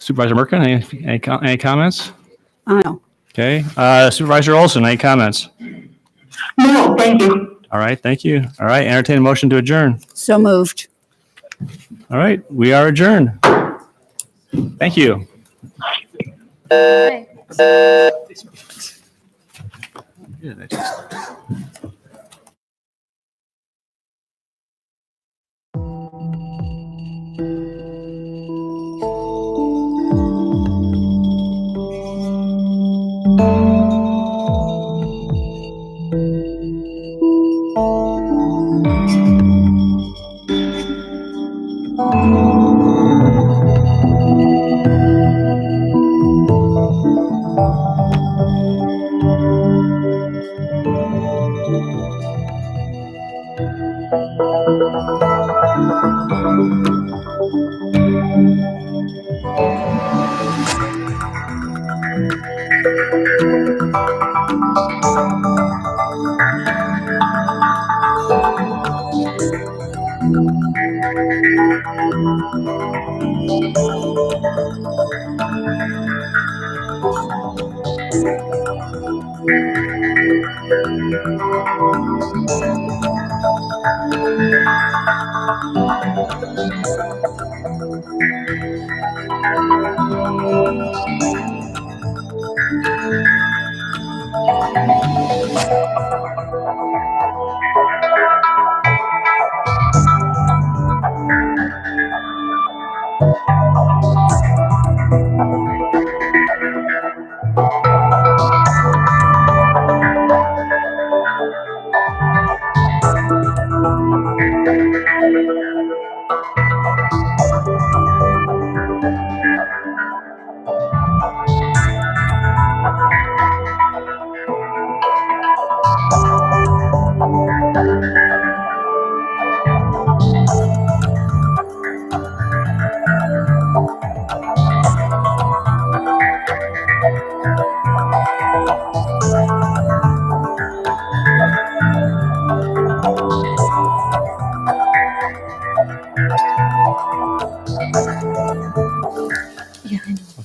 Supervisor Merkin, any comments? No. Okay. Supervisor Olson, any comments? No, thank you. All right. Thank you. All right. Entertain a motion to adjourn. So moved. All right. We are adjourned. Thank you.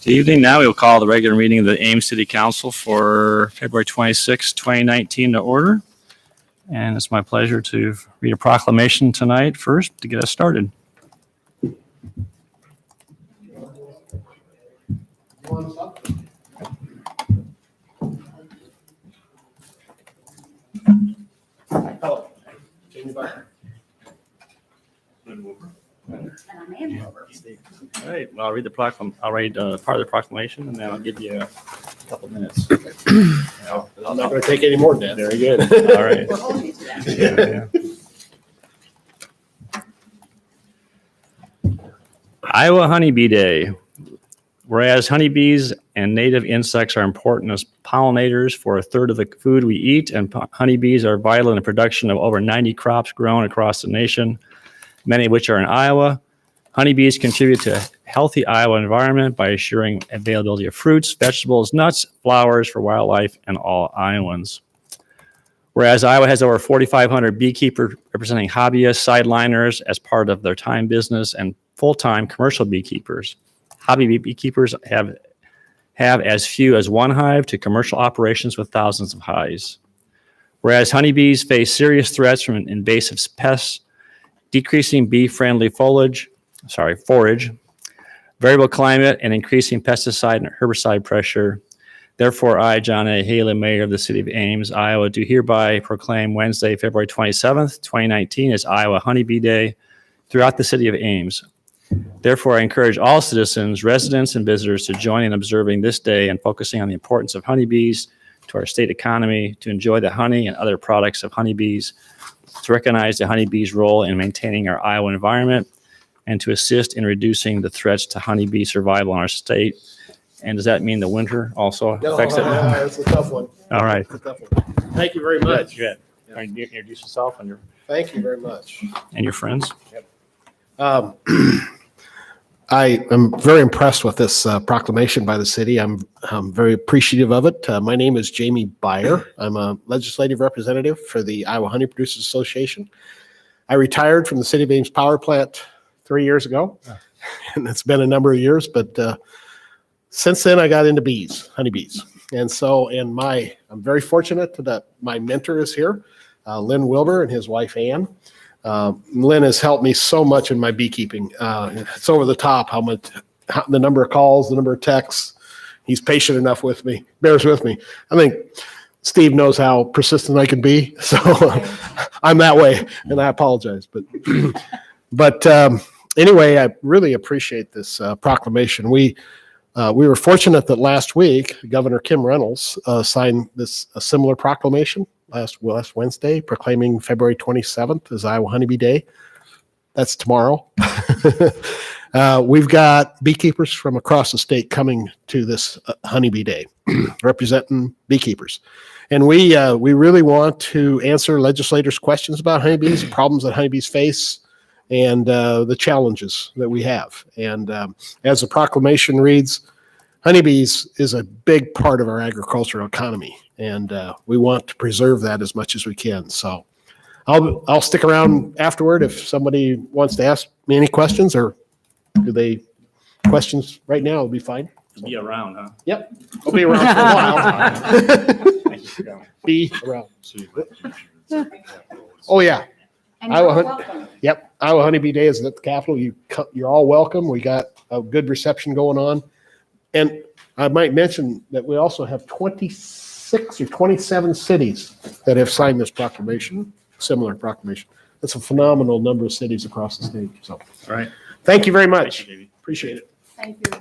Good evening. Now we'll call the regular meeting of the Ames City Council for February 26, 2019 to order. And it's my pleasure to read a proclamation tonight first to get us started. All right, well, I'll read part of the proclamation and then I'll give you a couple minutes. I'm not going to take any more than that. Very good. All right. Iowa Honeybee Day. Whereas honeybees and native insects are important as pollinators for a third of the food we eat, and honeybees are vital in the production of over 90 crops grown across the nation, many of which are in Iowa. Honeybees contribute to a healthy Iowa environment by assuring availability of fruits, vegetables, nuts, flowers for wildlife and all Iowans. Whereas Iowa has over 4,500 beekeepers representing hobbyists, sideliners as part of their time business, and full-time commercial beekeepers. Hobby beekeepers have as few as one hive to commercial operations with thousands of hives. Whereas honeybees face serious threats from invasive pests, decreasing bee-friendly forage, variable climate, and increasing pesticide and herbicide pressure. Therefore, I, John A. Haley, Mayor of the City of Ames, Iowa, do hereby proclaim Wednesday, February 27th, 2019 as Iowa Honeybee Day throughout the City of Ames. Therefore, I encourage all citizens, residents, and visitors to join in observing this day and focusing on the importance of honeybees to our state economy, to enjoy the honey and other products of honeybees, to recognize the honeybees' role in maintaining our Iowa environment, and to assist in reducing the threats to honeybee survival in our state. And does that mean the winter also affects it? That's a tough one. All right. That's a tough one. Thank you very much. Good. All right, introduce yourself and Thank you very much. your friends. I am very impressed with this proclamation by the city. I'm very appreciative of it. My name is Jamie Beyer. I'm a legislative representative for the Iowa Honey Producers Association. I retired from the City of Ames power plant 3 years ago, and it's been a number of years, but since then, I got into honeybees. And so, I'm very fortunate that my mentor is here, Lynn Wilbur and his wife, Ann. Lynn has helped me so much in my beekeeping. It's over the top the number of calls, the number of texts. He's patient enough with me, bears with me. I think Steve knows how persistent I can be. So I'm that way, and I apologize. But anyway, I really appreciate this proclamation. We were fortunate that last week, Governor Kim Reynolds signed a similar proclamation last Wednesday, proclaiming February 27th as Iowa Honeybee Day. That's tomorrow. We've got beekeepers from across the state coming to this Honeybee Day, representing beekeepers. And we really want to answer legislators' questions about honeybees, problems that honeybees face, and the challenges that we have. And as the proclamation reads, honeybees is a big part of our agricultural economy, and we want to preserve that as much as we can. So I'll stick around afterward if somebody wants to ask me any questions, or questions right now will be fine. Be around, huh? Yep, I'll be around for a while. Be around. Oh, yeah. Yep, Iowa Honeybee Day is at the Capitol. You're all welcome. We got a good reception going on. And I might mention that we also have 26 or 27 cities that have signed this proclamation, similar proclamation. That's a phenomenal number of cities across the state. So, All right. thank you very much. Appreciate it. Thank you.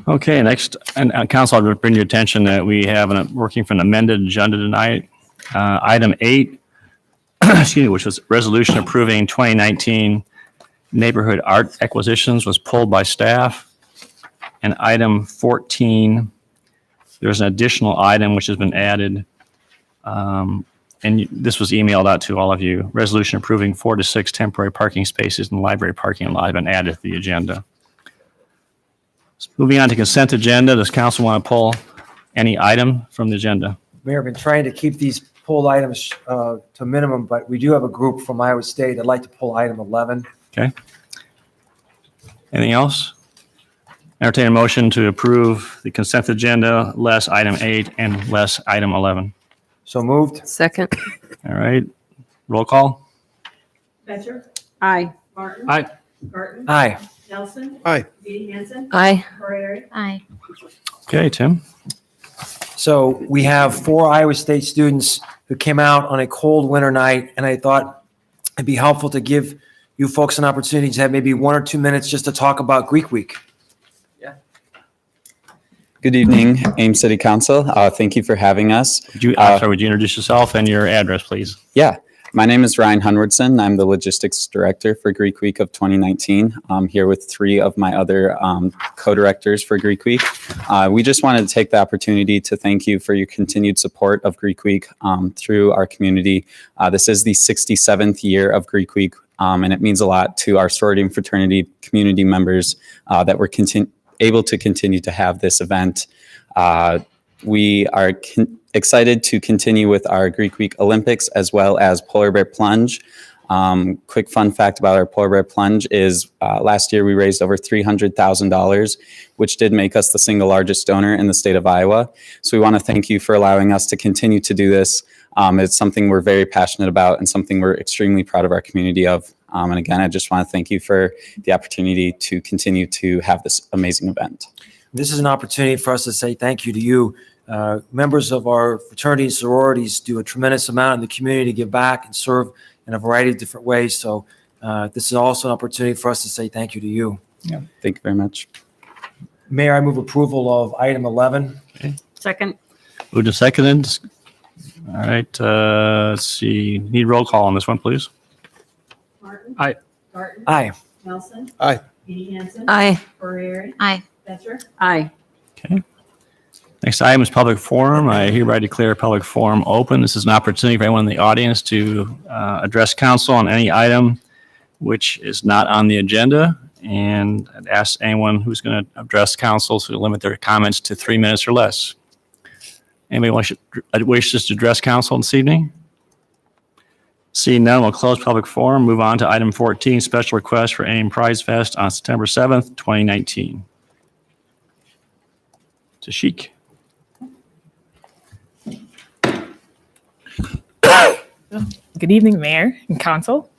Okay, next, and council, I'll bring your attention that we have working for an amended agenda tonight. Item 8, excuse me, which was resolution approving 2019 neighborhood art acquisitions, was pulled by staff. And item 14, there's an additional item which has been added. And this was emailed out to all of you. Resolution approving 4 to 6 temporary parking spaces in the library parking lot have been added to the agenda. Moving on to consent agenda, does council want to pull any item from the agenda? Mayor, I've been trying to keep these pulled items to a minimum, but we do have a group from Iowa State that'd like to pull item 11. Okay. Anything else? Entertain a motion to approve the consent agenda, less item 8 and less item 11. So moved. Second. All right. Roll call. Betcher, Aye. Martin. Aye. Garten. Aye. Nelson. Aye. Dee Hansen. Aye. Ferrari. Aye. Okay, Tim. So we have 4 Iowa State students who came out on a cold winter night, and I thought it'd be helpful to give you folks an opportunity to have maybe 1 or 2 minutes just to talk about Greek Week. Good evening, Ames City Council. Thank you for having us. Would you introduce yourself and your address, please? Yeah, my name is Ryan Hunwardson. I'm the Logistics Director for Greek Week of 2019. I'm here with 3 of my other co-directors for Greek Week. We just wanted to take the opportunity to thank you for your continued support of Greek Week through our community. This is the 67th year of Greek Week, and it means a lot to our sorority and fraternity community members that we're able to continue to have this event. We are excited to continue with our Greek Week Olympics as well as Polar Bear Plunge. Quick fun fact about our Polar Bear Plunge is last year we raised over $300,000, which did make us the single largest donor in the state of Iowa. So we want to thank you for allowing us to continue to do this. It's something we're very passionate about and something we're extremely proud of our community of. And again, I just want to thank you for the opportunity to continue to have this amazing event. This is an opportunity for us to say thank you to you. Members of our fraternities and sororities do a tremendous amount in the community to give back and serve in a variety of different ways. So this is also an opportunity for us to say thank you to you. Yeah, thank you very much. Mayor, I move approval of item 11. Second. Moved and seconded. All right, let's see. Need roll call on this one, please. Martin. Aye. Garten. Aye. Nelson. Aye. Dee Hansen. Aye. Ferrari. Aye. Batchor, Aye. Okay. Next item is public forum. I hereby declare public forum open. This is an opportunity for anyone in the audience to address council on any item which is not on the agenda. And I'd ask anyone who's going to address council to limit their comments to 3 minutes or less. Anybody wishes to address council this evening? Seeing none, we'll close public forum. Move on to item 14, special request for AIM Prize Fest on September 7th, 2019. Tashik. Good evening, Mayor and Council.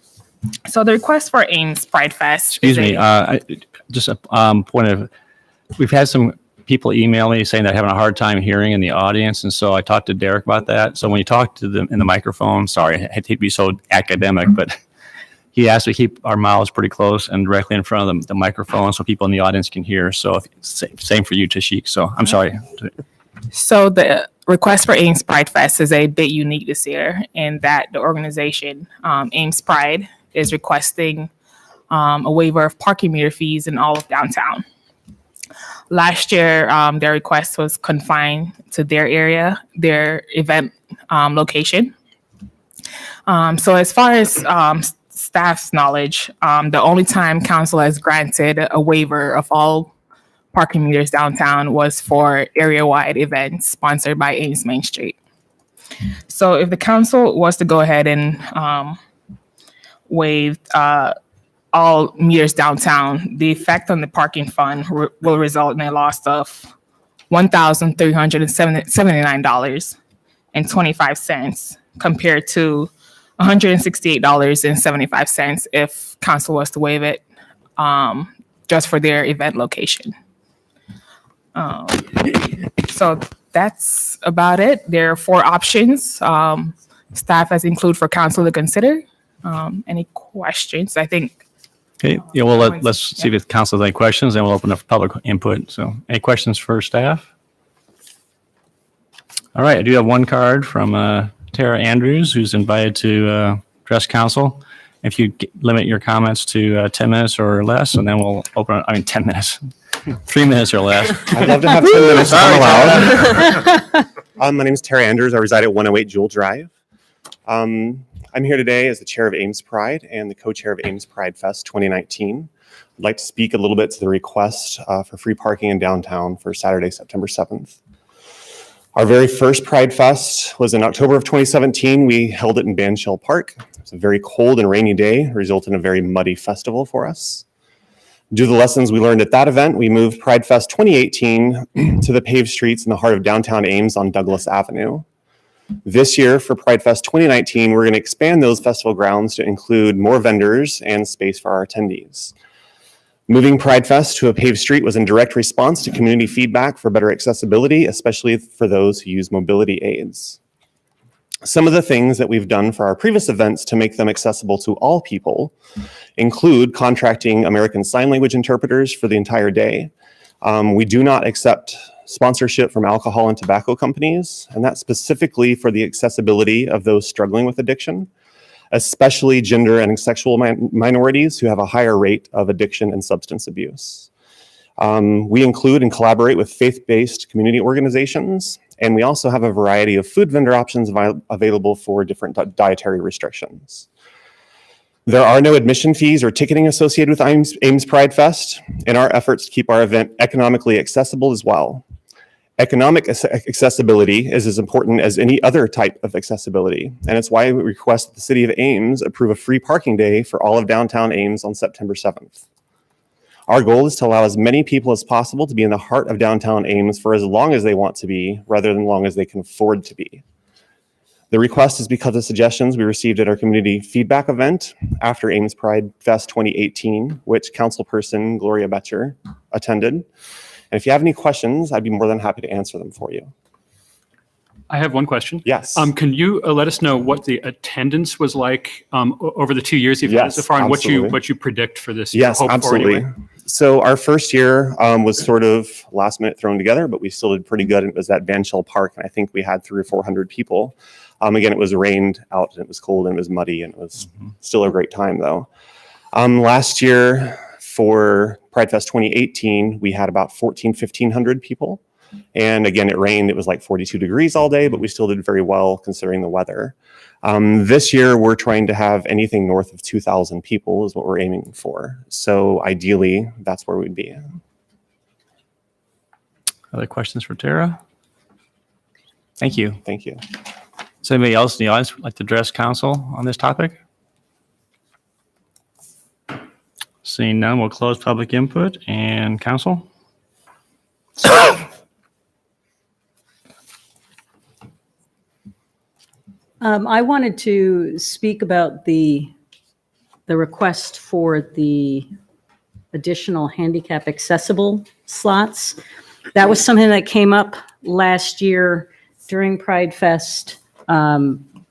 So the request for Ames Pride Fest. Excuse me, just a point of, we've had some people email me saying they're having a hard time hearing in the audience, and so I talked to Derek about that. So when you talk to them in the microphone, sorry, I hate to be so academic, but he asked to keep our mouths pretty close and directly in front of the microphone so people in the audience can hear. So same for you, Tashik. So I'm sorry. So the request for Ames Pride Fest is a bit unique this year in that the organization, Ames Pride, is requesting a waiver of parking meter fees in all of downtown. Last year, their request was confined to their area, their event location. So as far as staff's knowledge, the only time council has granted a waiver of all parking meters downtown was for area-wide events sponsored by Ames Main Street. So if the council was to go ahead and waive all meters downtown, the effect on the parking fund will result in a loss of $1,379.25 compared to $168.75 if council was to waive it just for their event location. So that's about it. There are 4 options staff has included for council to consider. Any questions? I think. Okay, yeah, well, let's see if the council has any questions, and we'll open up for public input. So any questions for staff? All right, I do have one card from Tara Andrews, who's invited to address council. If you limit your comments to 10 minutes or less, and then we'll open, 10 minutes, 3 minutes or less. I'd love to have 10 minutes if I'm allowed. My name is Tara Andrews. I reside at 108 Jewel Drive. I'm here today as the chair of Ames Pride and the co-chair of Ames Pride Fest 2019. I'd like to speak a little bit to the request for free parking in downtown for Saturday, September 7th. Our very first Pride Fest was in October of 2017. We held it in Bandshell Park. It was a very cold and rainy day, resulted in a very muddy festival for us. Due to the lessons we learned at that event, we moved Pride Fest 2018 to the paved streets in the heart of downtown Ames on Douglas Avenue. This year for Pride Fest 2019, we're going to expand those festival grounds to include more vendors and space for our attendees. Moving Pride Fest to a paved street was in direct response to community feedback for better accessibility, especially for those who use mobility aids. Some of the things that we've done for our previous events to make them accessible to all people include contracting American Sign Language interpreters for the entire day. We do not accept sponsorship from alcohol and tobacco companies, and that's specifically for the accessibility of those struggling with addiction, especially gender and sexual minorities who have a higher rate of addiction and substance abuse. We include and collaborate with faith-based community organizations, and we also have a variety of food vendor options available for different dietary restrictions. There are no admission fees or ticketing associated with Ames Pride Fest in our efforts to keep our event economically accessible as well. Economic accessibility is as important as any other type of accessibility, and it's why we request that the City of Ames approve a free parking day for all of downtown Ames on September 7th. Our goal is to allow as many people as possible to be in the heart of downtown Ames for as long as they want to be, rather than long as they can afford to be. The request is because of suggestions we received at our community feedback event after Ames Pride Fest 2018, which councilperson Gloria Betcher attended. And if you have any questions, I'd be more than happy to answer them for you. I have one question. Yes. Can you let us know what the attendance was like over the 2 years you've had Yes, so far, and absolutely. what you predict for this year? Yes, hope for absolutely. anyway? So our first year was sort of last minute thrown together, but we still did pretty good. It was at Bandshell Park, and I think we had 300 or 400 people. Again, it was rained out, and it was cold, and it was muddy, and it was still a great time, though. Last year, For Pride Fest 2018, we had about 1,500 people. And again, it rained. It was like 42 degrees all day, but we still did very well considering the weather. This year, we're trying to have anything north of 2,000 people is what we're aiming for. So ideally, that's where we'd be. Other questions for Tara? Thank you. Thank you. Does anybody else in the audience like to address council on this topic? Seeing none, we'll close public input and council. I wanted to speak about the request for the additional handicap accessible slots. That was something that came up last year during Pride Fest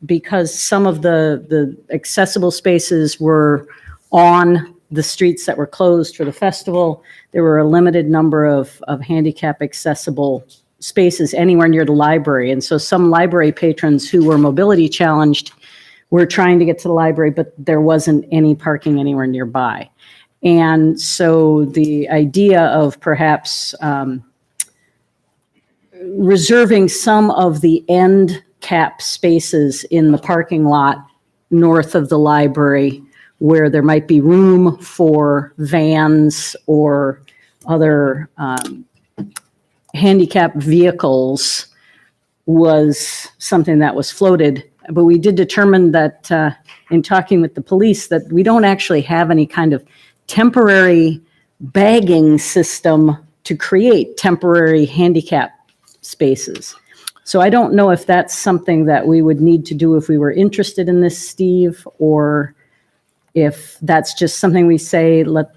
because some of the accessible spaces were on the streets that were closed for the festival. There were a limited number of handicap accessible spaces anywhere near the library. And so some library patrons who were mobility challenged were trying to get to the library, but there wasn't any parking anywhere nearby. And so the idea of perhaps reserving some of the end cap spaces in the parking lot north of the library where there might be room for vans or other handicap vehicles was something that was floated. But we did determine that in talking with the police that we don't actually have any kind of temporary bagging system to create temporary handicap spaces. So I don't know if that's something that we would need to do if we were interested in this, Steve, or if that's just something we say, let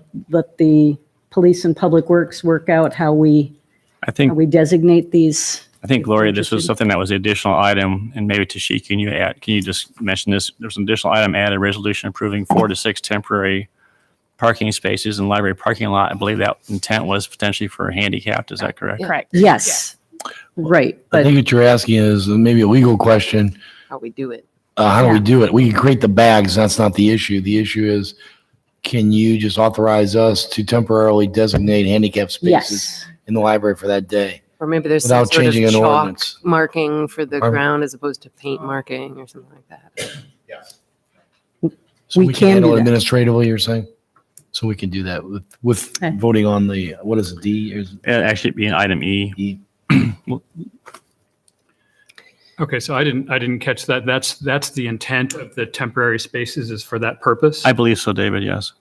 the police and public works work out how we designate these. I think, Gloria, this was something that was the additional item, and maybe Tashika, can you just mention this? There's an additional item added, resolution approving 4 to 6 temporary parking spaces in the library parking lot. I believe that intent was potentially for handicapped. Is that correct? Correct. Yes, right. I But think what you're asking is maybe a legal question. How we do it. How do we do it? We can create the bags. That's not the issue. The issue is, can you just authorize us to temporarily designate handicap spaces yes, in the library for that day? Or maybe there's Without some sort of changing an chalk ordinance. marking for the Pardon? ground as opposed to paint marking or something like that. So We we can can handle do it that. administratively, you're saying? So we can do that with Okay. voting on the, what is it, D? Or is it It'd actually be an item E. E? Okay, so I didn't catch that. That's the intent of the temporary spaces is for that purpose? I believe so, David, yes.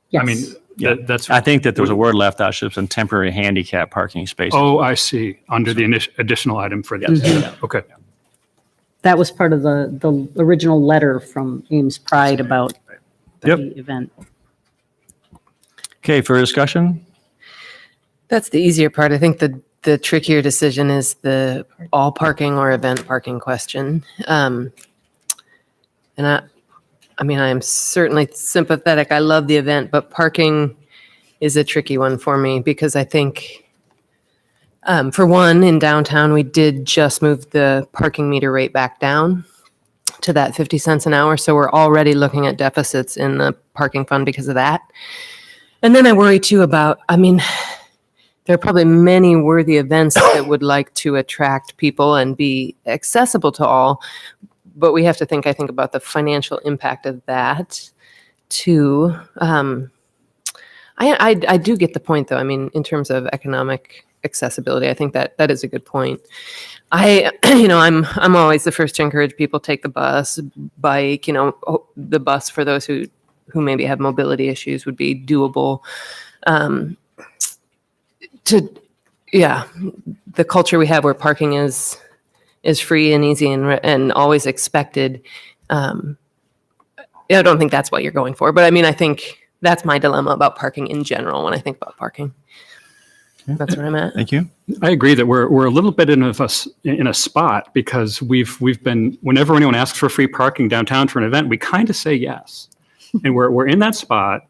yes. I mean, Yeah. that's, I think that there was a word left out, should have been temporary handicap parking spaces. oh, I see, under the additional item for the, okay. That was part of the original letter from Ames Pride about Yep. the event. Okay, for discussion? That's the easier part. I think the trickier decision is the all parking or event parking question. And I mean, I am certainly sympathetic. I love the event, but parking is a tricky one for me because I think, for one, in downtown, we did just move the parking meter rate back down to that 50 cents an hour. So we're already looking at deficits in the parking fund because of that. And then I worry too about, I mean, there are probably many worthy events that would like to attract people and be accessible to all, but we have to think, I think, about the financial impact of that too. I do get the point though. I mean, in terms of economic accessibility, I think that is a good point. I'm always the first to encourage people take the bus, bike, the bus for those who maybe have mobility issues would be doable. The culture we have where parking is free and easy and always expected. I don't think that's what you're going for, but I mean, I think that's my dilemma about parking in general when I think about parking. That's where I'm at. Thank you. I agree that we're a little bit in a spot because we've been, whenever anyone asks for free parking downtown for an event, we kind of say yes. And we're in that spot.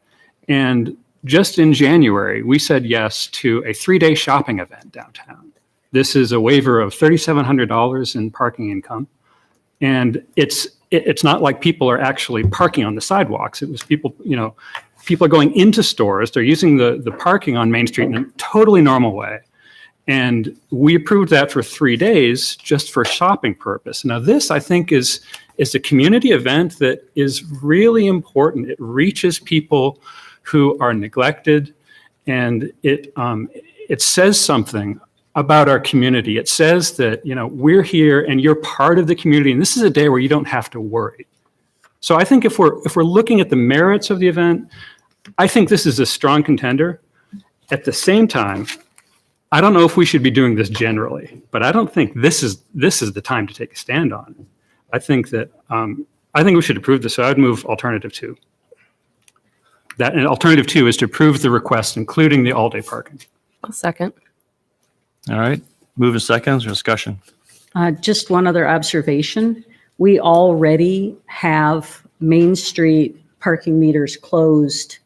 And just in January, we said yes to a 3-day shopping event downtown. This is a waiver of $3,700 in parking income. And it's not like people are actually parking on the sidewalks. It was people, people are going into stores, they're using the parking on Main Street in a totally normal way. And we approved that for 3 days just for shopping purpose. Now, this, I think, is a community event that is really important. It reaches people who are neglected, and it says something about our community. It says that, we're here and you're part of the community, and this is a day where you don't have to worry. So I think if we're looking at the merits of the event, I think this is a strong contender. At the same time, I don't know if we should be doing this generally, but I don't think this is the time to take a stand on it. I think that we should approve this. So I'd move alternative 2. And alternative 2 is to approve the request, including the all-day parking. I'll second. All right, move in seconds or discussion. Just one other observation. We already have Main Street parking meters closed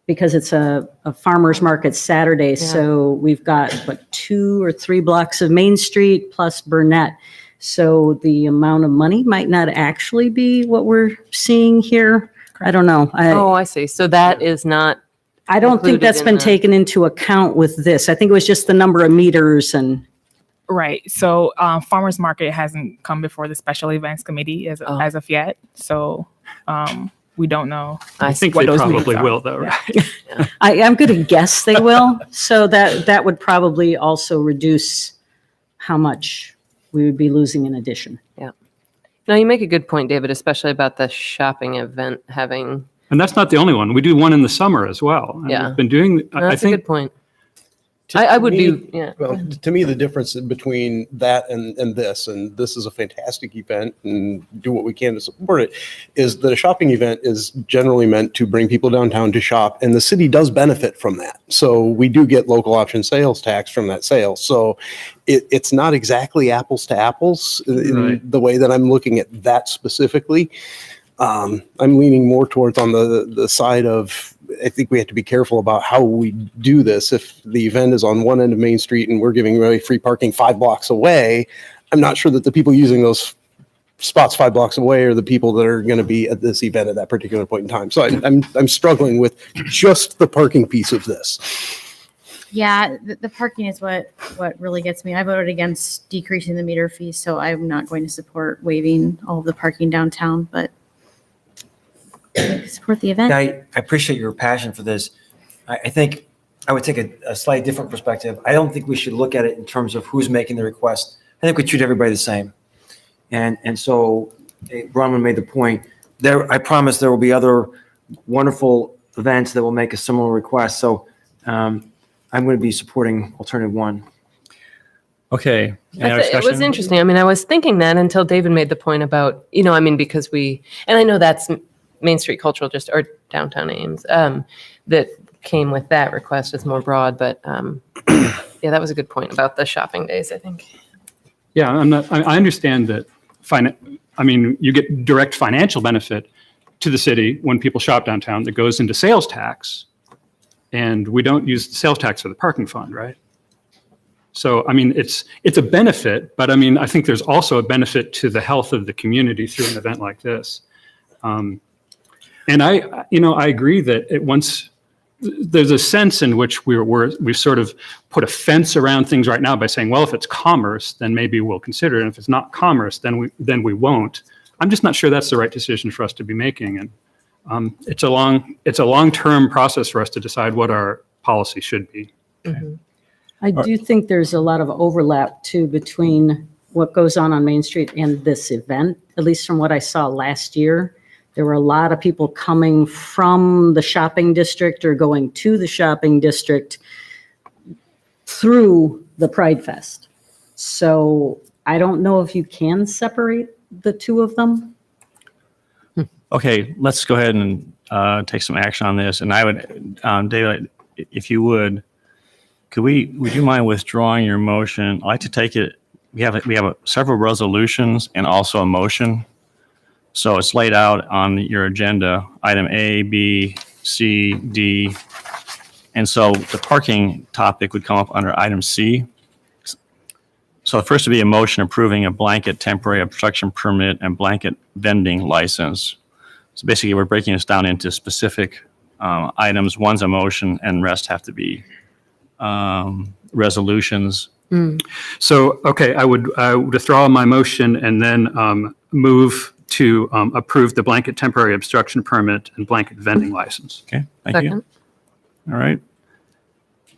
because it's a farmer's market Saturday. So we've got, 2 or 3 blocks of Main Street plus Burnett. So the amount of money might not actually be what we're seeing here. I don't know. I see. So that is not. I don't think included that's in been the- taken into account with this. I think it was just the number of meters and. Right. So farmers market hasn't come before the special events committee as of yet. So we don't know. I think what they those probably meters are. will, though, right? I'm going to guess they will. So that would probably also reduce how much we would be losing in addition. No, you make a good point, David, especially about the shopping event having. And that's not the only one. We do one in the summer as well. And Yeah. we've been doing, No, I that's a think, good point. To I would me- be, yeah. Well, to me, the difference between that and this is a fantastic event and do what we can to support it, is that a shopping event is generally meant to bring people downtown to shop, and the city does benefit from that. So we do get local option sales tax from that sale. So it's not exactly apples to apples in the way that I'm looking at that specifically. I'm leaning more towards on the side of, I think we have to be careful about how we do this. If the event is on one end of Main Street and we're giving away free parking 5 blocks away, I'm not sure that the people using those spots 5 blocks away are the people that are going to be at this event at that particular point in time. So I'm struggling with just the parking piece of this. Yeah, the parking is what really gets me. I voted against decreasing the meter fee, so I'm not going to support waiving all of the parking downtown, but support the event. I appreciate your passion for this. I think I would take a slightly different perspective. I don't think we should look at it in terms of who's making the request. I think we treat everybody the same. And so Bronwyn made the point. I promise there will be other wonderful events that will make a similar request. So I'm going to be supporting alternative 1. Okay. Any other It was discussion? interesting. I mean, I was thinking that until David made the point about, because and I know that's Main Street Cultural or downtown Ames, that came with that request. It's more broad, but yeah, that was a good point about the shopping days, I think. Yeah, I understand that you get direct financial benefit to the city when people shop downtown that goes into sales tax. And we don't use the sales tax for the parking fund, right? So, it's a benefit, but I think there's also a benefit to the health of the community through an event like this. And I agree that there's a sense in which we've sort of put a fence around things right now by saying, well, if it's commerce, then maybe we'll consider it. And if it's not commerce, then we won't. I'm just not sure that's the right decision for us to be making. And it's a long-term process for us to decide what our policy should be. Mm-hmm. I do think there's a lot of overlap too between what goes on Main Street and this event, at least from what I saw last year. There were a lot of people coming from the shopping district or going to the shopping district through the Pride Fest. So I don't know if you can separate the two of them. Okay, let's go ahead and take some action on this. And I would, David, if you would you mind withdrawing your motion? I'd like to take it. We have several resolutions and also a motion. So it's laid out on your agenda, item A, B, C, D. And so the parking topic would come up under item C. So first would be a motion approving a blanket temporary obstruction permit and blanket vending license. So basically, we're breaking this down into specific items. One's a motion and rest have to be resolutions. So, okay, I would withdraw my motion and then move to approve the blanket temporary obstruction permit and blanket vending license. Okay, thank you. Second. All right.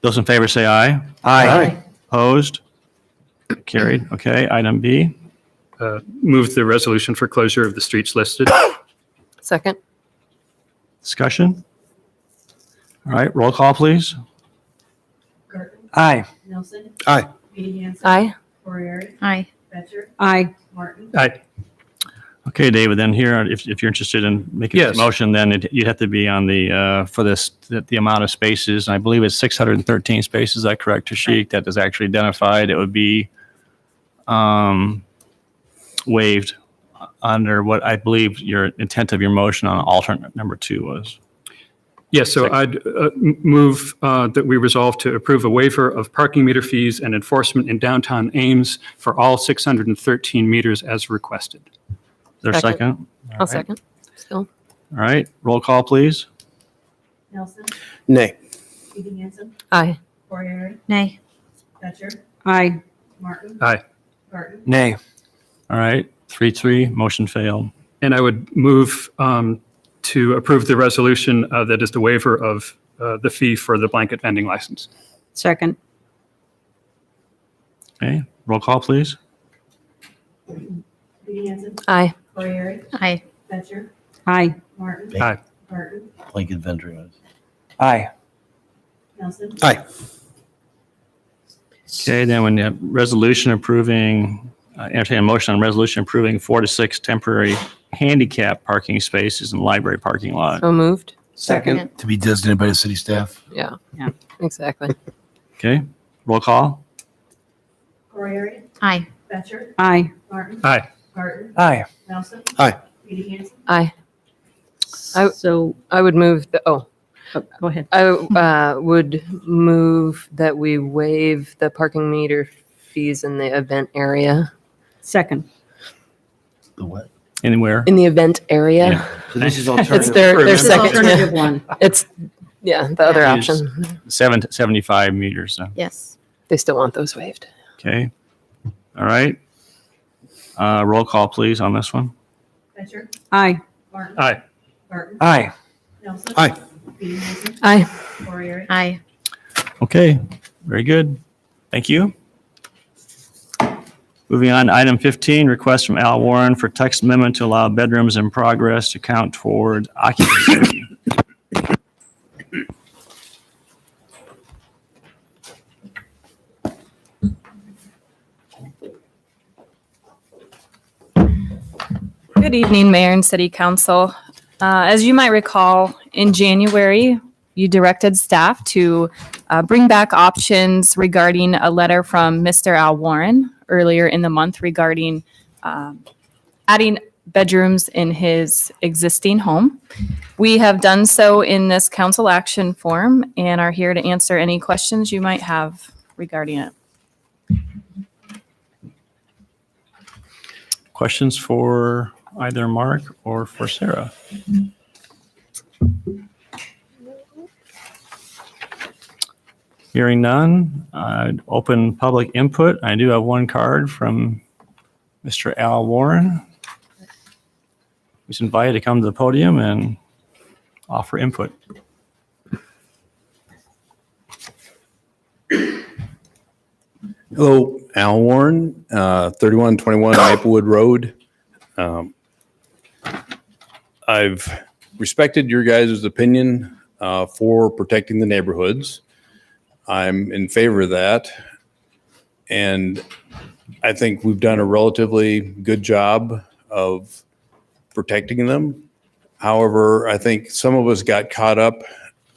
Those in favor say aye. Aye. Opposed? Carried. Okay, item B. Move the resolution for closure of the streets listed. Second. Discussion? All right, roll call, please. Garten, Aye. Nelson, Aye. Edie Hanson. Aye. Corriere, Aye. Batchor, Aye. Martin. Aye. Okay, David, then here, if you're interested in making a Yes. motion, then you'd have to be on the, for this, the amount of spaces. And I believe it's 613 spaces, is that correct, Tashik? That is actually identified. It would be waived under what I believe your intent of your motion on alternate number 2 was. Yes, so I'd move that we resolve to approve a waiver of parking meter fees and enforcement in downtown Ames for all 613 meters as requested. Is there a Second. second? All I'll right. second. Still. All right, roll call, please. Nelson, Nay. Edie Hanson, Aye. Corriere, Nay. Batchor, Aye. Martin. Aye. Garten, Nay. All right, 3-3, motion failed. And I would move to approve the resolution that is the waiver of the fee for the blanket vending license. Second. Okay, roll call, please. Edie Hanson, Aye. Corriere, Aye. Batchor, Aye. Martin. Aye. Garten, Blanket vending. Aye. Nelson. Aye. Okay, then when the resolution approving, entertain a motion on resolution approving 4 to 6 temporary handicap parking spaces in library parking lot. So moved. Second. To be designated by the city staff. Yeah. Yeah. Exactly. Okay, roll call. Corriere, Aye. Batchor, Aye. Martin. Aye. Garten, Aye. Nelson. Aye. Edie Hanson, Aye. So, I would move oh, go ahead. I would move that we waive the parking meter fees in the event area. Second. The what? Anywhere. In the event area. Yeah. So this is It's alternative. their This is second. alternative one. It's, yeah, the other Use option. 75 meters. Yes. They still want those waived. Okay. All right. Roll call, please, on this one. Batchor, Aye. Martin. Aye. Garten, Aye. Nelson. Aye. Edie Hanson, Aye. Corriere, Aye. Okay, very good. Thank you. Moving on to item 15, request from Al Warren for text amendment to allow bedrooms in progress to count toward occupancy. Good evening, Mayor and City Council. As you might recall, in January, you directed staff to bring back options regarding a letter from Mr. Al Warren earlier in the month regarding adding bedrooms in his existing home. We have done so in this council action form and are here to answer any questions you might have regarding it. Questions for either Mark or for Sarah? Hearing none, I'd open public input. I do have one card from Mr. Al Warren. He's invited to come to the podium and offer input. Hello, Al Warren, 3121 Maplewood Road. I've respected your guys' opinion for protecting the neighborhoods. I'm in favor of that. And I think we've done a relatively good job of protecting them. However, I think some of us got caught up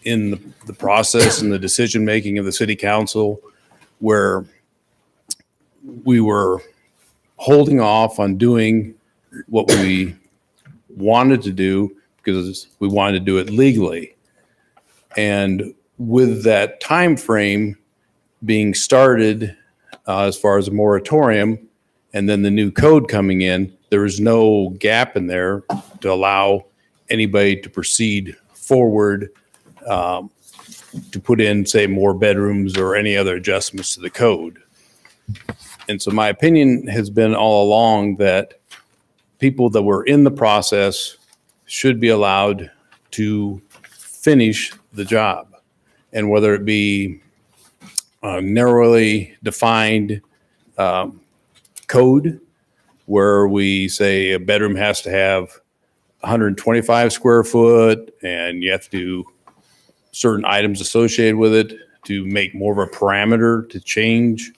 in the process and the decision-making of the city council where we were holding off on doing what we wanted to do because we wanted to do it legally. And with that time frame being started as far as a moratorium and then the new code coming in, there was no gap in there to allow anybody to proceed forward to put in, say, more bedrooms or any other adjustments to the code. And so my opinion has been all along that people that were in the process should be allowed to finish the job. And whether it be narrowly defined code where we say a bedroom has to have 125 square foot and you have to do certain items associated with it to make more of a parameter to change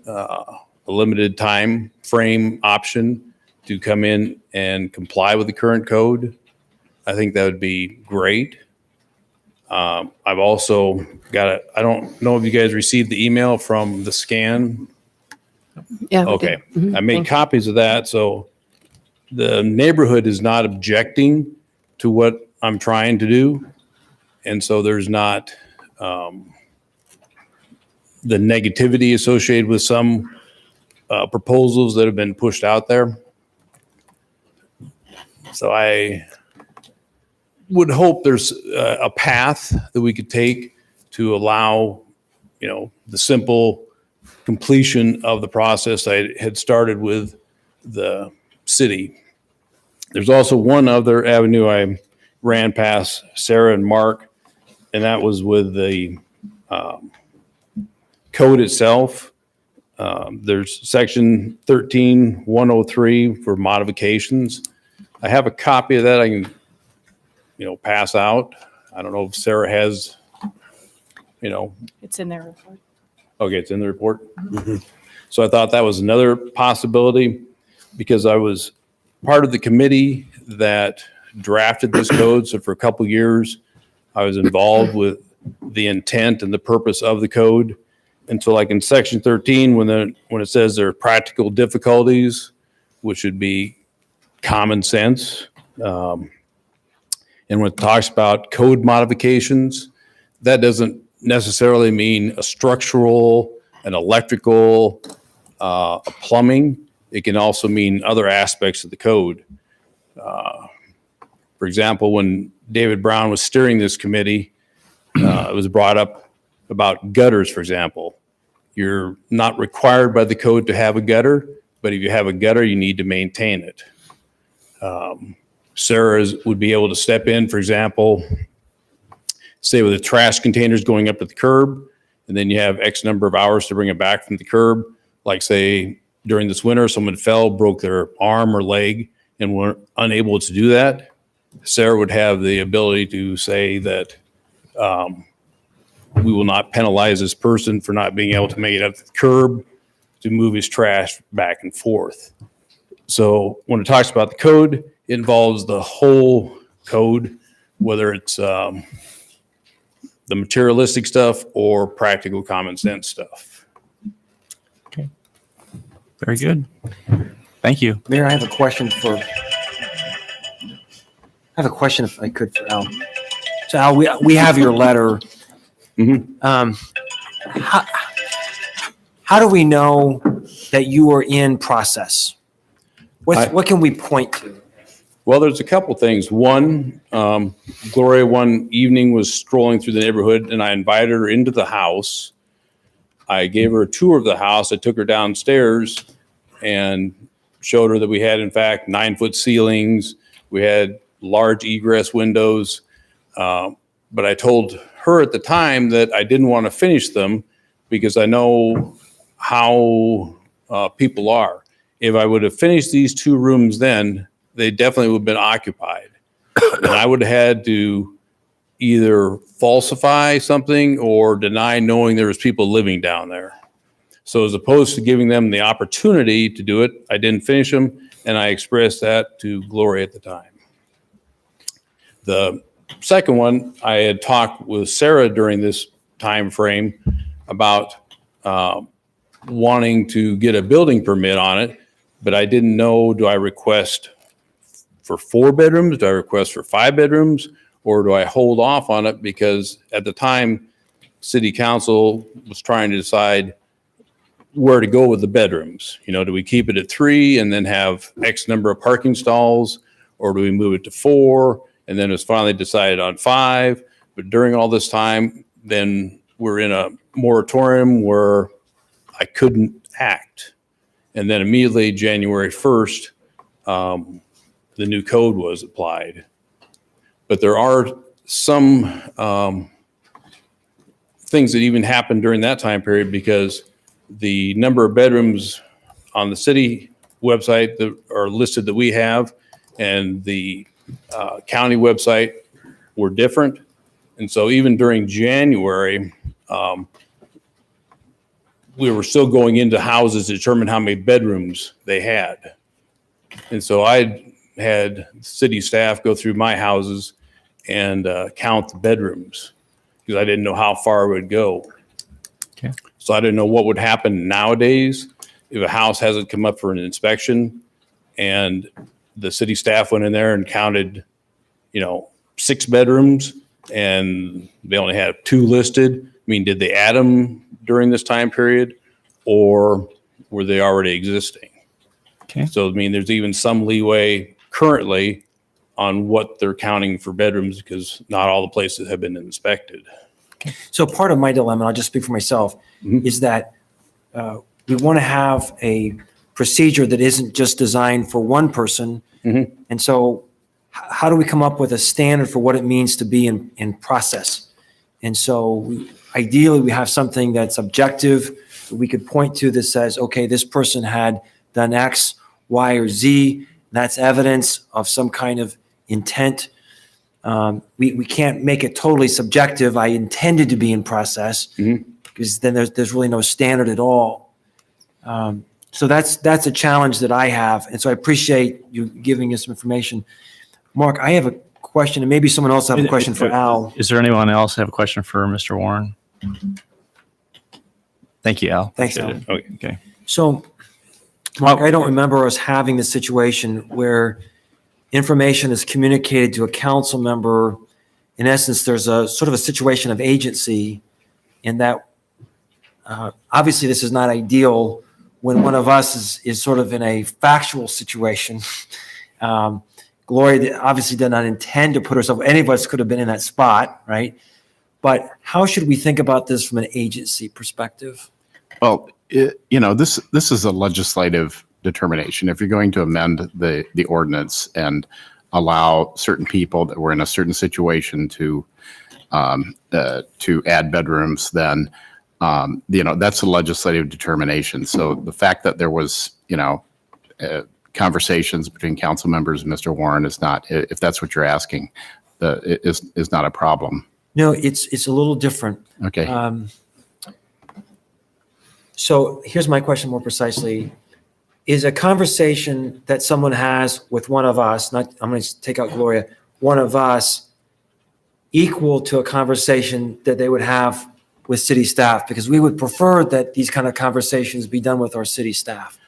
a limited time frame option to come in and comply with the current code. I think that would be great. I've also got I don't know if you guys received the email from the scan. Yeah. we Okay. did. Mhm, I made thank you. copies of that. So the neighborhood is not objecting to what I'm trying to do. And so there's not the negativity associated with some proposals that have been pushed out there. So I would hope there's a path that we could take to allow, the simple completion of the process I had started with the city. There's also one other avenue I ran past Sarah and Mark, and that was with the code itself. There's section 13-103 for modifications. I have a copy of that I can, pass out. I don't know if Sarah has, It's in there. okay, it's in the report. So I thought that was another possibility because I was part of the committee that drafted this code. So for a couple years, I was involved with the intent and the purpose of the code. And so like in section 13, when it says there are practical difficulties, which would be common sense, and when it talks about code modifications, that doesn't necessarily mean a structural, an electrical, a plumbing. It can also mean other aspects of the code. For example, when David Brown was steering this committee, it was brought up about gutters, for example. You're not required by the code to have a gutter, but if you have a gutter, you need to maintain it. Sarah would be able to step in, for example, say with the trash containers going up to the curb, and then you have X number of hours to bring it back from the curb. Like say during this winter, someone fell, broke their arm or leg, and were unable to do that. Sarah would have the ability to say that we will not penalize this person for not being able to make it up to the curb to move his trash back and forth. So when it talks about the code, it involves the whole code, whether it's the materialistic stuff or practical common sense stuff. Very good. Thank you. Mayor, I have a question if I could for Al. So Al, we have your letter. How do we know that you are in process? What can we point to? Well, there's a couple things. One, Gloria one evening was strolling through the neighborhood and I invited her into the house. I gave her a tour of the house. I took her downstairs and showed her that we had, in fact, 9-foot ceilings. We had large egress windows. But I told her at the time that I didn't want to finish them because I know how people are. If I would have finished these 2 rooms then, they definitely would have been occupied. And I would have had to either falsify something or deny knowing there was people living down there. So as opposed to giving them the opportunity to do it, I didn't finish them, and I expressed that to Gloria at the time. The second one, I had talked with Sarah during this time frame about wanting to get a building permit on it, but I didn't know, do I request for 4 bedrooms? Do I request for 5 bedrooms? Or do I hold off on it? Because at the time, city council was trying to decide where to go with the bedrooms. Do we keep it at 3 and then have X number of parking stalls? Or do we move it to 4? And then it was finally decided on 5. But during all this time, then we're in a moratorium where I couldn't act. And then immediately January 1st, the new code was applied. But there are some things that even happened during that time period, because the number of bedrooms on the city website that are listed that we have and the county website were different. And so even during January, we were still going into houses to determine how many bedrooms they had. And so I had city staff go through my houses and count the bedrooms, because I didn't know how far it would go. Okay. So I didn't know what would happen nowadays if a house hasn't come up for an inspection and the city staff went in there and counted, 6 bedrooms and they only had 2 listed. I mean, did they add them during this time period, or were they already existing? Okay. So, I mean, there's even some leeway currently on what they're counting for bedrooms, because not all the places have been inspected. So part of my dilemma, I'll just speak for myself, is that we want to have a procedure that isn't just designed for one person. And so how do we come up with a standard for what it means to be in process? And so ideally, we have something that's objective that we could point to that says, okay, this person had done X, Y, or Z. That's evidence of some kind of intent. We can't make it totally subjective. I intended to be in process, because then there's really no standard at all. So that's a challenge that I have. And so I appreciate you giving us some information. Mark, I have a question, and maybe someone else have a question for Al. Is there anyone else have a question for Mr. Warren? Thank you, Al. Thanks, Appreciate Al. it. Okay. So, Mark, I don't remember us having the situation where information is communicated to a council member. In essence, there's a sort of a situation of agency, in that obviously this is not ideal when one of us is sort of in a factual situation. Gloria obviously did not intend to put herself, any of us could have been in that spot, right? But how should we think about this from an agency perspective? Well, this is a legislative determination. If you're going to amend the ordinance and allow certain people that were in a certain situation to add bedrooms, then that's a legislative determination. So the fact that there was conversations between council members and Mr. Warren is not, if that's what you're asking, is not a problem. No, it's a little different. Okay. So here's my question more precisely. Is a conversation that someone has with one of us, I'm going to take out Gloria, one of us, equal to a conversation that they would have with city staff? Because we would prefer that these kind of conversations be done with our city staff.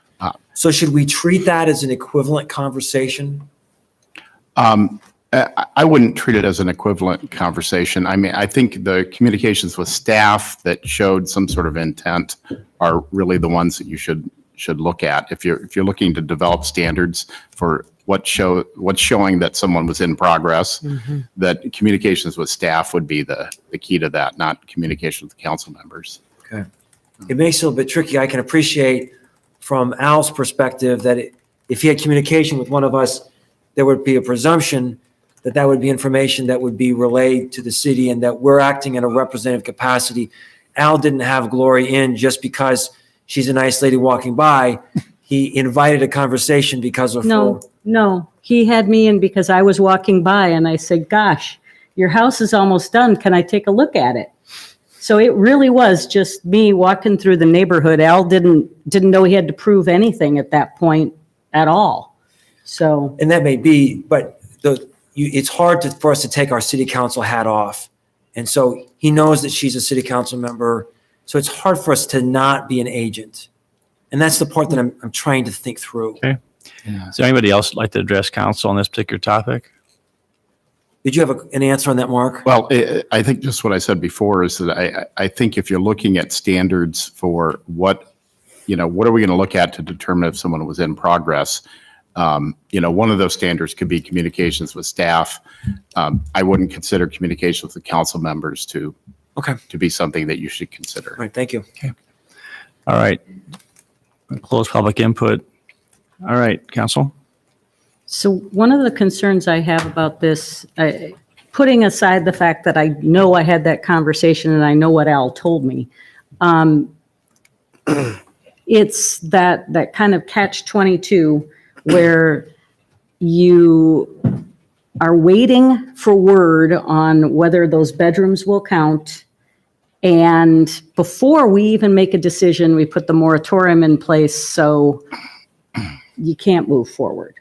So should we treat that as an equivalent conversation? I wouldn't treat it as an equivalent conversation. I mean, I think the communications with staff that showed some sort of intent are really the ones that you should look at. If you're looking to develop standards for what's showing that someone was in progress, that communications with staff would be the key to that, not communication with the council members. Okay. It makes it a little bit tricky. I can appreciate from Al's perspective that if he had communication with one of us, there would be a presumption that would be information that would be relayed to the city and that we're acting in a representative capacity. Al didn't have Gloria in just because she's a nice lady walking by. He invited a conversation because of her. No, he had me in because I was walking by and I said, gosh, your house is almost done. Can I take a look at it? So it really was just me walking through the neighborhood. Al didn't know he had to prove anything at that point at all. So. And that may be, but it's hard for us to take our city council hat off. And so he knows that she's a city council member. So it's hard for us to not be an agent. And that's the part that I'm trying to think through. Okay. Yeah. Is there anybody else like to address council on this particular topic? Did you have an answer on that, Mark? Well, I think just what I said before is that I think if you're looking at standards for what are we going to look at to determine if someone was in progress, One of those standards could be communications with staff. I wouldn't consider communications with the council members to be something that you should consider. All right, thank you. All right. Close public input. All right, council. So one of the concerns I have about this, putting aside the fact that I know I had that conversation and I know what Al told me, it's that kind of catch-22 where you are waiting for word on whether those bedrooms will count. And before we even make a decision, we put the moratorium in place so you can't move forward.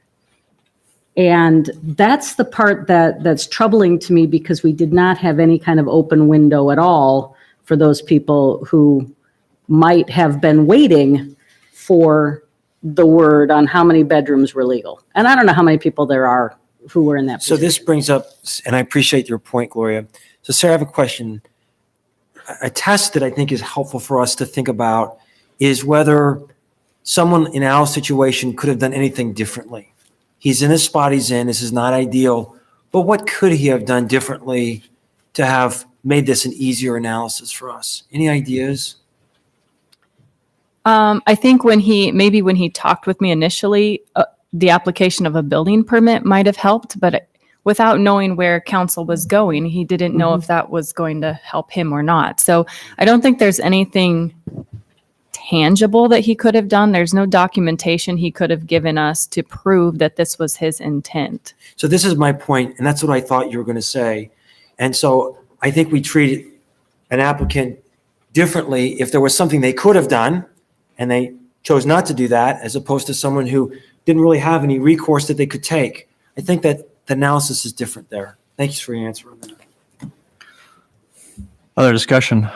And that's the part that's troubling to me, because we did not have any kind of open window at all for those people who might have been waiting for the word on how many bedrooms were legal. And I don't know how many people there are who were in that So position. this brings up, and I appreciate your point, Gloria. So Sarah, I have a question. A test that I think is helpful for us to think about is whether someone in Al's situation could have done anything differently. He's in the spot he's in. This is not ideal, but what could he have done differently to have made this an easier analysis for us? Any ideas? I think when he talked with me initially, the application of a building permit might have helped, but without knowing where council was going, he didn't know if that was going to help him or not. So I don't think there's anything tangible that he could have done. There's no documentation he could have given us to prove that this was his intent. So this is my point, and that's what I thought you were going to say. And so I think we treat an applicant differently if there was something they could have done and they chose not to do that, as opposed to someone who didn't really have any recourse that they could take. I think that the analysis is different there. Thank you for your answer on that. Other discussion?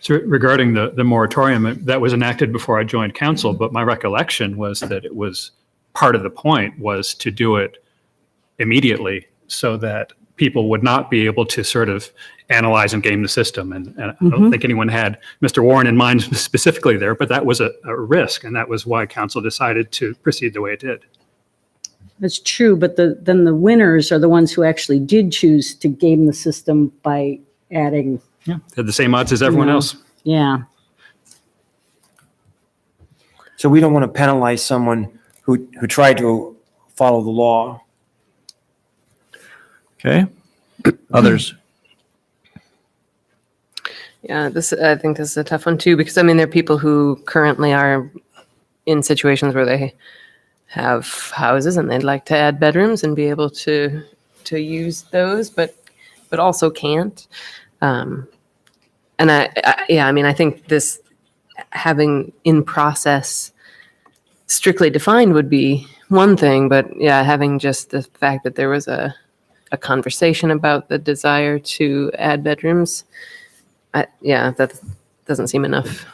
So regarding the moratorium, that was enacted before I joined council, but my recollection was that it was part of the point was to do it immediately so that people would not be able to sort of analyze and game the system. And I don't think anyone had Mr. Warren in mind specifically there, but that was a risk. And that was why council decided to proceed the way it did. That's true, but then the winners are the ones who actually did choose to game the system by adding. Yeah, had the same odds as everyone else. Yeah. So we don't want to penalize someone who tried to follow the law. Okay. Others? Yeah, I think this is a tough one too, because I mean, there are people who currently are in situations where they have houses and they'd like to add bedrooms and be able to use those, but also can't. And I think this having in process strictly defined would be one thing, but yeah, having just the fact that there was a conversation about the desire to add bedrooms, that doesn't seem enough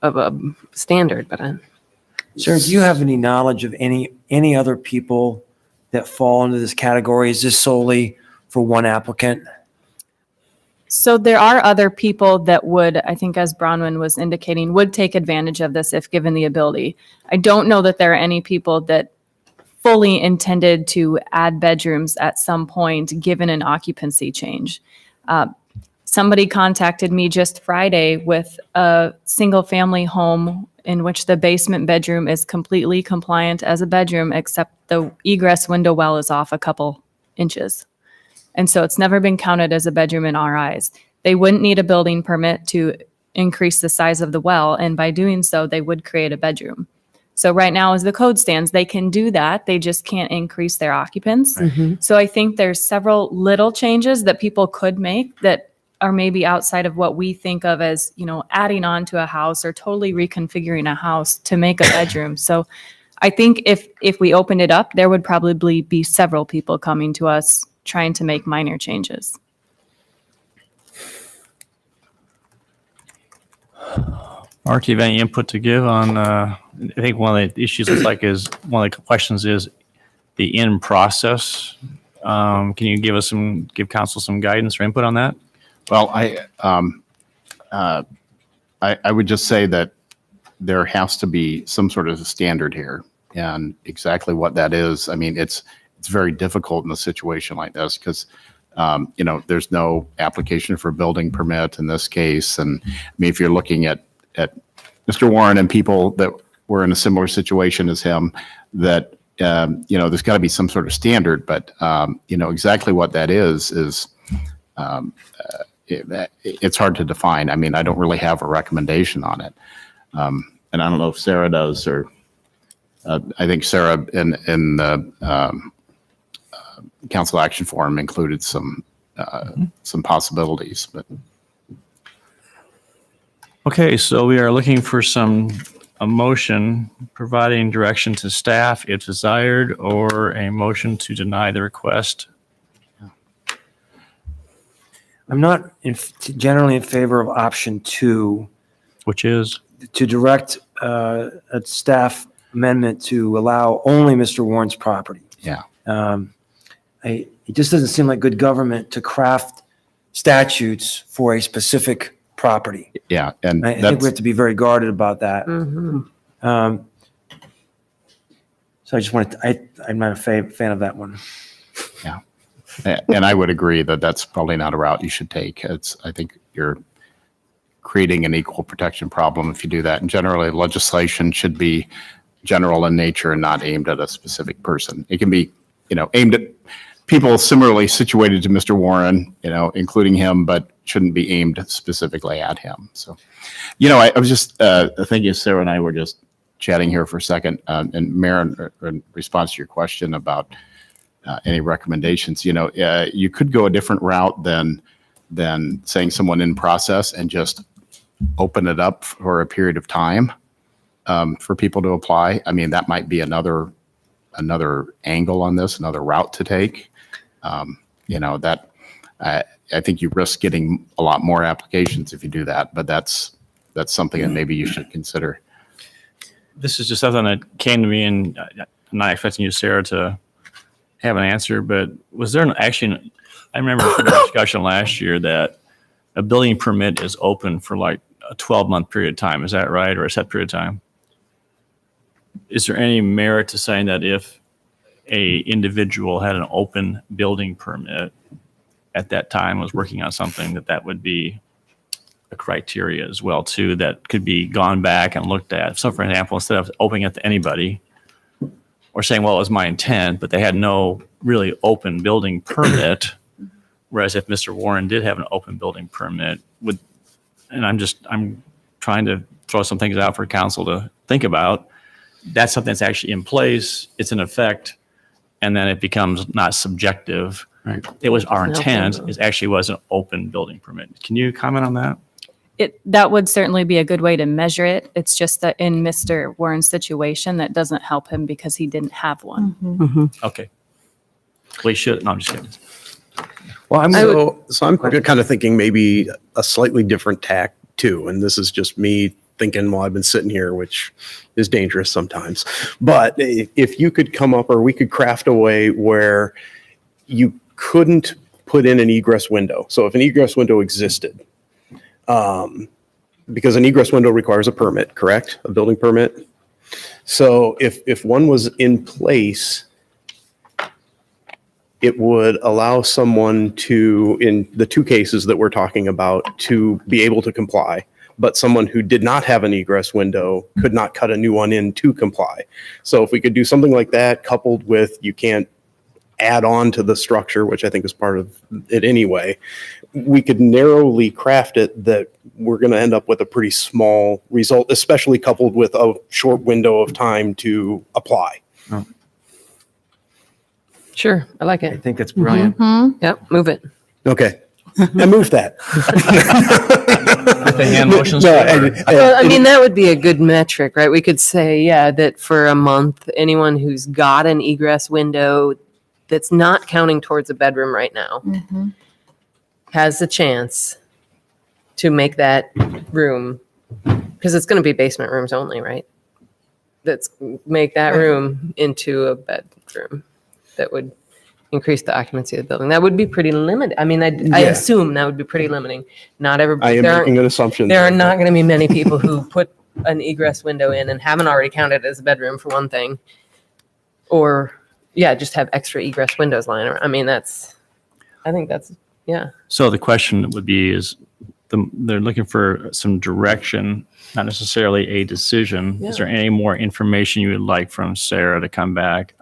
of a standard, but Sarah, do you have any knowledge of any other people that fall into this category? Is this solely for one applicant? So there are other people that would, I think as Bronwyn was indicating, would take advantage of this if given the ability. I don't know that there are any people that fully intended to add bedrooms at some point, given an occupancy change. Somebody contacted me just Friday with a single-family home in which the basement bedroom is completely compliant as a bedroom, except the egress window well is off a couple inches. And so it's never been counted as a bedroom in our eyes. They wouldn't need a building permit to increase the size of the well, and by doing so, they would create a bedroom. So right now, as the code stands, they can do that. They just can't increase their occupants. So I think there's several little changes that people could make that are maybe outside of what we think of as, adding on to a house or totally reconfiguring a house to make a bedroom. So I think if we opened it up, there would probably be several people coming to us trying to make minor changes. Mark, do you have any input to give on, I think one of the issues one of the questions is the in process. Can you give council some guidance or input on that? Well, I would just say that there has to be some sort of a standard here. and exactly what that is. I mean, it's very difficult in a situation like this because, there's no application for a building permit in this case. And I mean, if you're looking at Mr. Warren and people that were in a similar situation as him, that, there's got to be some sort of standard, but, exactly what that is it's hard to define. I mean, I don't really have a recommendation on it. And I don't know if Sarah does, or I think Sarah in the council action forum included some possibilities, but. Okay, so we are looking for a motion providing direction to staff if desired, or a motion to deny the request. I'm not generally in favor of option 2, Which is? to direct a staff amendment to allow only Mr. Warren's property. Yeah. It just doesn't seem like good government to craft statutes for a specific property. Yeah, and I think we have to be very guarded about that. So I just wanted to, I'm not a fan of that one. Yeah. And I would agree that that's probably not a route you should take. I think you're creating an equal protection problem if you do that. And generally, legislation should be general in nature and not aimed at a specific person. It can be, aimed at people similarly situated to Mr. Warren, including him, but shouldn't be aimed specifically at him. So, I was just thinking, Sarah and I were just chatting here for a second, and Mayor, in response to your question about any recommendations, you could go a different route than saying someone in process and just open it up for a period of time for people to apply. I mean, that might be another angle on this, another route to take. I think you risk getting a lot more applications if you do that, but that's something that maybe you should consider. This is just something that came to me, and I'm not expecting you, Sarah, to have an answer, but was there I remember from the discussion last year that a building permit is open for like a 12-month period of time. Is that right? Or a set period of time? Is there any merit to saying that if a individual had an open building permit at that time, was working on something, that would be a criteria as well too, that could be gone back and looked at? So for example, instead of opening it to anybody or saying, well, it was my intent, but they had no really open building permit, whereas if Mr. Warren did have an open building permit, and I'm trying to throw some things out for council to think about, that's something that's actually in place, it's in effect, and then it becomes not subjective. Right. It was our intent, it actually was an open building permit. Can you comment on that? That would certainly be a good way to measure it. It's just that in Mr. Warren's situation, that doesn't help him because he didn't have one. Okay. We should, no, I'm just kidding. Well, So I'm kind of thinking maybe a slightly different tack too. And this is just me thinking while I've been sitting here, which is dangerous sometimes. But if you could come up, or we could craft a way where you couldn't put in an egress window. So if an egress window existed, because an egress window requires a permit, correct? A building permit. So if one was in place, it would allow someone to, in the two cases that we're talking about, to be able to comply. But someone who did not have an egress window could not cut a new one in to comply. So if we could do something like that, coupled with you can't add on to the structure, which I think is part of it anyway, we could narrowly craft it that we're going to end up with a pretty small result, especially coupled with a short window of time to apply. Sure, I like I it. think that's brilliant. Yep, move it. Okay. I moved that. The hand motions. Well, I mean, that would be a good metric, right? We could say, yeah, that for a month, anyone who's got an egress window that's not counting towards a bedroom right now has the chance to make that room, because it's going to be basement rooms only, right? Make that room into a bedroom. That would increase the occupancy of the building. That would be pretty limited. I mean, I assume that would be pretty limiting. Not everybody. I am making an assumption. There are not going to be many people who put an egress window in and haven't already counted it as a bedroom, for one thing, Or, yeah, just have extra egress windows lying around. I mean, I think that's, yeah. So the question would be they're looking for some direction, not necessarily a decision. Yeah. Is there any more information you would like from Sarah to come back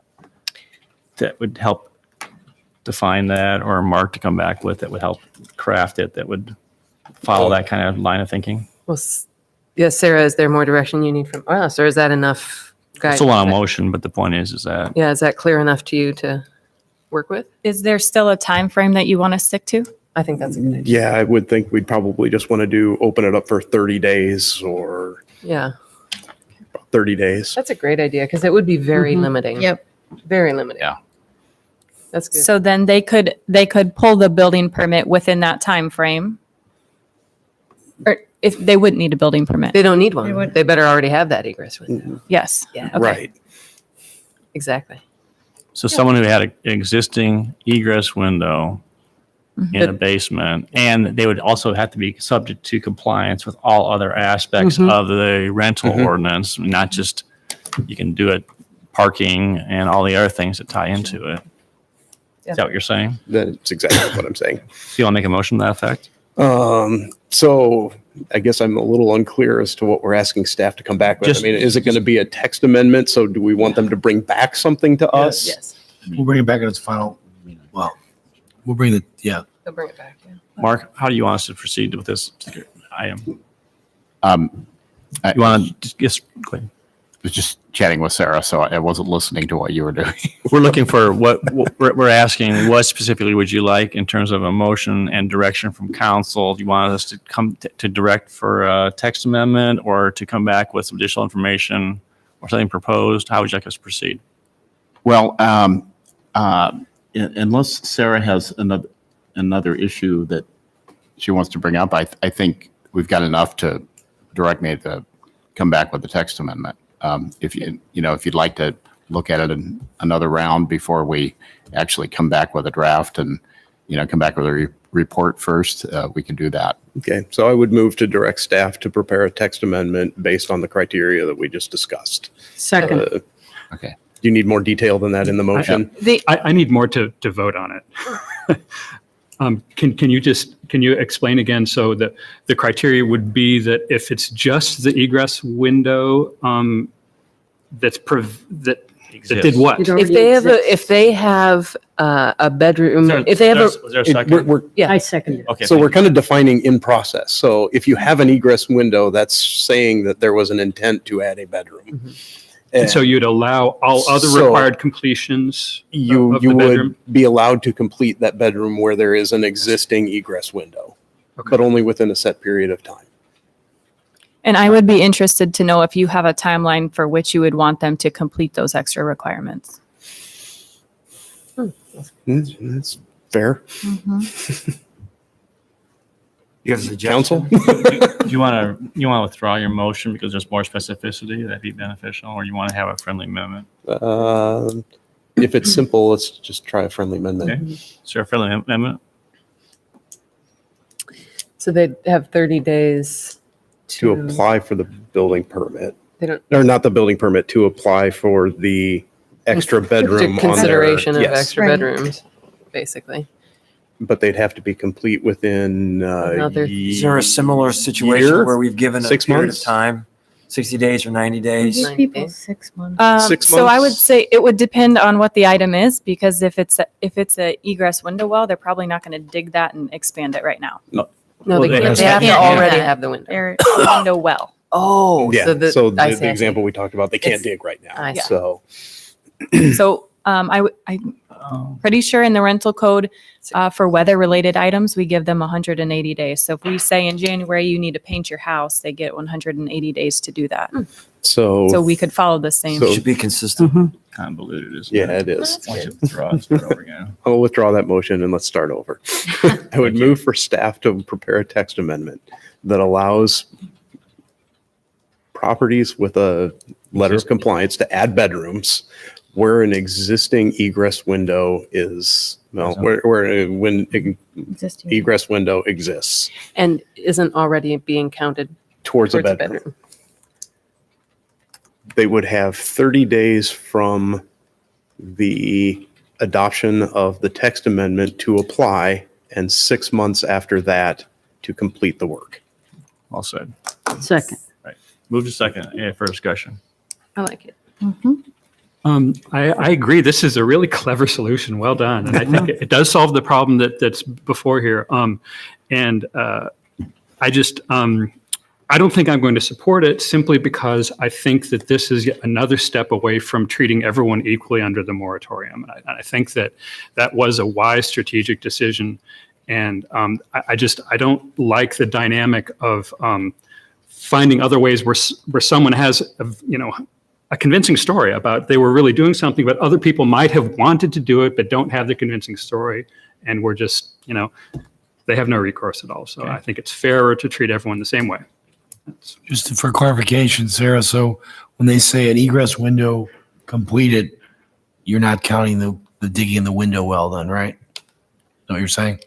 that would help define that, or Mark to come back with that would help craft it, that would follow that kind of line of thinking? Well, yes, Sarah, is there more direction you need from us, or is that enough? It's a lot of motion, but the point is that Yeah, is that clear enough to you to work with? Is there still a time frame that you want to stick to? I think that's a good idea. Yeah, I would think we'd probably just want to open it up for 30 days or Yeah, 30 days. that's a great idea because it would be very limiting. Yep. Very limiting. Yeah. That's good. So then they could pull the building permit within that time frame. Or if they wouldn't need a building permit. They don't need one. They better already have that egress window. Yes. Yeah. Okay. Right. Exactly. so someone who had an existing egress window in a basement, and they would also have to be subject to compliance with all other aspects of the rental ordinance, not just you can do it parking and all the other things that tie into it. Is that what you're saying? That's exactly what I'm saying. So you want to make a motion to that effect? So I guess I'm a little unclear as to what we're asking staff to come back with. Just- I mean, is it going to be a text amendment? So do we want them to bring back something to us? Yes. We'll bring it back in its final, well, we'll bring it, yeah. They'll bring it back. Yeah. Mark, how do you want us to proceed with this item? I You want to just was just chatting with Sarah, so I wasn't listening to what you were doing. we're looking for what we're asking, what specifically would you like in terms of a motion and direction from council? Do you want us to come to direct for a text amendment, or to come back with some additional information or something proposed? How would you like us to proceed? Well, unless Sarah has another issue that she wants to bring up, I think we've got enough to direct me to come back with the text amendment. If you'd like to look at it in another round before we actually come back with a draft and, come back with a report first, we can do that. Okay. So I would move to direct staff to prepare a text amendment based on the criteria that we just discussed. Second. Okay. Do you need more detail than that in the motion? I need more to vote on it. Can you explain again? So the criteria would be that if it's just the egress window, that did what? It If already they have a bedroom, if they have a, Was there a second? yeah. I second it. Okay. So we're kind of defining in process. So if you have an egress window, that's saying that there was an intent to add a bedroom. And so you'd allow all other So required completions you of the would bedroom? be allowed to complete that bedroom where there is an existing egress window, but only within a set period of time. And I would be interested to know if you have a timeline for which you would want them to complete those extra requirements. That's fair. You have a suggestion? Council? Do you want to withdraw your motion because there's more specificity that'd be beneficial, or you want to have a friendly amendment? If it's simple, let's just try a friendly amendment. Okay. Is there a friendly amendment? So they'd have 30 days To apply for the building permit, They don't. or not the building permit, to apply for the extra bedroom on their. Consideration of Yes. extra Right. bedrooms, basically. But they'd have to be complete within Another- Is there a similar situation Year? where we've given a 6 period of months? time, 60 days or 90 days? Give people 6 months. 6 So I would months? say it would depend on what the item is, because if it's a egress window well, they're probably not going to dig that and expand it right now. No, Well, they they can't. have They have to to- already yeah. have the window. They're- Window well. Oh, Yeah, so the, so I the see, I see. example we talked about, they can't It's- dig right now. I see. So, So I'm pretty sure in the rental code for weather-related items, we give them 180 days. So if we say in January you need to paint your house, they get 180 days to do that. So we could follow the same. So- Should be consistent. Convoluted, isn't yeah, it? it is. Once you withdraw, it, start over again. I'll withdraw that motion and let's start over. I would move for staff to prepare a text amendment that allows properties with a letter of compliance to add bedrooms where an existing egress window is, well, when Existing. egress window exists And isn't already being counted towards a towards a bedroom. They would have 30 days from the adoption of the text amendment to apply and 6 months after that to complete the work. All said. Second. Right. Move to second. Any further discussion? I like it. I agree. This is a really clever solution. Well done. And I think it does solve the problem that's before here. I don't think I'm going to support it simply because I think that this is yet another step away from treating everyone equally under the moratorium. And I think that was a wise strategic decision. And I don't like the dynamic of finding other ways where someone has, a convincing story about they were really doing something, but other people might have wanted to do it, but don't have the convincing story. And we're just, they have no recourse at all. So I think it's fairer to treat everyone the same way. Just for clarification, Sarah, so when they say an egress window completed, you're not counting the digging the window well then, right? Is that what you're saying?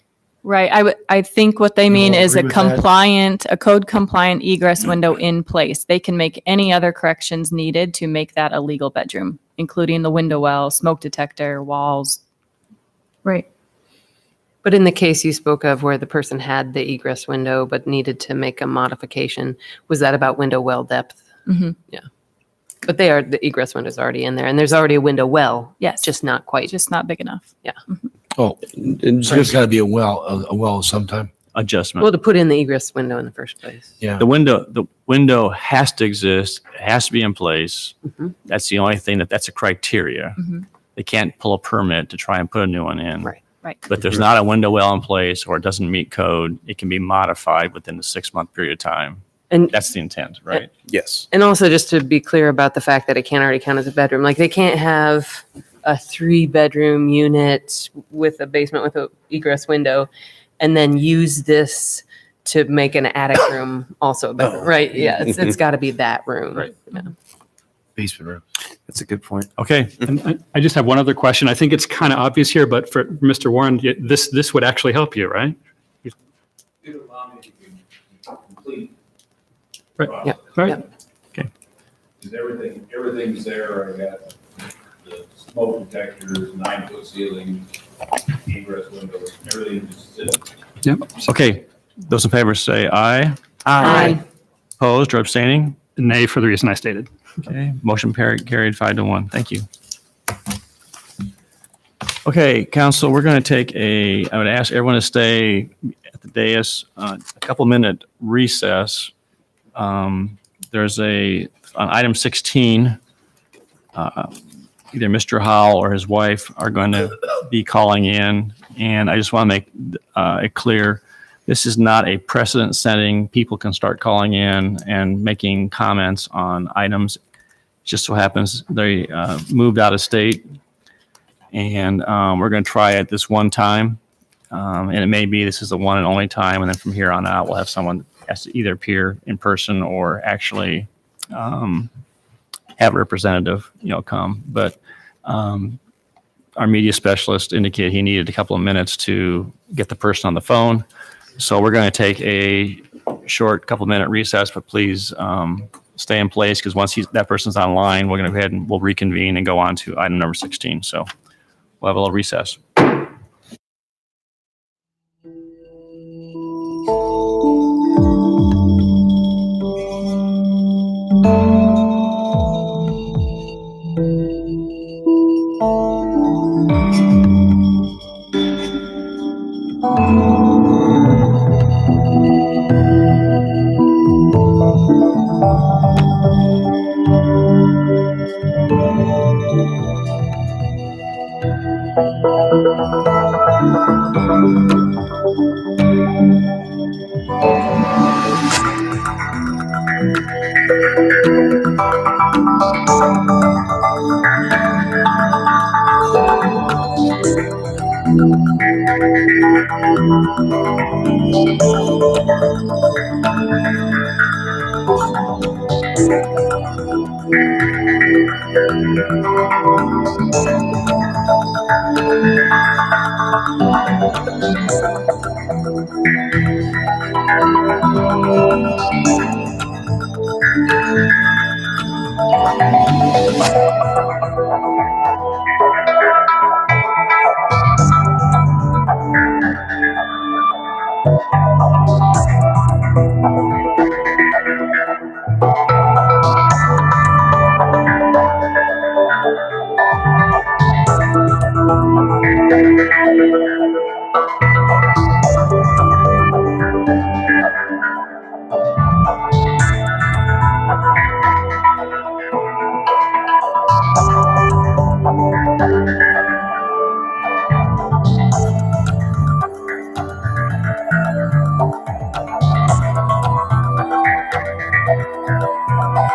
Right. I think what they mean all is agree with that? a code compliant egress window in place. They can make any other corrections needed to make that a legal bedroom, including the window well, smoke detector, walls. Right. But in the case you spoke of where the person had the egress window but needed to make a modification, was that about window well depth? Mm-hmm. Yeah. But the egress window's already in there, and there's already a window well. Yes. Just not quite. Just not big enough. Yeah. Oh, so there's got to be a well sometime. Adjustment. Well, to put in the egress window in the first place. Yeah. The window has to exist. It has to be in place. Mhm. That's the only thing that's a criteria. Mhm. They can't pull a permit to try and put a new one in. Right. Right. But if there's not a window well in place or it doesn't meet code, it can be modified within the 6-month period of time. And That's the intent, right? Yes. And also just to be clear about the fact that it can't already count as a bedroom. Like they can't have a 3-bedroom unit with a basement with a egress window and then use this to make an attic room also a bedroom, right? Yeah, it's got to be that room. Right. Yeah. Basement room. That's a good point. Okay. And I just have one other question. I think it's kind of obvious here, but for Mr. Warren, this would actually help you, right? Right. Yeah. Right. Yeah. Okay. Because everything's there. I got the smoke detectors, 9-foot ceiling, egress windows, everything just sitting. Yep. Okay. Those in favor say aye. Aye. Opposed or abstaining? Nay for the reason I stated. Okay. Motion carried 5-1. Thank you. Okay, council, we're going to take I would ask everyone to stay at the dais, a couple-minute recess. There's on item 16, either Mr. Howell or his wife are going to be calling in, and I just want to make it clear, this is not a precedent setting. People can start calling in and making comments on items. Just so happens they moved out of state, and we're going to try it this one time, and it may be this is the one and only time, and then from here on out, we'll have someone has to either appear in person or actually have a representative, come. But our media specialist indicated he needed a couple of minutes to get the person on the phone. So we're going to take a short couple-minute recess, but please stay in place because once that person's online, we're going to go ahead and we'll reconvene and go on to item number 16. So we'll have a little recess.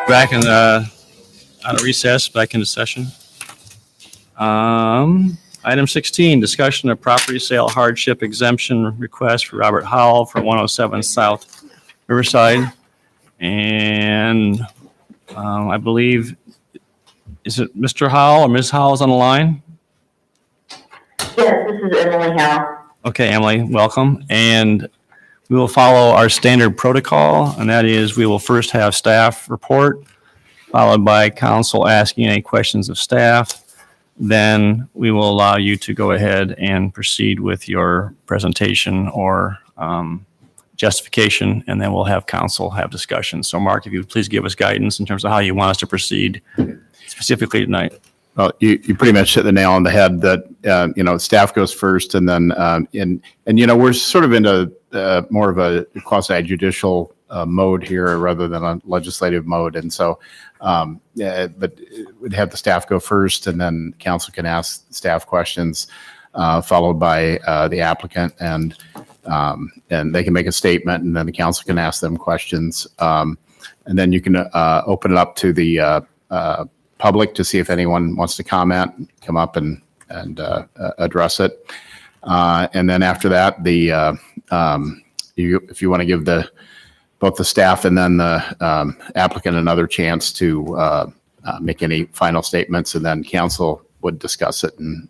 Back in, out of recess, back into session. Item 16, discussion of property sale hardship exemption request for Robert Howell for 107 South Riverside. And I believe, is it Mr. Howell or Ms. Howell's on the line? Yes, this is Emily Howe. Okay, Emily, welcome. And we will follow our standard protocol, and that is we will first have staff report, followed by council asking any questions of staff. Then we will allow you to go ahead and proceed with your presentation or justification, and then we'll have council have discussion. So Mark, if you would please give us guidance in terms of how you want us to proceed specifically tonight. Well, you pretty much hit the nail on the head that, staff goes first and then, we're sort of into more of a quasi-judicial mode here rather than a legislative mode. And so, but we'd have the staff go first and then council can ask staff questions, followed by the applicant and they can make a statement and then the council can ask them questions. And then you can open it up to the public to see if anyone wants to comment, come up and address it. And then after that, if you want to give both the staff and then the applicant another chance to make any final statements, and then council would discuss it and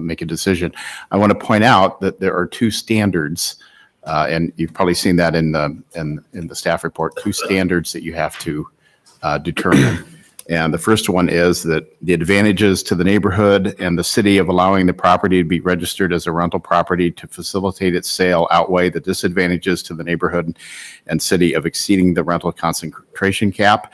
make a decision. I want to point out that there are two standards, and you've probably seen that in the staff report, two standards that you have to determine. And the first one is that the advantages to the neighborhood and the city of allowing the property to be registered as a rental property to facilitate its sale outweigh the disadvantages to the neighborhood and city of exceeding the rental concentration cap.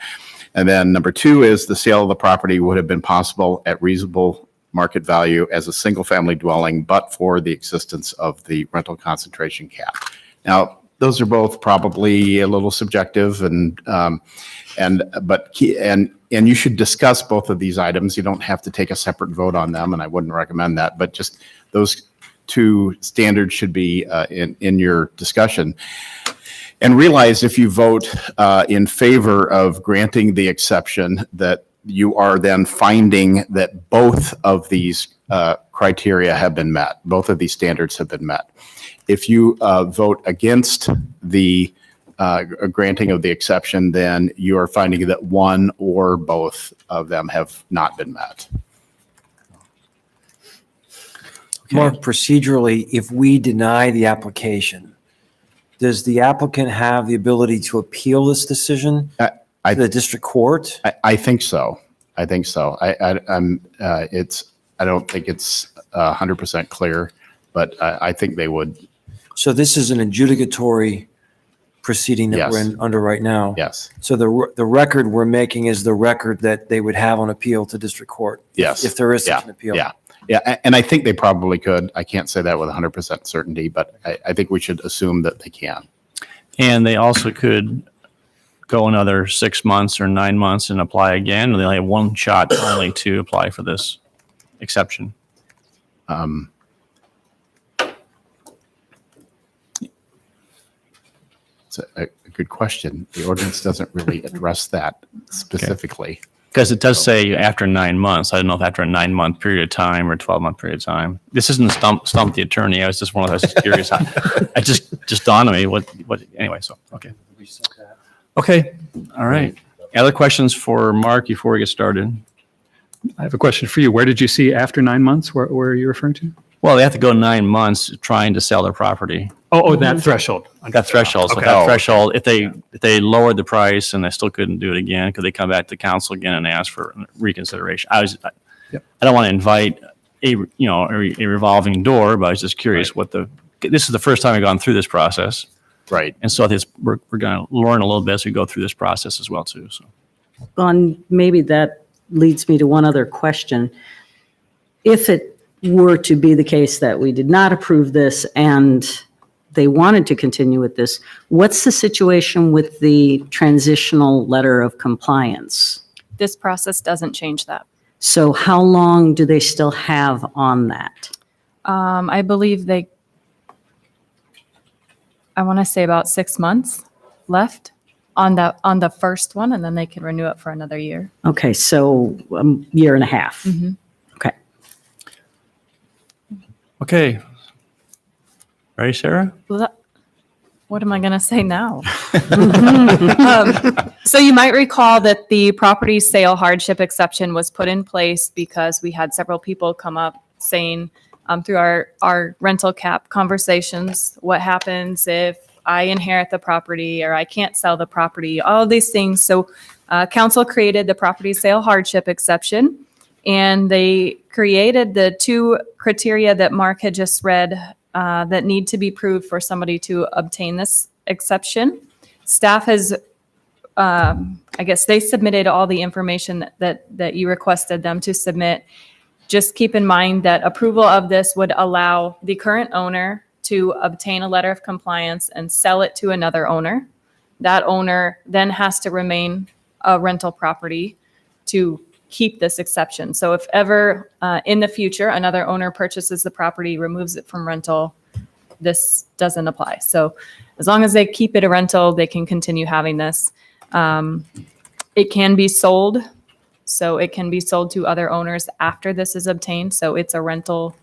And then number two is the sale of the property would have been possible at reasonable market value as a single family dwelling, but for the existence of the rental concentration cap. Now, those are both probably a little subjective and you should discuss both of these items. You don't have to take a separate vote on them, and I wouldn't recommend that, but just those two standards should be in your discussion. And realize if you vote in favor of granting the exception that you are then finding that both of these criteria have been met, both of these standards have been met. If you vote against the granting of the exception, then you are finding that one or both of them have not been met. More procedurally, if we deny the application, does the applicant have the ability to appeal this decision to the district court? I think so. I think so. I don't think it's 100% clear, but I think they would. So this is an adjudicatory proceeding that we're under right now. Yes. So the record we're making is the record that they would have on appeal to district court. Yes. If there is such an appeal. Yeah. And I think they probably could. I can't say that with 100% certainty, but I think we should assume that they can. And they also could go another 6 months or 9 months and apply again, or they'll have one shot only to apply for this exception. It's a good question. The ordinance doesn't really address that specifically. Because it does say after 9 months. I don't know if after a 9-month period of time or 12-month period of time. This isn't stump the attorney. I was just curious. I just dawned on me what anyway. So okay. Okay. All right. Other questions for Mark before we get started? I have a question for you. Where did you see after 9 months? Where are you referring to? Well, they have to go 9 months trying to sell their property. Oh, that threshold. That threshold. So Okay. that threshold, if they lowered the price and they still couldn't do it again, could they come back to council again and ask for reconsideration? I don't want to invite a revolving door, but I was just curious this is the first time I've gone through this process. Right. And so we're going to learn a little bit as we go through this process as well too. So. Maybe that leads me to one other question. If it were to be the case that we did not approve this and they wanted to continue with this, what's the situation with the transitional letter of compliance? This process doesn't change that. So how long do they still have on that? I believe I want to say about 6 months left. on the first one, and then they can renew it for another year. Okay, so year and a half. Mhm. Okay. Okay. Ready, Sarah? Well, what am I going to say now? So you might recall that the property sale hardship exception was put in place because we had several people come up saying through our rental cap conversations, what happens if I inherit the property or I can't sell the property, all of these things. So council created the property sale hardship exception, and they created the two criteria that Mark had just read that need to be proved for somebody to obtain this exception. Staff has, I guess they submitted all the information that you requested them to submit. Just keep in mind that approval of this would allow the current owner to obtain a letter of compliance and sell it to another owner. That owner then has to remain a rental property to keep this exception. So if ever in the future another owner purchases the property, removes it from rental, this doesn't apply. So as long as they keep it a rental, they can continue having this. It can be sold. So it can be sold to other owners after this is obtained. So it's a rental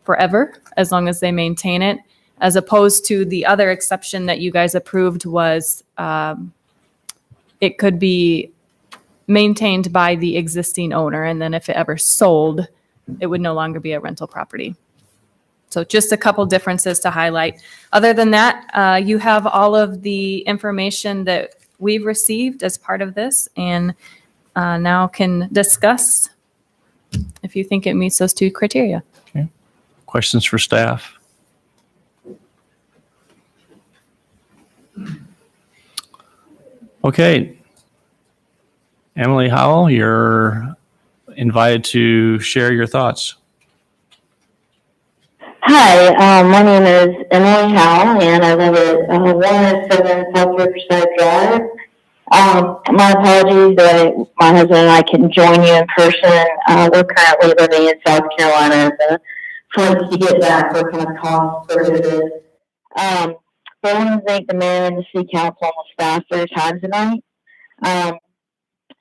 forever as long as they maintain it, as opposed to the other exception that you guys approved was it could be maintained by the existing owner. And then if it ever sold, it would no longer be a rental property. So just a couple differences to highlight. Other than that, you have all of the information that we've received as part of this, and now can discuss if you think it meets those two criteria. Questions for staff? Okay. Emily Howell, you're invited to share your thoughts. Hi, my name is Emily Howell, and I live at 107 South Riverside Drive. My apologies that my husband and I can join you in person. We're currently living in South Carolina. The flights to get back were kind of cost prohibitive. But I want to thank the mayor and the city council and the staff for your time tonight.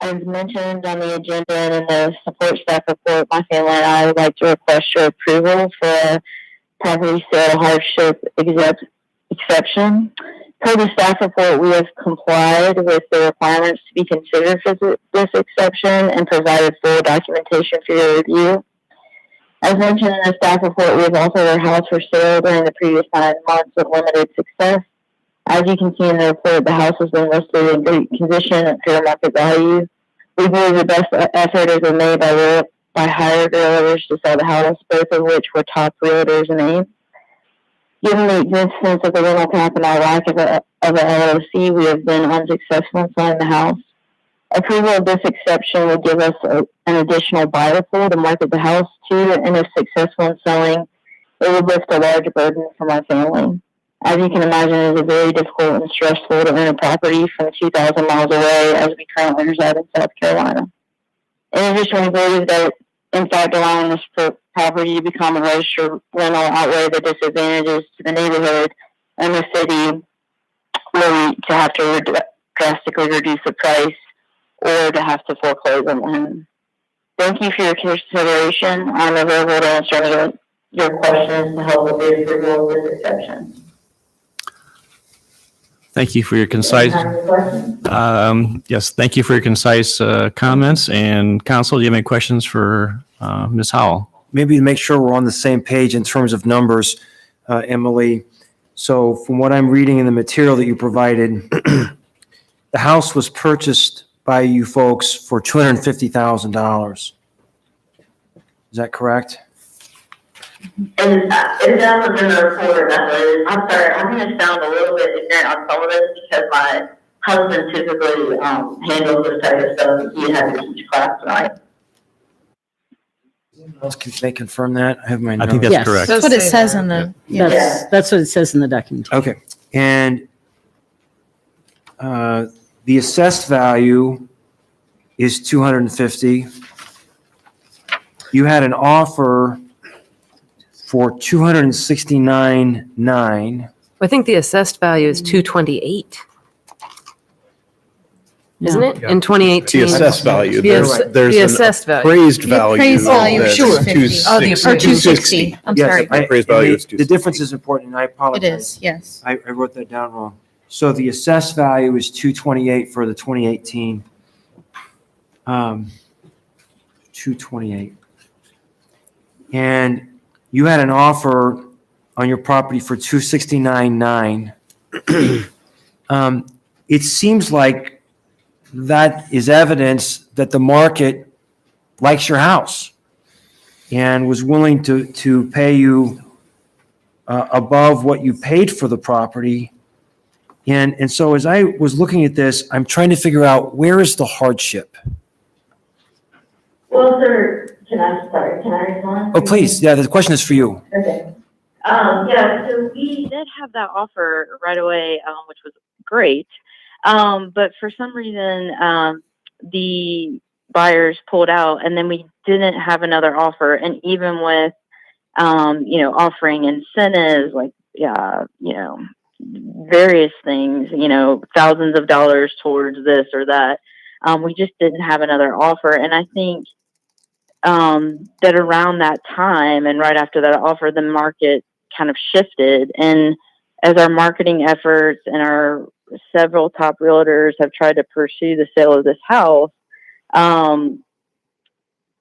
As mentioned on the agenda and in the support staff report, my family and I would like to request your approval for a property sale hardship exception. Per the staff report, we have complied with the requirements to be considered for this exception and provided full documentation for your review. As mentioned in the staff report, we have offered our house for sale during the previous 9 months with limited success. As you can see in the report, the house has been listed in great condition at fair market value. We believe the best effort has been made by hired realtors to sell the house, both of which were top realtors in Ames. Given the existence of the rental cap and our lack of an LLC, we have been unsuccessful in selling the house. Approval of this exception would give us an additional buyer pool to market the house to, and if successful in selling, it would lift a large burden from our family. As you can imagine, it is very difficult and stressful to own a property from 2,000 miles away, as we currently reside in South Carolina. In addition, we believe that, in fact, allowing this property to become a registered rental outweigh the disadvantages to the neighborhood and the city, were we to have to drastically reduce the price or to have to foreclose on the home. Thank you for your consideration. I'm available to answer any of your questions to help with the approval of this exception. Thank you for your concise. Yes, thank you for your concise comments. And council, do you have any questions for Ms. Howell? Maybe to make sure we're on the same page in terms of numbers, Emily. So from what I'm reading in the material that you provided, the house was purchased by you folks for $250,000. Is that correct? And it does in the report. I'm sorry, I'm going to sound a little bit ignorant on some of this because my husband typically handles this type of stuff. He had to teach class tonight. Can they confirm that? I have my notes. I think that's correct. That's what it says in the. That's what it says in the document. Okay, and the assessed value is $250,000. You had an offer for $269,900. I think the assessed value is 228. isn't it? Yeah. In 2018. The assessed value. The There's ass- there's the an assessed value. appraised The value. appraised value that's is 250. Oh, the 260. Or 260. I'm Yes, sorry. Appraised value is the difference is important, and I It apologize. is, yes. I wrote that down wrong. So the assessed value is 228 for the 2018. 228. And you had an offer on your property for 269.9. It seems like that is evidence that the market likes your house and was willing to pay you above what you paid for the property. And so as I was looking at this, I'm trying to figure out, where is the hardship? Well, sir, can I respond? Oh, please. Yeah, the question is for you. Okay. Yeah, so we did have that offer right away, which was great. But for some reason, the buyers pulled out, and then we didn't have another offer. And even with, offering incentives, like, various things, thousands of dollars towards this or that, we just didn't have another offer. And I think that around that time and right after that offer, the market kind of shifted. And as our marketing efforts and our several top realtors have tried to pursue the sale of this house,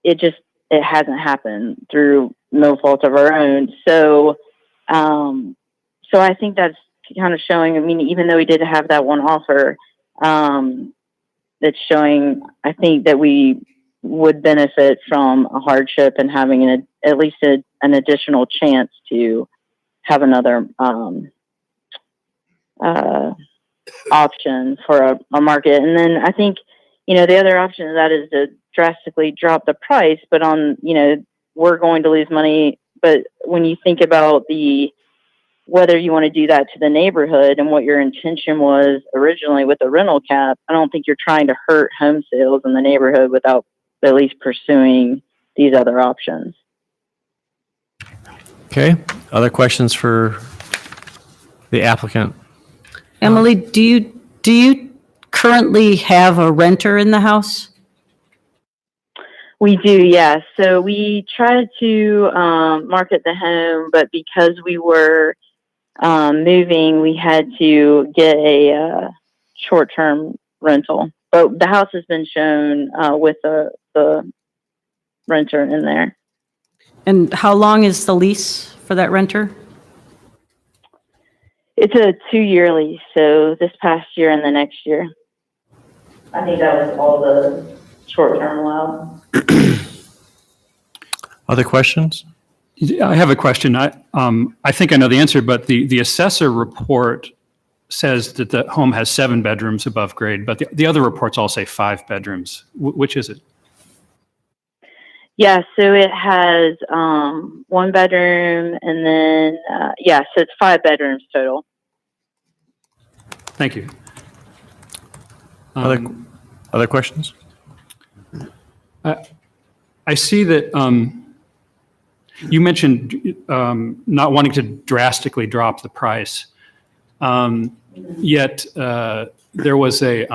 it hasn't happened through no fault of our own. So I think that's kind of showing, even though we did have that one offer, that's showing, I think, that we would benefit from a hardship and having at least an additional chance to have another option for a market. And then I think, the other option of that is to drastically drop the price, but we're going to lose money. But when you think about whether you want to do that to the neighborhood and what your intention was originally with the rental cap, I don't think you're trying to hurt home sales in the neighborhood without at least pursuing these other options. Okay, other questions for the applicant? Emily, do you currently have a renter in the house? We do, yes. So we tried to market the home, but because we were moving, we had to get a short-term rental. But the house has been shown with the renter in there. And how long is the lease for that renter? It's a 2-year lease, so this past year and the next year. I think that was all the short-term allowed. Other questions? I have a question. I think I know the answer, but the assessor report says that the home has 7 bedrooms above grade, but the other reports all say 5 bedrooms. Which is it? Yeah, so it has 1 bedroom and then, so it's 5 bedrooms total. Thank you. Other questions? I see that you mentioned not wanting to drastically drop the price. Yet there was a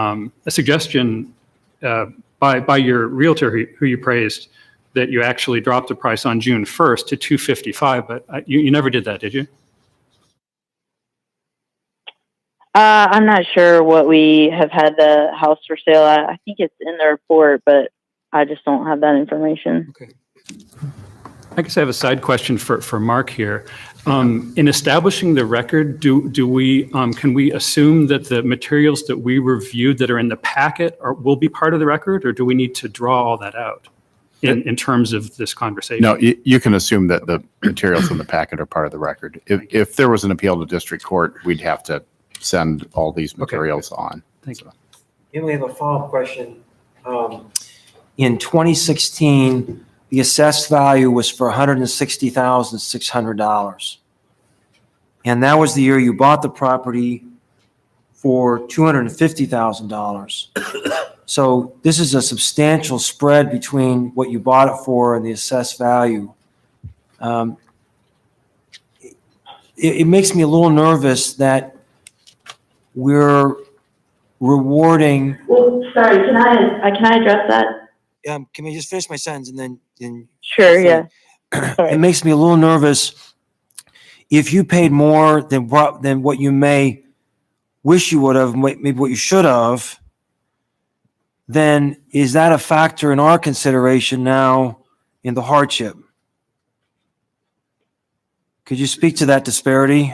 suggestion by your realtor who you praised that you actually dropped the price on June 1st to $255, but you never did that, did you? I'm not sure what we have had the house for sale at. I think it's in the report, but I just don't have that information. Okay. I guess I have a side question for Mark here. In establishing the record, can we assume that the materials that we reviewed that are in the packet will be part of the record, or do we need to draw all that out in terms of this conversation? No, you can assume that the materials in the packet are part of the record. If there was an appeal to district court, we'd have to send all these materials on. Thank you. And we have a follow-up question. In 2016, the assessed value was for $160,600. And that was the year you bought the property for $250,000. So this is a substantial spread between what you bought it for and the assessed value. It makes me a little nervous that we're rewarding. Well, sorry, can I address that? Can we just finish my sentence and then? Sure, yeah. It makes me a little nervous. If you paid more than what you may wish you would have, maybe what you should have, then is that a factor in our consideration now in the hardship? Could you speak to that disparity?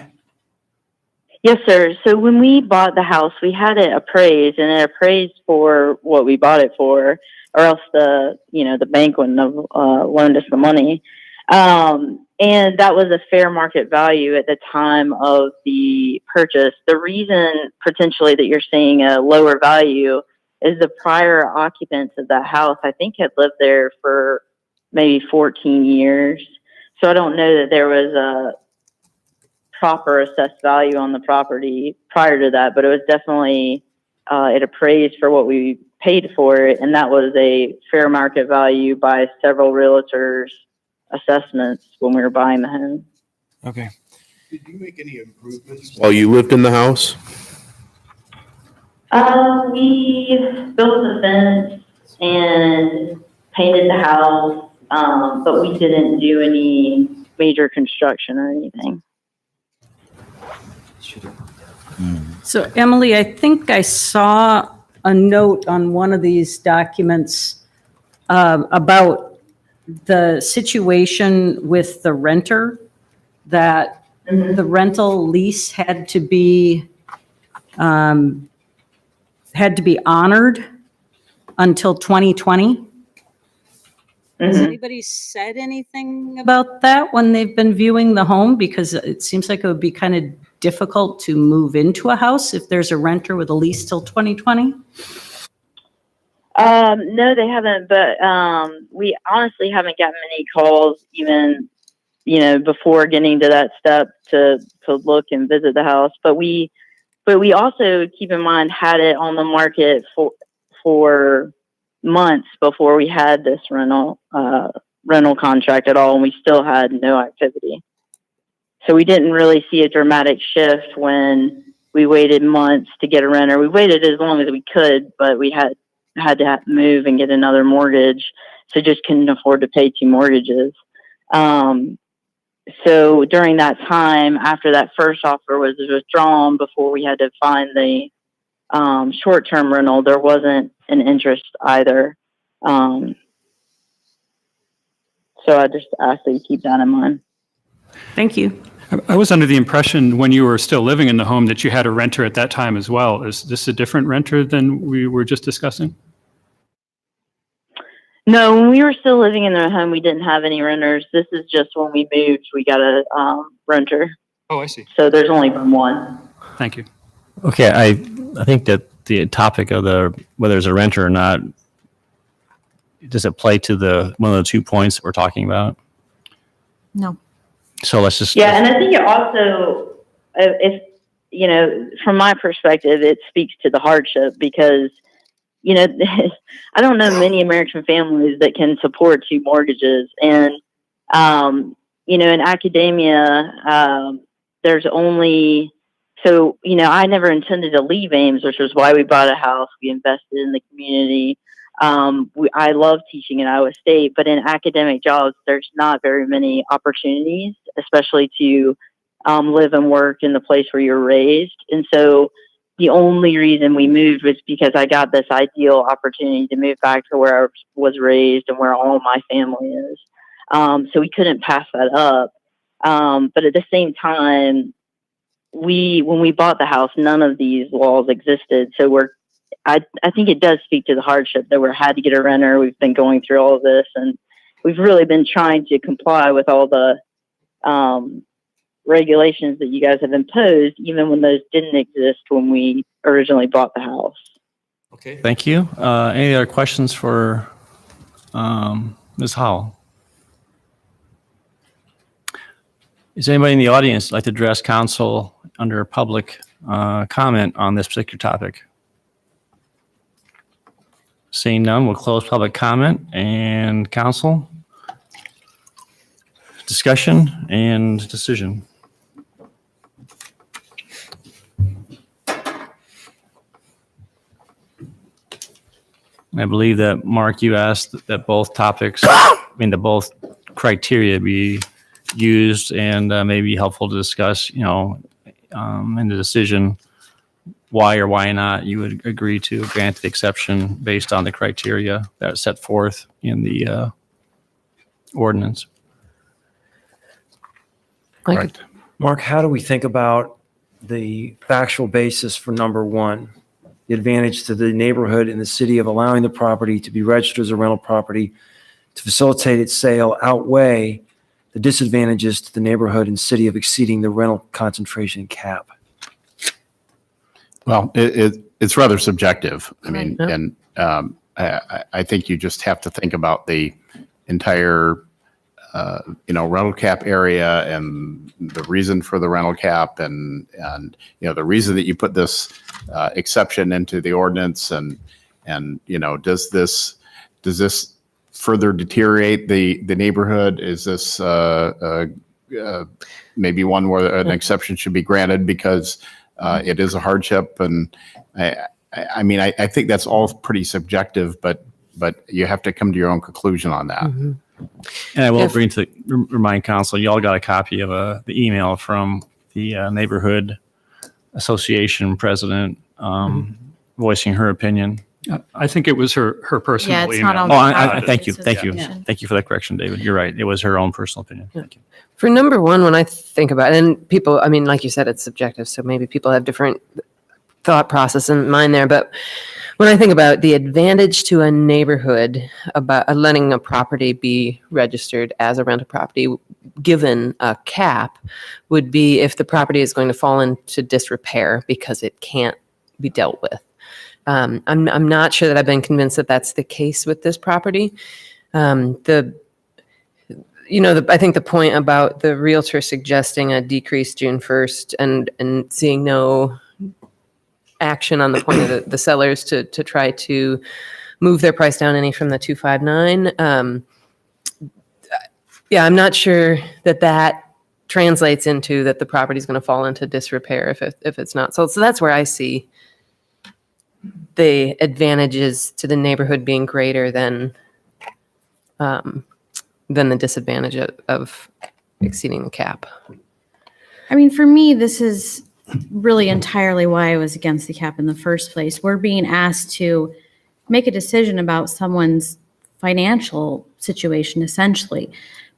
Yes, sir. So when we bought the house, we had it appraised, and it appraised for what we bought it for, or else the bank wouldn't have loaned us the money. And that was a fair market value at the time of the purchase. The reason potentially that you're seeing a lower value is the prior occupants of that house, I think, had lived there for maybe 14 years. So I don't know that there was a proper assessed value on the property prior to that, but it was definitely, it appraised for what we paid for it. And that was a fair market value by several realtors' assessments when we were buying the home. Okay. Did you make any improvements while you lived in the house? We built the fence and painted the house, but we didn't do any major construction or anything. So Emily, I think I saw a note on one of these documents about the situation with the renter, that the rental lease had to be honored until 2020. Has anybody said anything about that when they've been viewing the home? Because it seems like it would be kind of difficult to move into a house if there's a renter with a lease till 2020. No, they haven't, but we honestly haven't gotten many calls even, before getting to that step to look and visit the house. But we also, keep in mind, had it on the market for months before we had this rental contract at all, and we still had no activity. So we didn't really see a dramatic shift when we waited months to get a renter. We waited as long as we could, but we had to move and get another mortgage, so just couldn't afford to pay 2 mortgages. So during that time, after that first offer was withdrawn, before we had to find the short-term rental, there wasn't an interest either. So I just ask that you keep that in mind. Thank you. I was under the impression when you were still living in the home that you had a renter at that time as well. Is this a different renter than we were just discussing? No, when we were still living in the home, we didn't have any renters. This is just when we moved, we got a renter. Oh, I see. So there's only been one. Thank you. Okay, I think that the topic of whether there's a renter or not, does it play to one of the 2 points that we're talking about? No. So let's just. Yeah, and I think it also, from my perspective, it speaks to the hardship because, I don't know many American families that can support 2 mortgages. And, in academia, there's only, I never intended to leave Ames, which was why we bought a house. We invested in the community. I love teaching at Iowa State, but in academic jobs, there's not very many opportunities, especially to live and work in the place where you're raised. And so the only reason we moved was because I got this ideal opportunity to move back to where I was raised and where all my family is. So we couldn't pass that up. But at the same time, when we bought the house, none of these laws existed. So I think it does speak to the hardship that we had to get a renter. We've been going through all of this, and we've really been trying to comply with all the regulations that you guys have imposed, even when those didn't exist when we originally bought the house. Okay. Thank you. Any other questions for Ms. Howell? Is anybody in the audience like to address council under public comment on this particular topic? Seeing none, we'll close public comment and council discussion and decision. I believe that, Mark, you asked that both topics, that both criteria be used and maybe helpful to discuss, in the decision why or why not you would agree to grant the exception based on the criteria that are set forth in the ordinance. Right. Mark, how do we think about the factual basis for number one? The advantage to the neighborhood and the city of allowing the property to be registered as a rental property to facilitate its sale outweigh the disadvantages to the neighborhood and city of exceeding the rental concentration cap? Well, it's rather subjective. I mean, Right. and I think you just have to think about the entire, rental cap area and the reason for the rental cap and the reason that you put this exception into the ordinance and does this further deteriorate the neighborhood? Is this maybe one where an exception should be granted because it is a hardship? And I think that's all pretty subjective, but you have to come to your own conclusion on that. Mhm. And I will remind council, you all got a copy of the email from the neighborhood association president voicing her opinion. I think it was her personal Yeah, it's email. not on Oh, the thank you. It's a Thank you. submission. Thank you for that correction, David. You're right. It was her own personal opinion. Thank you. For number one, when I think about it, and people, like you said, it's subjective, so maybe people have different thought process in mind there, but when I think about the advantage to a neighborhood about letting a property be registered as a rental property, given a cap, would be if the property is going to fall into disrepair because it can't be dealt with. I'm not sure that I've been convinced that that's the case with this property. I think the point about the realtor suggesting a decrease June 1st and seeing no action on the point of the sellers to try to move their price down any from the 259. I'm not sure that translates into that the property is going to fall into disrepair if it's not sold. So that's where I see the advantages to the neighborhood being greater than the disadvantage of exceeding the cap. I mean, for me, this is really entirely why I was against the cap in the first place. We're being asked to make a decision about someone's financial situation, essentially.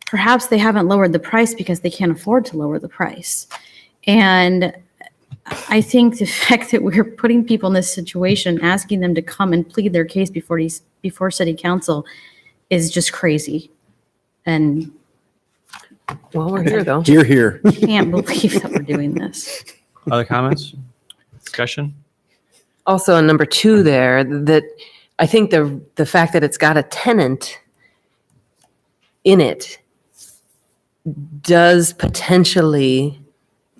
Perhaps they haven't lowered the price because they can't afford to lower the price. And I think the fact that we're putting people in this situation, asking them to come and plead their case before city council is just crazy. And well, we're here though. Here. I can't believe that we're doing this. Other comments? Discussion? Also on number two there, that I think the fact that it's got a tenant in it does potentially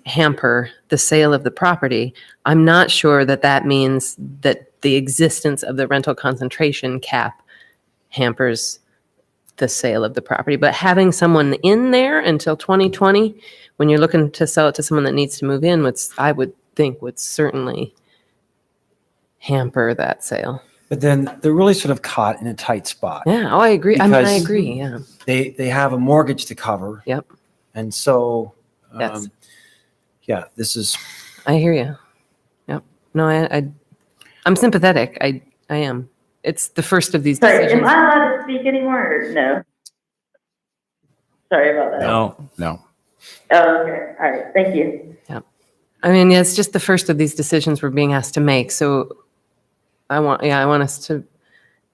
hamper the sale of the property. I'm not sure that means that the existence of the rental concentration cap hampers the sale of the property. But having someone in there until 2020, when you're looking to sell it to someone that needs to move in, I would think would certainly hamper that sale. But then they're really sort of caught in a tight spot. Yeah, I agree. I Because agree, yeah. They have a mortgage to cover. Yep. And so, Yes. this is. I hear you. Yep. No, I'm sympathetic. I am. It's the first of these Sorry, decisions. am I allowed to speak anymore or no? Sorry about that. No. Oh, okay. All right. Thank you. It's just the first of these decisions we're being asked to make. So I want us to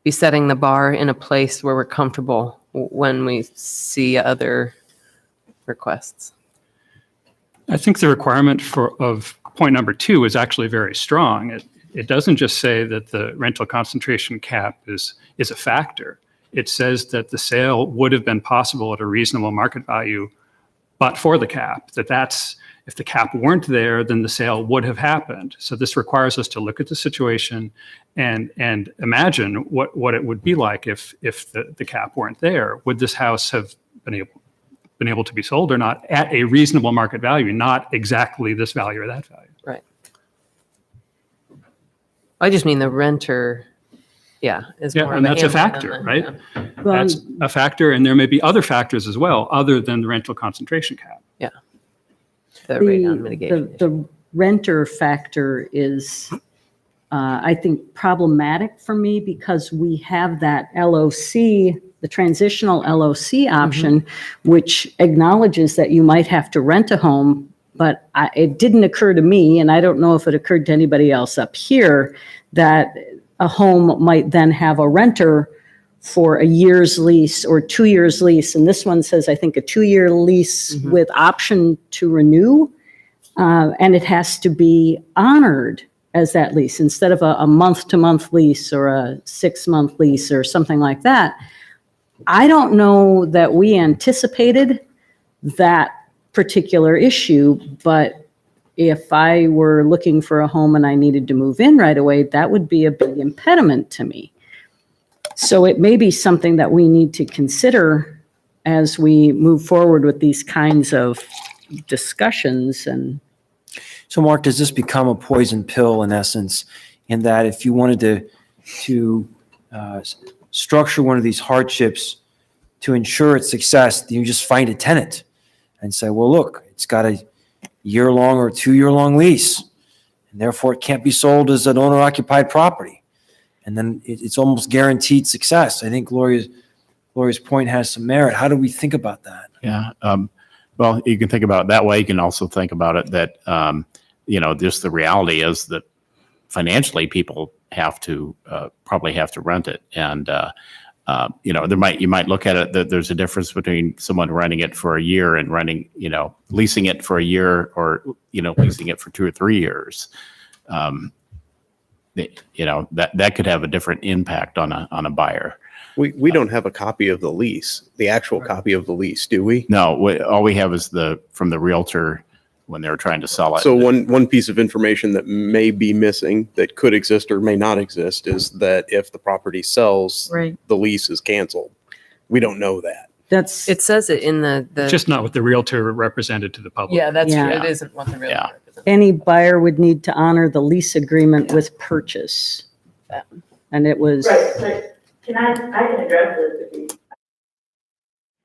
be setting the bar in a place where we're comfortable when we see other requests. I think the requirement of point number 2 is actually very strong. It doesn't just say that the rental concentration cap is a factor. It says that the sale would have been possible at a reasonable market value, but for the cap, if the cap weren't there, then the sale would have happened. So this requires us to look at the situation and imagine what it would be like if the cap weren't there. Would this house have been able to be sold or not at a reasonable market value, not exactly this value or that value? Right. I just mean the renter yeah, is Yeah, more and of that's a handling factor, on the- right? yeah. That's a factor, and there may be other factors as well, other than the rental concentration cap. The radon mitigation. The renter factor is, I think, problematic for me because we have that LOC, the transitional LOC option, which acknowledges that you might have to rent a home, but it didn't occur to me, and I don't know if it occurred to anybody else up here, that a home might then have a renter for a year's lease or 2 years lease. And this one says, I think, a 2-year lease with option to renew. And it has to be honored as that lease instead of a month-to-month lease or a 6-month lease or something like that. I don't know that we anticipated that particular issue, but if I were looking for a home and I needed to move in right away, that would be a big impediment to me. So it may be something that we need to consider as we move forward with these kinds of discussions. And So Mark, does this become a poison pill in essence, in that if you wanted to structure one of these hardships to ensure its success, you just find a tenant and say, well, look, it's got a year-long or 2-year-long lease, and therefore it can't be sold as an owner-occupied property. And then it's almost guaranteed success. I think Gloria's point has some merit. How do we think about that? Yeah. Well, you can think about it that way. You can also think about it that, just the reality is that financially people have to probably have to rent it. And, you might look at it that there's a difference between someone renting it for a year and leasing it for a year or, leasing it for 2 or 3 years. That could have a different impact on a buyer. We don't have a copy of the lease, the actual copy of the lease, do we? No, all we have is from the realtor when they were trying to sell it. So one piece of information that may be missing that could exist or may not exist is that if the property sells, Right. the lease is canceled. We don't know that. It says it in the. Just not what the realtor represented to the public. Yeah, that's Yeah. true. It isn't what the real. Yeah. any buyer would need to honor the lease agreement with purchase. And it was, Right, but I can address this if you.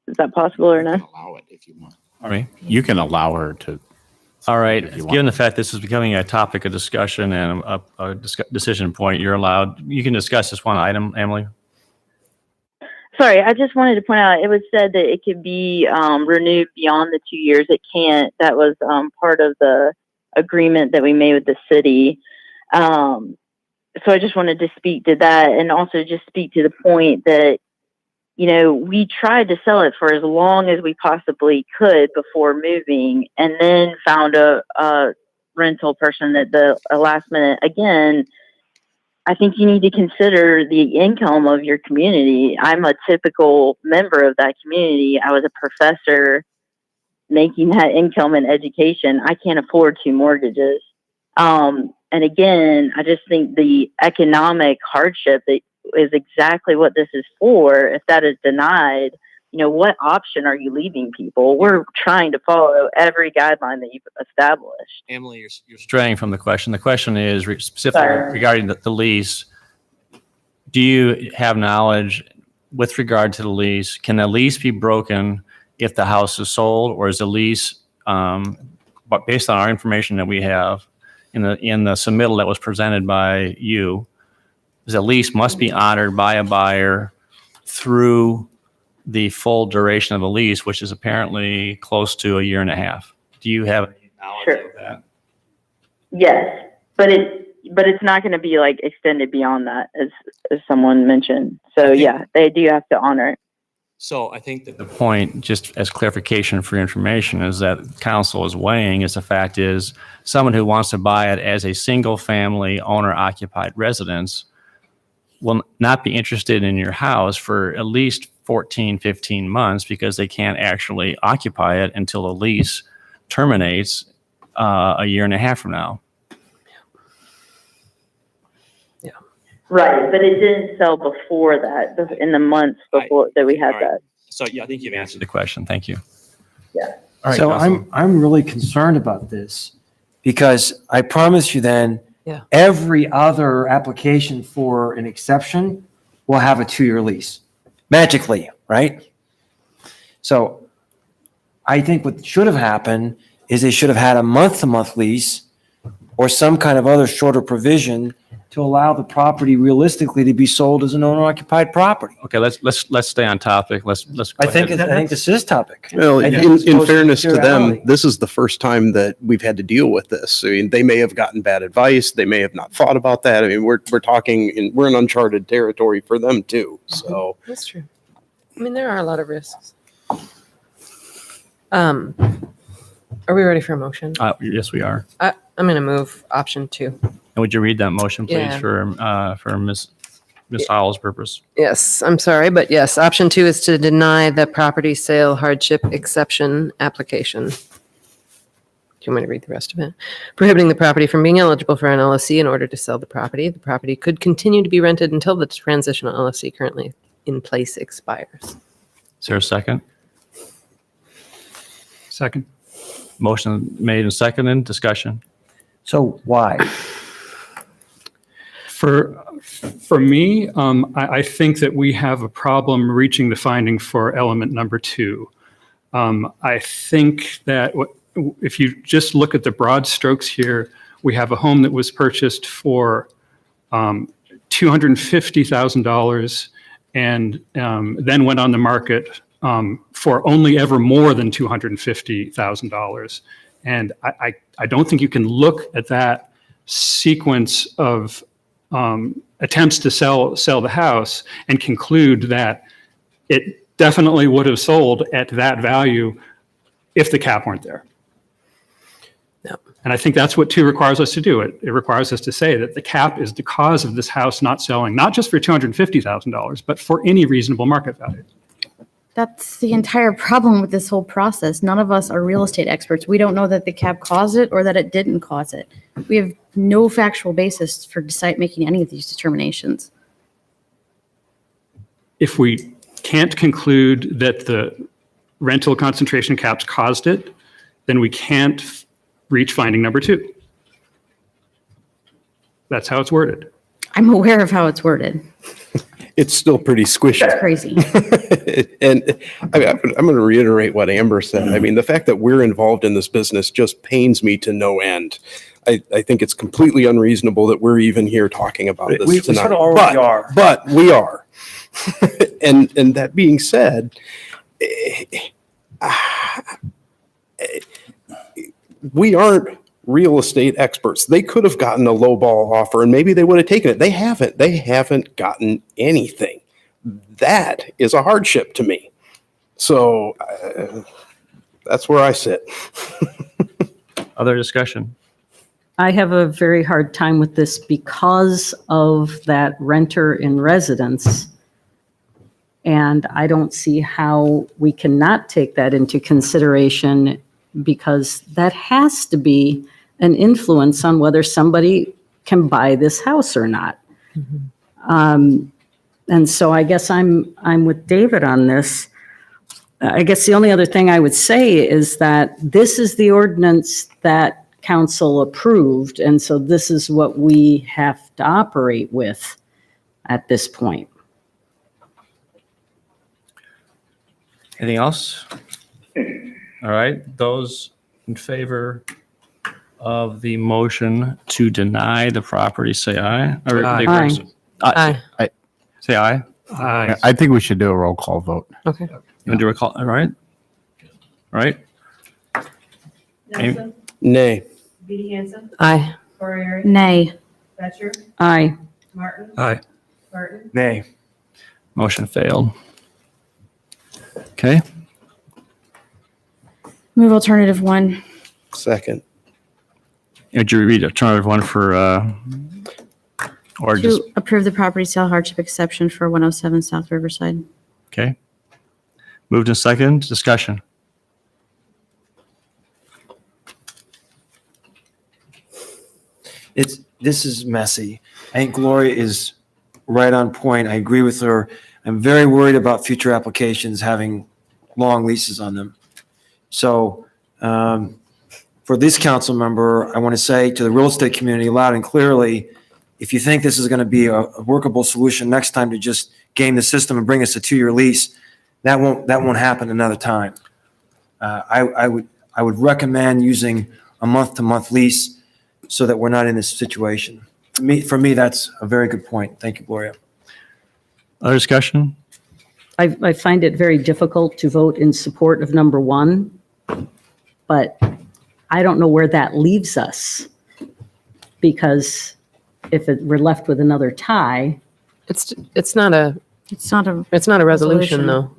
Is that possible or not? Allow it if you want. All right. You can allow her to. All right. if you want. Given the fact this is becoming a topic of discussion and a decision point, you're allowed, you can discuss this one item, Emily. Sorry, I just wanted to point out, it was said that it could be renewed beyond the 2 years. It can't. That was part of the agreement that we made with the city. So I just wanted to speak to that and also just speak to the point that, we tried to sell it for as long as we possibly could before moving, and then found a rental person at the last minute. Again, I think you need to consider the income of your community. I'm a typical member of that community. I was a professor making that income in education. I can't afford 2 mortgages. And again, I just think the economic hardship that is exactly what this is for. If that is denied, what option are you leaving people? We're trying to follow every guideline that you've established. Emily, you're straying from the question. The question is specifically regarding the lease. Do you have knowledge with regard to the lease? Can the lease be broken if the house is sold, or is the lease, but based on our information that we have in the submittal that was presented by you, is the lease must be honored by a buyer through the full duration of the lease, which is apparently close to 1.5 years. Do you have any knowledge of that? Yes, but it's not going to be like extended beyond that, as someone mentioned. So yeah, they do have to honor it. So I think that the point, just as clarification for information, is that council is weighing is the fact is someone who wants to buy it as a single family owner occupied residence will not be interested in your house for at least 14, 15 months because they can't actually occupy it until the lease terminates 1.5 years from now. Right, but it didn't sell before that, in the months before that we had that. So yeah, I think you've answered the question. Thank you. Yeah. All right, So Councilman. I'm really concerned about this because I promise you then, Yeah. every other application for an exception will have a 2-year lease. Magically, right? So I think what should have happened is they should have had a month-to-month lease or some kind of other shorter provision to allow the property realistically to be sold as an owner-occupied property. Okay, let's stay on topic. Let's. I think this is topic. Well, I think in it's supposed fairness to them, materiality. this is the first time that we've had to deal with this. I mean, they may have gotten bad advice. They may have not thought about that. I mean, we're talking, we're in uncharted territory for them too. So That's true. I mean, there are a lot of risks. Are we ready for a motion? Yes, we are. I'm going to move option 2. And would you read that motion, please, Yeah. for Ms. Howell's purpose? Yes, I'm sorry, but yes, option 2 is to deny the property sale hardship exception application. Do you want me to read the rest of it? Prohibiting the property from being eligible for an LLC in order to sell the property. The property could continue to be rented until the transitional LLC currently in place expires. Is there a second? Second. Motion made and seconded. Discussion. So why? For me, I think that we have a problem reaching the finding for element number 2. I think that if you just look at the broad strokes here, we have a home that was purchased for $250,000 and then went on the market for only ever more than $250,000. And I don't think you can look at that sequence of attempts to sell the house and conclude that it definitely would have sold at that value if the cap weren't there. No. And I think that's what 2 requires us to do. It requires us to say that the cap is the cause of this house not selling, not just for $250,000, but for any reasonable market value. That's the entire problem with this whole process. None of us are real estate experts. We don't know that the cap caused it or that it didn't cause it. We have no factual basis for making any of these determinations. If we can't conclude that the rental concentration caps caused it, then we can't reach finding number 2. That's how it's worded. I'm aware of how it's worded. it's still pretty squishy. It's crazy. And I mean, I'm going to reiterate what Amber said. I mean, the fact that we're involved in this business just pains me to no end. I think it's completely unreasonable that we're even here talking about this We tonight. sort of already are. But we are. And that being said, we aren't real estate experts. They could have gotten a lowball offer and maybe they would have taken it. They haven't. They haven't gotten anything. That is a hardship to me. So that's where I sit. Other discussion? I have a very hard time with this because of that renter in residence. And I don't see how we cannot take that into consideration because that has to be an influence on whether somebody can buy this house or not. And so I guess I'm with David on this. I guess the only other thing I would say is that this is the ordinance that council approved, and so this is what we have to operate with at this point. Anything else? All right, those in favor of the motion to deny the property, say aye. Or Aye. Aye. Say aye. Aye. I think we should do a roll call vote. Okay. You want to do a call? All right. All right. Nelson, Nay. Beatty Hansen, Aye. Corey, Nay. Batcher, Aye. Martin, Aye. Burton, Nay. Motion failed. Okay. Move alternative 1. Second. Would you read alternative 1 for, or just, To approve the property sale hardship exception for 107 South Riverside. okay. Moved in second, discussion. This is messy. I think Gloria is right on point. I agree with her. I'm very worried about future applications having long leases on them. So for this council member, I want to say to the real estate community loud and clearly, if you think this is going to be a workable solution next time to just game the system and bring us a 2-year lease, that won't happen another time. I would recommend using a month-to-month lease so that we're not in this situation. For me, that's a very good point. Thank you, Gloria. Other discussion? I find it very difficult to vote in support of number 1, but I don't know where that leaves us. Because if we're left with another tie. It's not a resolution though.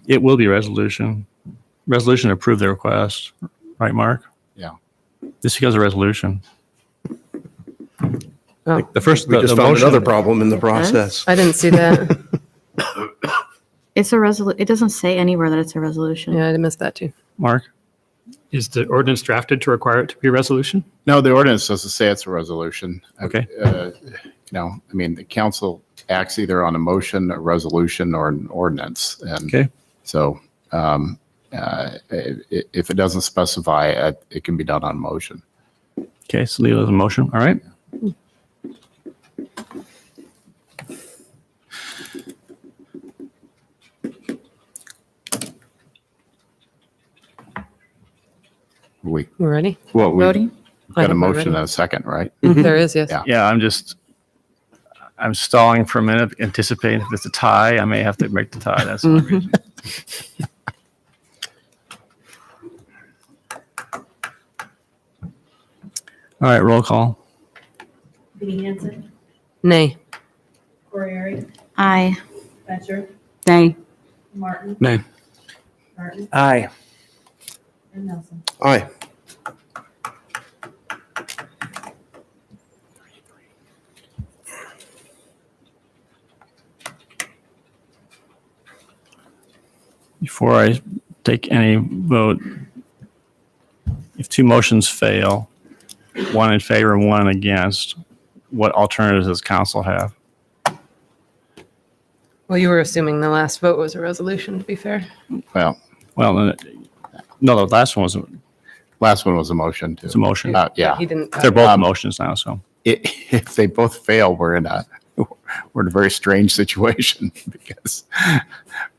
It will be resolution. Resolution to approve the request. Right, Mark? Yeah. This becomes a resolution. Oh. The first, We just the found motion- another problem in the process. I didn't see that. It's a it doesn't say anywhere that it's a resolution. Yeah, I missed that too. Mark? Is the ordinance drafted to require it to be a resolution? No, the ordinance doesn't say it's a resolution. Okay. I mean, the council acts either on a motion, a resolution, or an ordinance. And Okay. so if it doesn't specify, it can be done on motion. Okay, so leave it as a motion. All right. We, We're ready? well, we Voting? I got a think we're motion ready. and a second, right? There is, yes. Yeah. Yeah, I'm stalling for a minute, anticipating if it's a tie, I may have to break the tie. That's the only reason. All right, roll call. Judy Hansen, Nay. Corey Airy, Aye. Batchor, Nay. Martin, Nay. Martin, Aye. and Nelson. Aye. Before I take any vote, if 2 motions fail, 1 in favor and 1 against, what alternatives does council have? Well, you were assuming the last vote was a resolution, to be fair. Well, Well, no, the last one was, last one was a motion too. it's a motion. Yeah. He didn't. They're both motions now, so. If they both fail, we're in a very strange situation because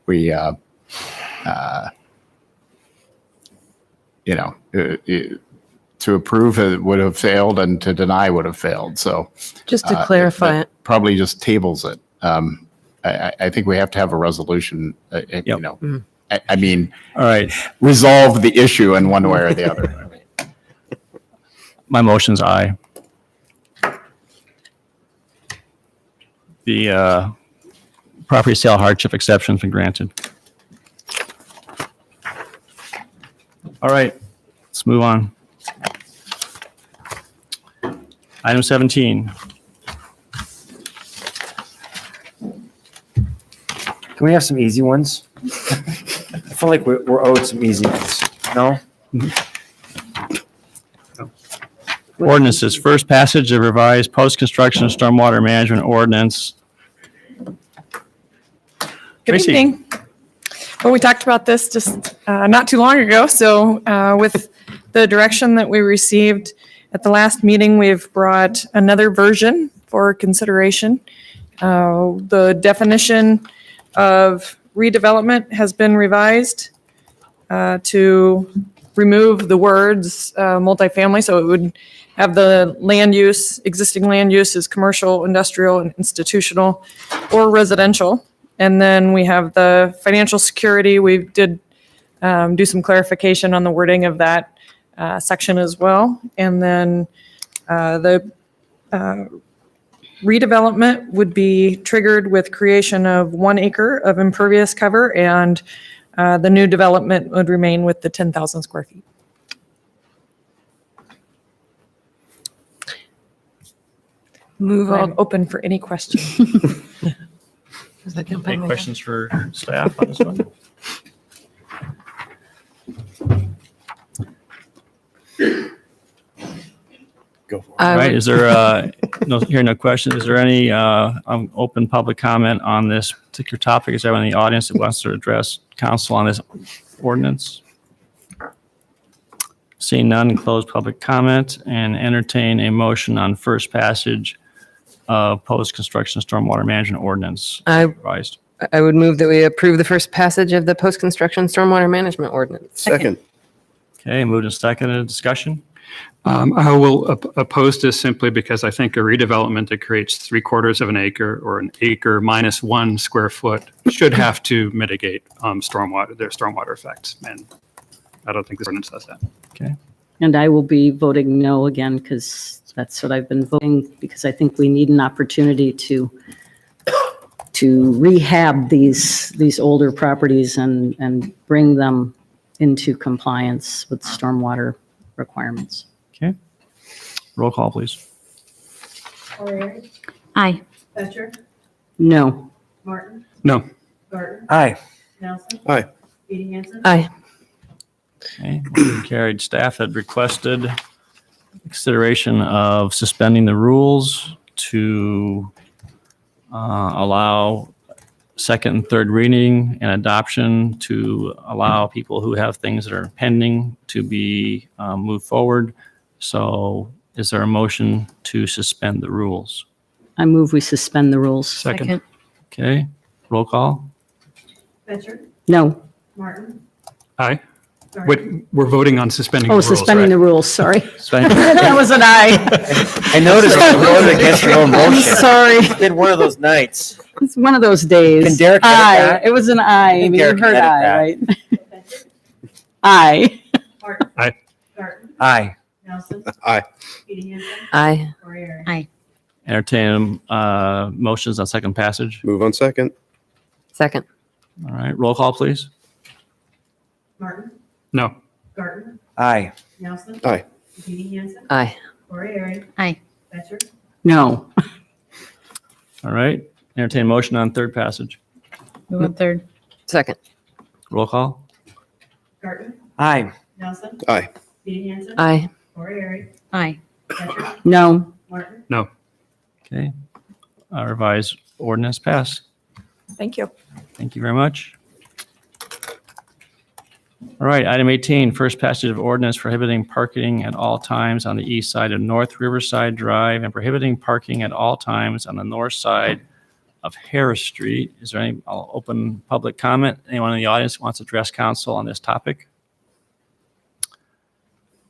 we, to approve it would have failed and to deny would have failed. So Just to clarify that it. probably just tables it. I think we have to have a resolution, I mean, All right, resolve the issue in one way or the other. my motion's aye. The property sale hardship exception's been granted. All right, let's move on. Item 17. Can we have some easy ones? I feel like we're owed some easy ones. No? Ordinances, first passage of revised post-construction stormwater management ordinance. Good Tracy. evening. Well, we talked about this just not too long ago. So with the direction that we received at the last meeting, we've brought another version for consideration. The definition of redevelopment has been revised to remove the words multifamily. So it would have the land use, existing land use is commercial, industrial, and institutional, or residential. And then we have the financial security. We did do some clarification on the wording of that section as well. And then the redevelopment would be triggered with creation of 1 acre of impervious cover, and the new development would remain with the 10,000 square feet. I'm open for any questions. Any questions for staff on this one? Go for it. All right, is there, no questions. Is there any open public comment on this particular topic? Is there anyone in the audience that wants to address council on this ordinance? Seeing none, close public comment and entertain a motion on first passage of post-construction stormwater management ordinance. Revised. I would move that we approve the first passage of the post-construction stormwater management ordinance. Second. Okay, moved and seconded. Discussion? I will oppose this simply because I think a redevelopment that creates 3/4 of an acre or an acre minus 1 square foot should have to mitigate their stormwater effects. And I don't think this ordinance does that. Okay. And I will be voting no again because that's what I've been voting, because I think we need an opportunity to rehab these older properties and bring them into compliance with stormwater requirements. Okay. Roll call, please. O'Reilly. Aye. Batchor. No. Martin. No. Garten. Aye. Nelson. Aye. Edie Hanson. Aye. Okay, motion carried. Staff had requested consideration of suspending the rules to allow second and third reading and adoption, to allow people who have things that are pending to be moved forward. So is there a motion to suspend the rules? I move we suspend the rules. Second. Okay, roll call. Batchor. No. Martin. Aye. Garten. Wait, we're voting on suspending the Oh, rules, suspending right? the rules, sorry. Suspend- That was an aye. I noticed you voted against your own motion. Sorry. It's been one of those nights. It's one of those days. Can Derek edit Aye. that? It was an aye. think You Derek heard can aye, edit right? Batchor. Aye. Martin. Aye. Garten. Aye. Nelson. Aye. Edie Hanson. Aye. O'Reilly. Aye. Entertain motions on second passage. Move on second. Second. All right, roll call, please. Martin. No. Garten. Aye. Nelson. Aye. Edie Hanson. Aye. O'Reilly. Aye. Batchor. No. All right, entertain motion on third passage. Move on third. Second. Roll call. Garten. Aye. Nelson. Aye. Edie Hanson. Aye. O'Reilly. Aye. Batchor. No. Martin. No. Okay, revised ordinance passed. Thank you. Thank you very much. All right, item 18, first passage of ordinance prohibiting parking at all times on the east side of North Riverside Drive and prohibiting parking at all times on the north side of Harris Street. Is there any, I'll open public comment. Anyone in the audience wants to address council on this topic?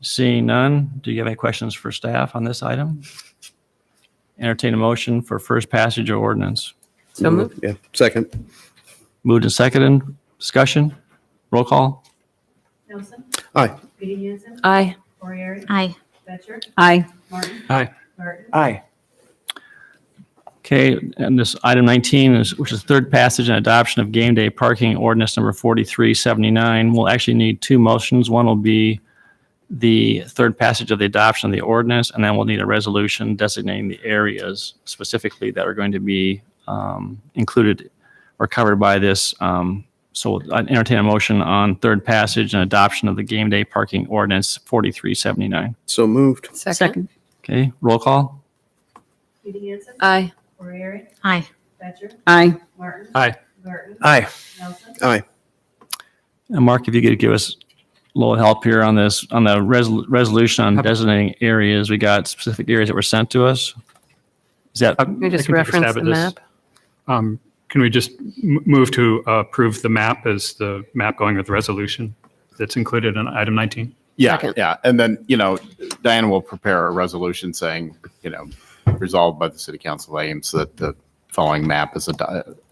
Seeing none, do you have any questions for staff on this item? Entertain a motion for first passage of ordinance. So moved. Yeah. Second. Moved and seconded. Discussion? Roll call? Nelson. Aye. Edie Hanson. Aye. O'Reilly. Aye. Batchor. Aye. Martin. Aye. Garten. Aye. Okay, and this item 19 is, which is third passage and adoption of game day parking ordinance number 4379. We'll actually need two motions. One will be the third passage of the adoption of the ordinance, and then we'll need a resolution designating the areas specifically that are going to be included or covered by this. So I entertain a motion on third passage and adoption of the game day parking ordinance 4379. So moved. Second. Okay, roll call. Edie Hanson. Aye. O'Reilly. Aye. Batchor. Aye. Martin. Aye. Garten. Aye. Nelson. Aye. And Mark, if you could give us a little help here on this, on the resolution on designating areas. We got specific areas that were sent to us. Is that, Can you just I can take a reference stab the at this. map? Can we just move to approve the map as the map going with the resolution that's included in item 19? Yeah, Second. yeah. And then, Diana will prepare a resolution saying, resolved by the City Council of Ames that the following map is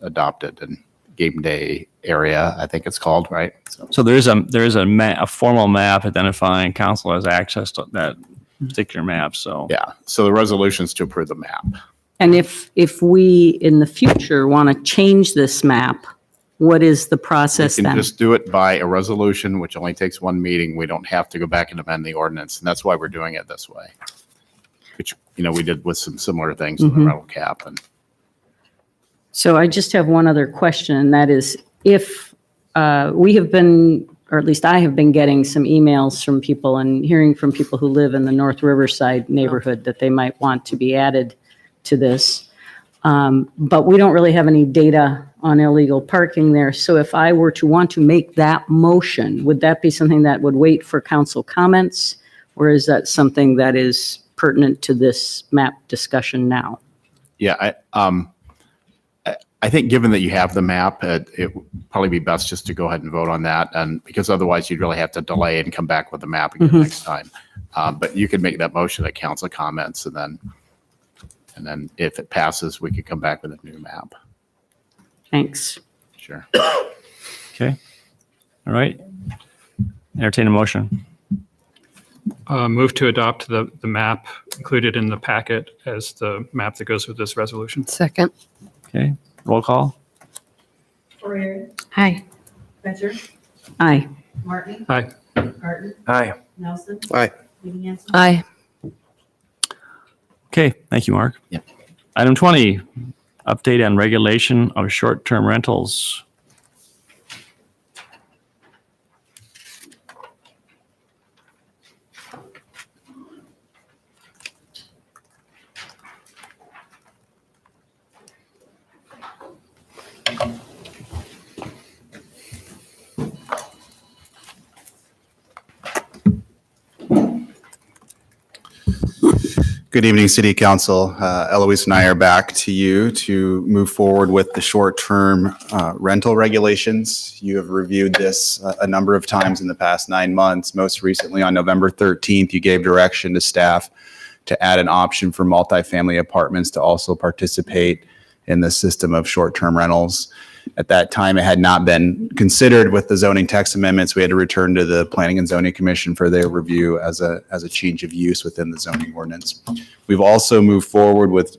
adopted and game day area, I think it's called, right? so there is a formal map identifying council has access to that particular map, so. Yeah, so the resolution's to approve the map. And if we in the future want to change this map, what is the We process can then? just do it by a resolution, which only takes one meeting. We don't have to go back and amend the ordinance, and that's why we're doing it this way. Which, we did with some similar things with the Mhm. rental cap and. So I just have one other question, and that is if we have been, or at least I have been getting some emails from people and hearing from people who live in the North Riverside neighborhood that they might want to be added to this. But we don't really have any data on illegal parking there. So if I were to want to make that motion, would that be something that would wait for council comments? Or is that something that is pertinent to this map discussion now? Yeah, I think given that you have the map, it would probably be best just to go ahead and vote on that, and because otherwise you'd really have to delay and come back with the map again next time. But you could make that motion at council comments, and then if it passes, we could come back with a new map. Thanks. Sure. Okay. All right. Entertain a motion. Move to adopt the map included in the packet as the map that goes with this resolution. Second. Okay. Roll call. O'Reilly. Hi. Spencer. Aye. Martin. Aye. Barton. Aye. Nelson. Aye. Judy Hansen. Aye. Okay. Thank you, Mark. Yeah. Item 20, update on regulation of short-term rentals. Good evening, City Council. Eloise and I are back to you to move forward with the short-term rental regulations. You have reviewed this a number of times in the past 9 months. Most recently, on November 13th, you gave direction to staff to add an option for multifamily apartments to also participate in the system of short-term rentals. At that time, it had not been considered with the zoning text amendments. We had to return to the Planning and Zoning Commission for their review as a change of use within the zoning ordinance. We've also moved forward with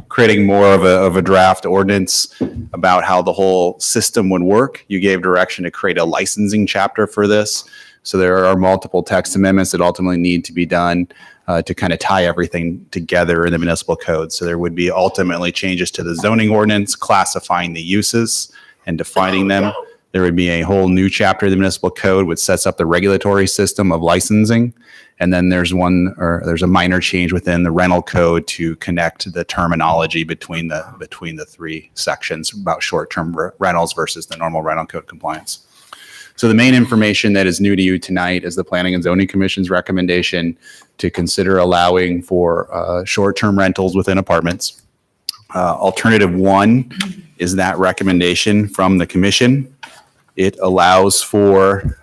creating more of a draft ordinance about how the whole system would work. You gave direction to create a licensing chapter for this. So there are multiple text amendments that ultimately need to be done to kind of tie everything together in the municipal code. So there would be ultimately changes to the zoning ordinance, classifying the uses and defining them. There would be a whole new chapter of the municipal code which sets up the regulatory system of licensing. And then there's a minor change within the rental code to connect the terminology between the three sections about short-term rentals versus the normal rental code compliance. So the main information that is new to you tonight is the Planning and Zoning Commission's recommendation to consider allowing for short-term rentals within apartments. Alternative 1 is that recommendation from the commission. It allows for,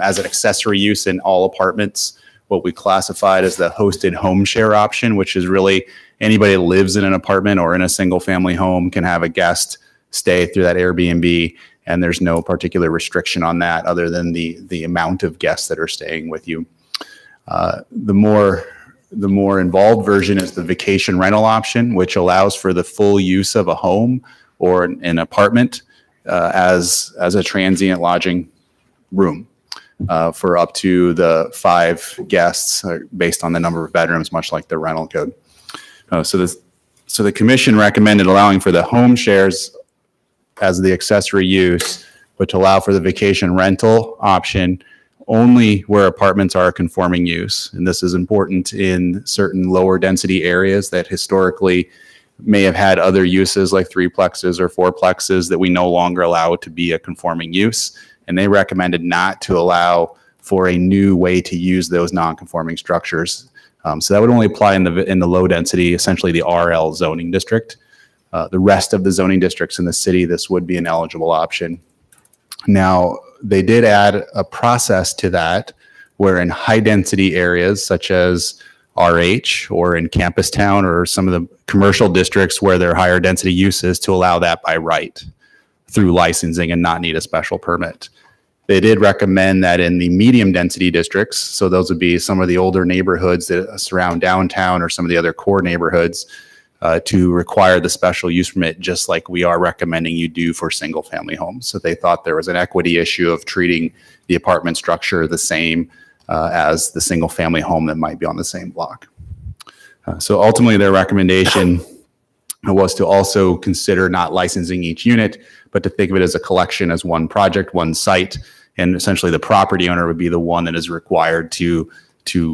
as an accessory use in all apartments, what we classified as the hosted home share option, which is really anybody that lives in an apartment or in a single family home can have a guest stay through that Airbnb. And there's no particular restriction on that other than the amount of guests that are staying with you. The more involved version is the vacation rental option, which allows for the full use of a home or an apartment as a transient lodging room for up to the 5 guests based on the number of bedrooms, much like the rental code. So the commission recommended allowing for the home shares as the accessory use, but to allow for the vacation rental option only where apartments are a conforming use. And this is important in certain lower density areas that historically may have had other uses like 3plexes or 4plexes that we no longer allow to be a conforming use. And they recommended not to allow for a new way to use those non-conforming structures. So that would only apply in the low density, essentially the RL zoning district. The rest of the zoning districts in the city, this would be an eligible option. Now, they did add a process to that where in high density areas such as RH or in Campus Town or some of the commercial districts where there are higher density uses to allow that by right through licensing and not need a special permit. They did recommend that in the medium density districts, so those would be some of the older neighborhoods that surround downtown or some of the other core neighborhoods, to require the special use permit, just like we are recommending you do for single family homes. So they thought there was an equity issue of treating the apartment structure the same as the single family home that might be on the same block. So ultimately their recommendation was to also consider not licensing each unit, but to think of it as a collection, as one project, one site, and essentially the property owner would be the one that is required to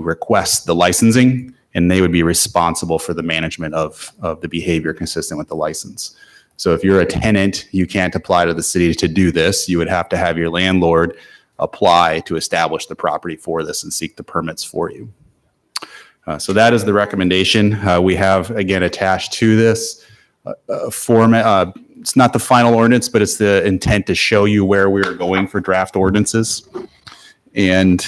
request the licensing, and they would be responsible for the management of the behavior consistent with the license. So if you're a tenant, you can't apply to the city to do this. You would have to have your landlord apply to establish the property for this and seek the permits for you. So that is the recommendation. We have, again, attached to this format. It's not the final ordinance, but it's the intent to show you where we're going for draft ordinances and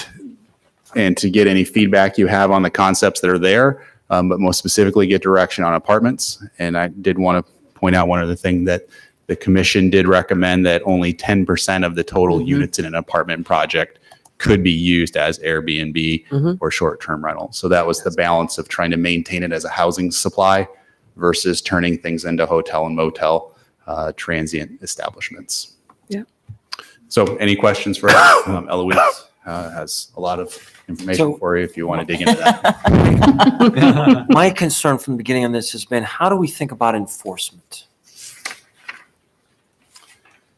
to get any feedback you have on the concepts that are there, but most specifically get direction on apartments. And I did want to point out one other thing, that the commission did recommend that only 10% of the total units in an apartment project could be used as Airbnb or short-term rental. So that was the balance of trying to maintain it as a housing supply versus turning things into hotel and motel transient establishments. Yeah. So any questions for Eloise? Has a lot of information for you if you want to dig into that. My concern from the beginning on this has been, how do we think about enforcement?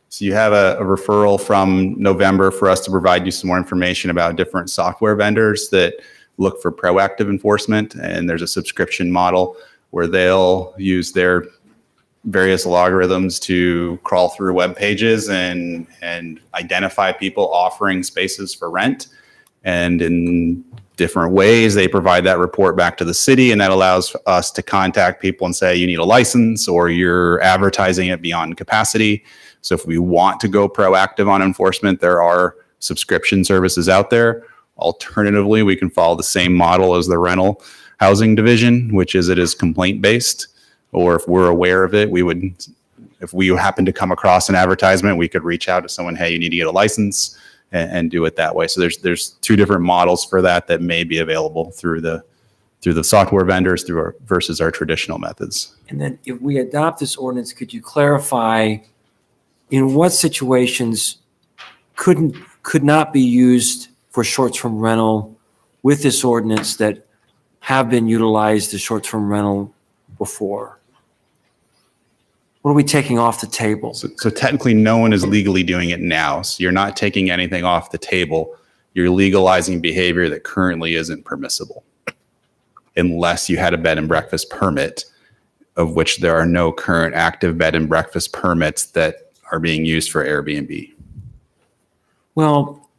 So you have a referral from November for us to provide you some more information about different software vendors that look for proactive enforcement. And there's a subscription model where they'll use their various algorithms to crawl through web pages and identify people offering spaces for rent. And in different ways, they provide that report back to the city, and that allows us to contact people and say, you need a license or you're advertising it beyond capacity. So if we want to go proactive on enforcement, there are subscription services out there. Alternatively, we can follow the same model as the rental housing division, which is it is complaint-based. Or if we're aware of it, we would, if we happen to come across an advertisement, we could reach out to someone, hey, you need to get a license, and do it that way. So there's two different models for that may be available through the software vendors versus our traditional methods. And then if we adopt this ordinance, could you clarify in what situations could not be used for short-term rental with this ordinance that have been utilized as short-term rental before? What are we taking off the table? So technically, no one is legally doing it now. So you're not taking anything off the table. You're legalizing behavior that currently isn't permissible, unless you had a bed and breakfast permit, of which there are no current active bed and breakfast permits that are being used for Airbnb. Well,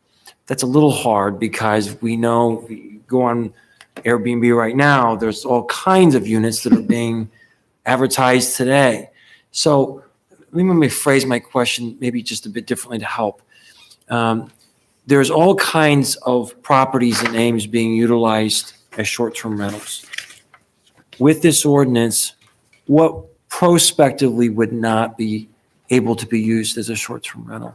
that's a little hard because we know, if we go on Airbnb right now, there's all kinds of units that are being advertised today. So let me phrase my question maybe just a bit differently to help. There's all kinds of properties and names being utilized as short-term rentals. With this ordinance, what prospectively would not be able to be used as a short-term rental?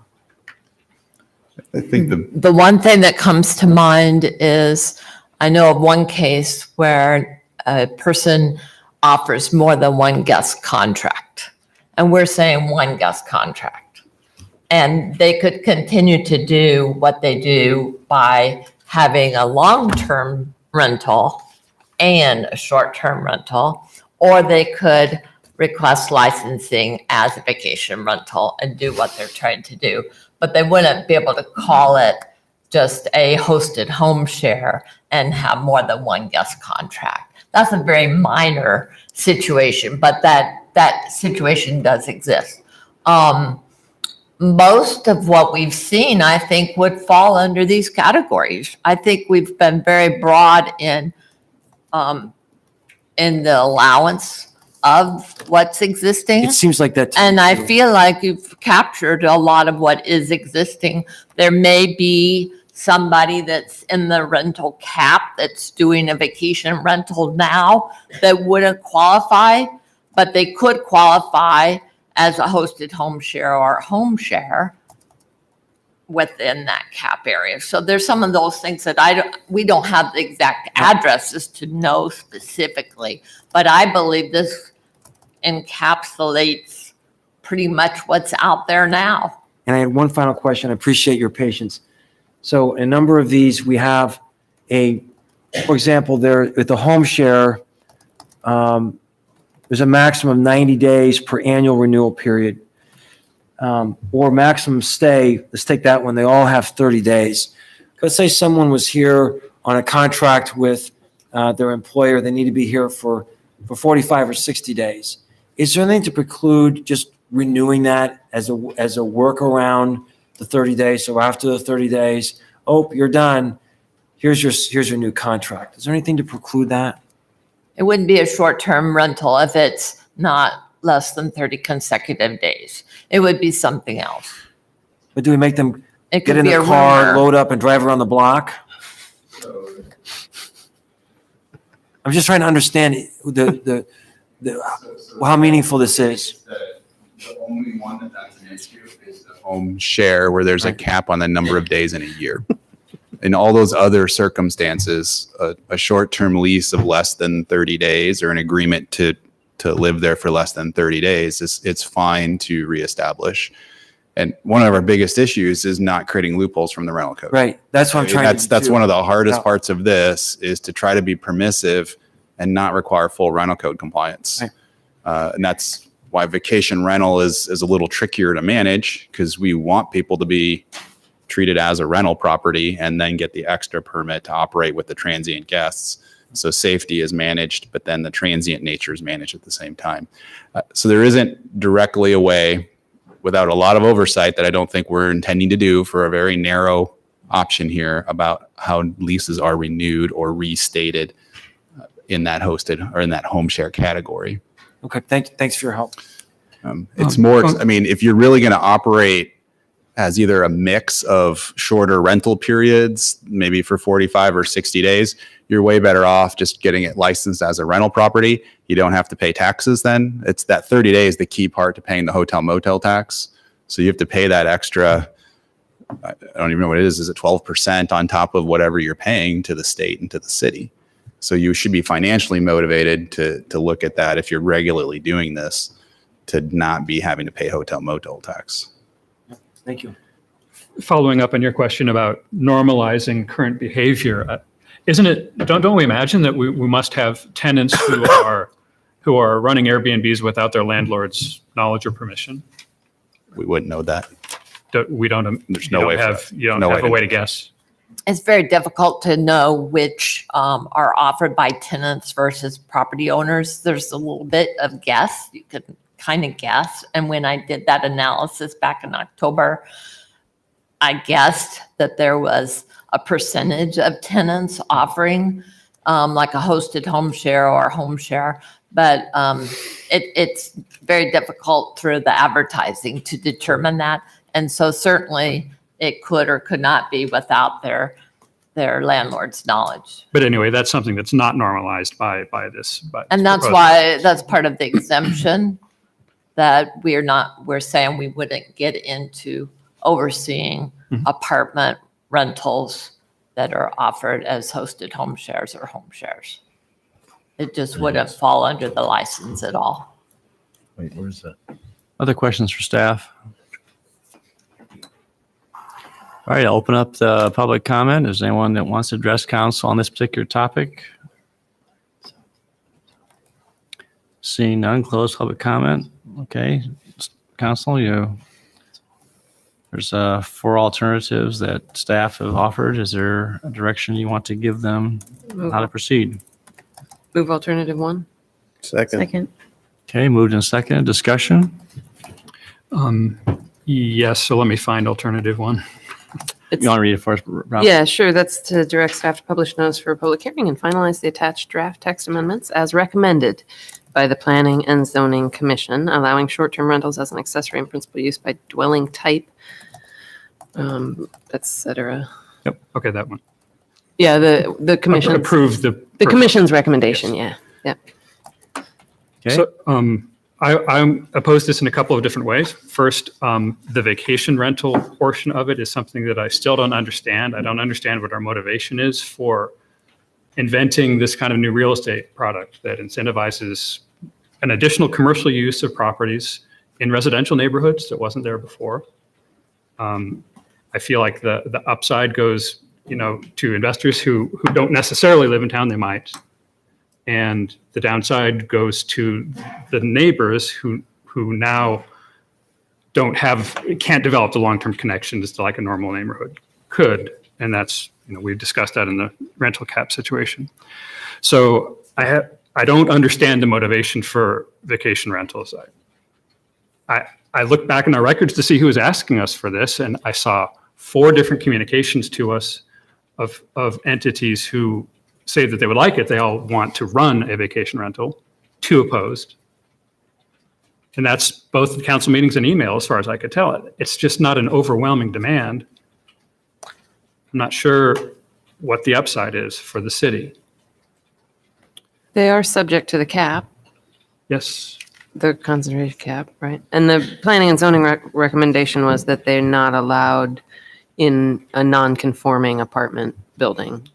I think the one thing that comes to mind is, I know of one case where a person offers more than one guest contract. And we're saying one guest contract. And they could continue to do what they do by having a long-term rental and a short-term rental, or they could request licensing as a vacation rental and do what they're trying to do. But they wouldn't be able to call it just a hosted home share and have more than one guest contract. That's a very minor situation, but that situation does exist. Most of what we've seen, I think, would fall under these categories. I think we've been very broad in the allowance of what's existing. It seems like that. And I feel like you've captured a lot of what is existing. There may be somebody that's in the rental cap that's doing a vacation rental now that wouldn't qualify, but they could qualify as a hosted home share or home share within that cap area. So there's some of those things that we don't have the exact addresses to know specifically, but I believe this encapsulates pretty much what's out there now. And I had one final question. I appreciate your patience. So a number of these, we have for example, there with the home share, there's a maximum of 90 days per annual renewal period, or maximum stay. Let's take that one. They all have 30 days. Let's say someone was here on a contract with their employer. They need to be here for 45 or 60 days. is there anything to preclude just renewing that as a workaround the 30 days? So after the 30 days, oh, you're done. Here's your new contract. Is there anything to preclude that? It wouldn't be a short-term rental if it's not less than 30 consecutive days. It would be something else. But do we make them It get could in be the a car, rumor. load up, and drive around the block? I'm just trying to understand how meaningful this is. The only one that's an issue is the home share, where there's a cap on the number of days in a year. In all those other circumstances, a short-term lease of less than 30 days or an agreement to live there for less than 30 days, it's fine to reestablish. And one of our biggest issues is not creating loopholes from the rental code. Right. That's what I'm trying to That's do. one of the hardest Yeah. parts of this, is to try to be permissive and not require full rental code compliance. Right. And that's why vacation rental is a little trickier to manage, because we want people to be treated as a rental property and then get the extra permit to operate with the transient guests. So safety is managed, but then the transient nature is managed at the same time. So there isn't directly a way, without a lot of oversight that I don't think we're intending to do, for a very narrow option here about how leases are renewed or restated in that hosted or in that home share category. Okay. Thanks for your help. It's more, I mean, if you're really going to operate as either a mix of shorter rental periods, maybe for 45 or 60 days, you're way better off just getting it licensed as a rental property. You don't have to pay taxes then. It's that 30 days, the key part to paying the hotel motel tax. So you have to pay that extra, I don't even know what it is it 12% on top of whatever you're paying to the state and to the city? So you should be financially motivated to look at that if you're regularly doing this, to not be having to pay hotel motel tax. Thank you. Following up on your question about normalizing current behavior, isn't it, don't we imagine that we must have tenants who are running Airbnbs without their landlord's knowledge or permission? We wouldn't know that. We don't, There's you no don't way for have, that. you don't No have way a way to to guess. It's very difficult to know which are offered by tenants versus property owners. There's a little bit of guess. You could kind of guess. And when I did that analysis back in October, I guessed that there was a percentage of tenants offering like a hosted home share or home share. But it's very difficult through the advertising to determine that. And so certainly it could or could not be without their landlord's knowledge. But anyway, that's something that's not normalized by this. And that's why, that's part of the exemption that we're saying we wouldn't get into overseeing apartment rentals that are offered as hosted home shares or home shares. It just wouldn't fall under the license at all. Wait, where's that? Other questions for staff? All right, I'll open up the public comment. Is there anyone that wants to address council on this particular topic? Seeing none, close public comment. Okay, council, there's 4 alternatives that staff have offered. Is there a direction you want to give them how to proceed? Move alternative 1. Second. Okay, moved and seconded. Discussion? Yes, so let me find alternative 1. You want to read it first, Rob? Yeah, sure. That's to direct staff to publish notice for a public hearing and finalize the attached draft text amendments as recommended by the Planning and Zoning Commission, allowing short-term rentals as an accessory and principal use by dwelling type, et cetera. Yep, okay, that one. Yeah, the commission. Approve the. The commission's recommendation, yeah. So I oppose this in a couple of different ways. First, the vacation rental portion of it is something that I still don't understand. I don't understand what our motivation is for inventing this kind of new real estate product that incentivizes an additional commercial use of properties in residential neighborhoods that wasn't there before. I feel like the upside goes, to investors who don't necessarily live in town. They might. And the downside goes to the neighbors who now can't develop the long-term connections to like a normal neighborhood could. And that's, we've discussed that in the rental cap situation. So I don't understand the motivation for vacation rentals. I looked back in our records to see who was asking us for this, and I saw 4 different communications to us of entities who say that they would like it. They all want to run a vacation rental. 2 opposed. And that's both council meetings and email, as far as I could tell. It's just not an overwhelming demand. I'm not sure what the upside is for the city. They are subject to the cap, Yes. the concentration cap, right? And the planning and zoning recommendation was that they're not allowed in a non-conforming apartment building.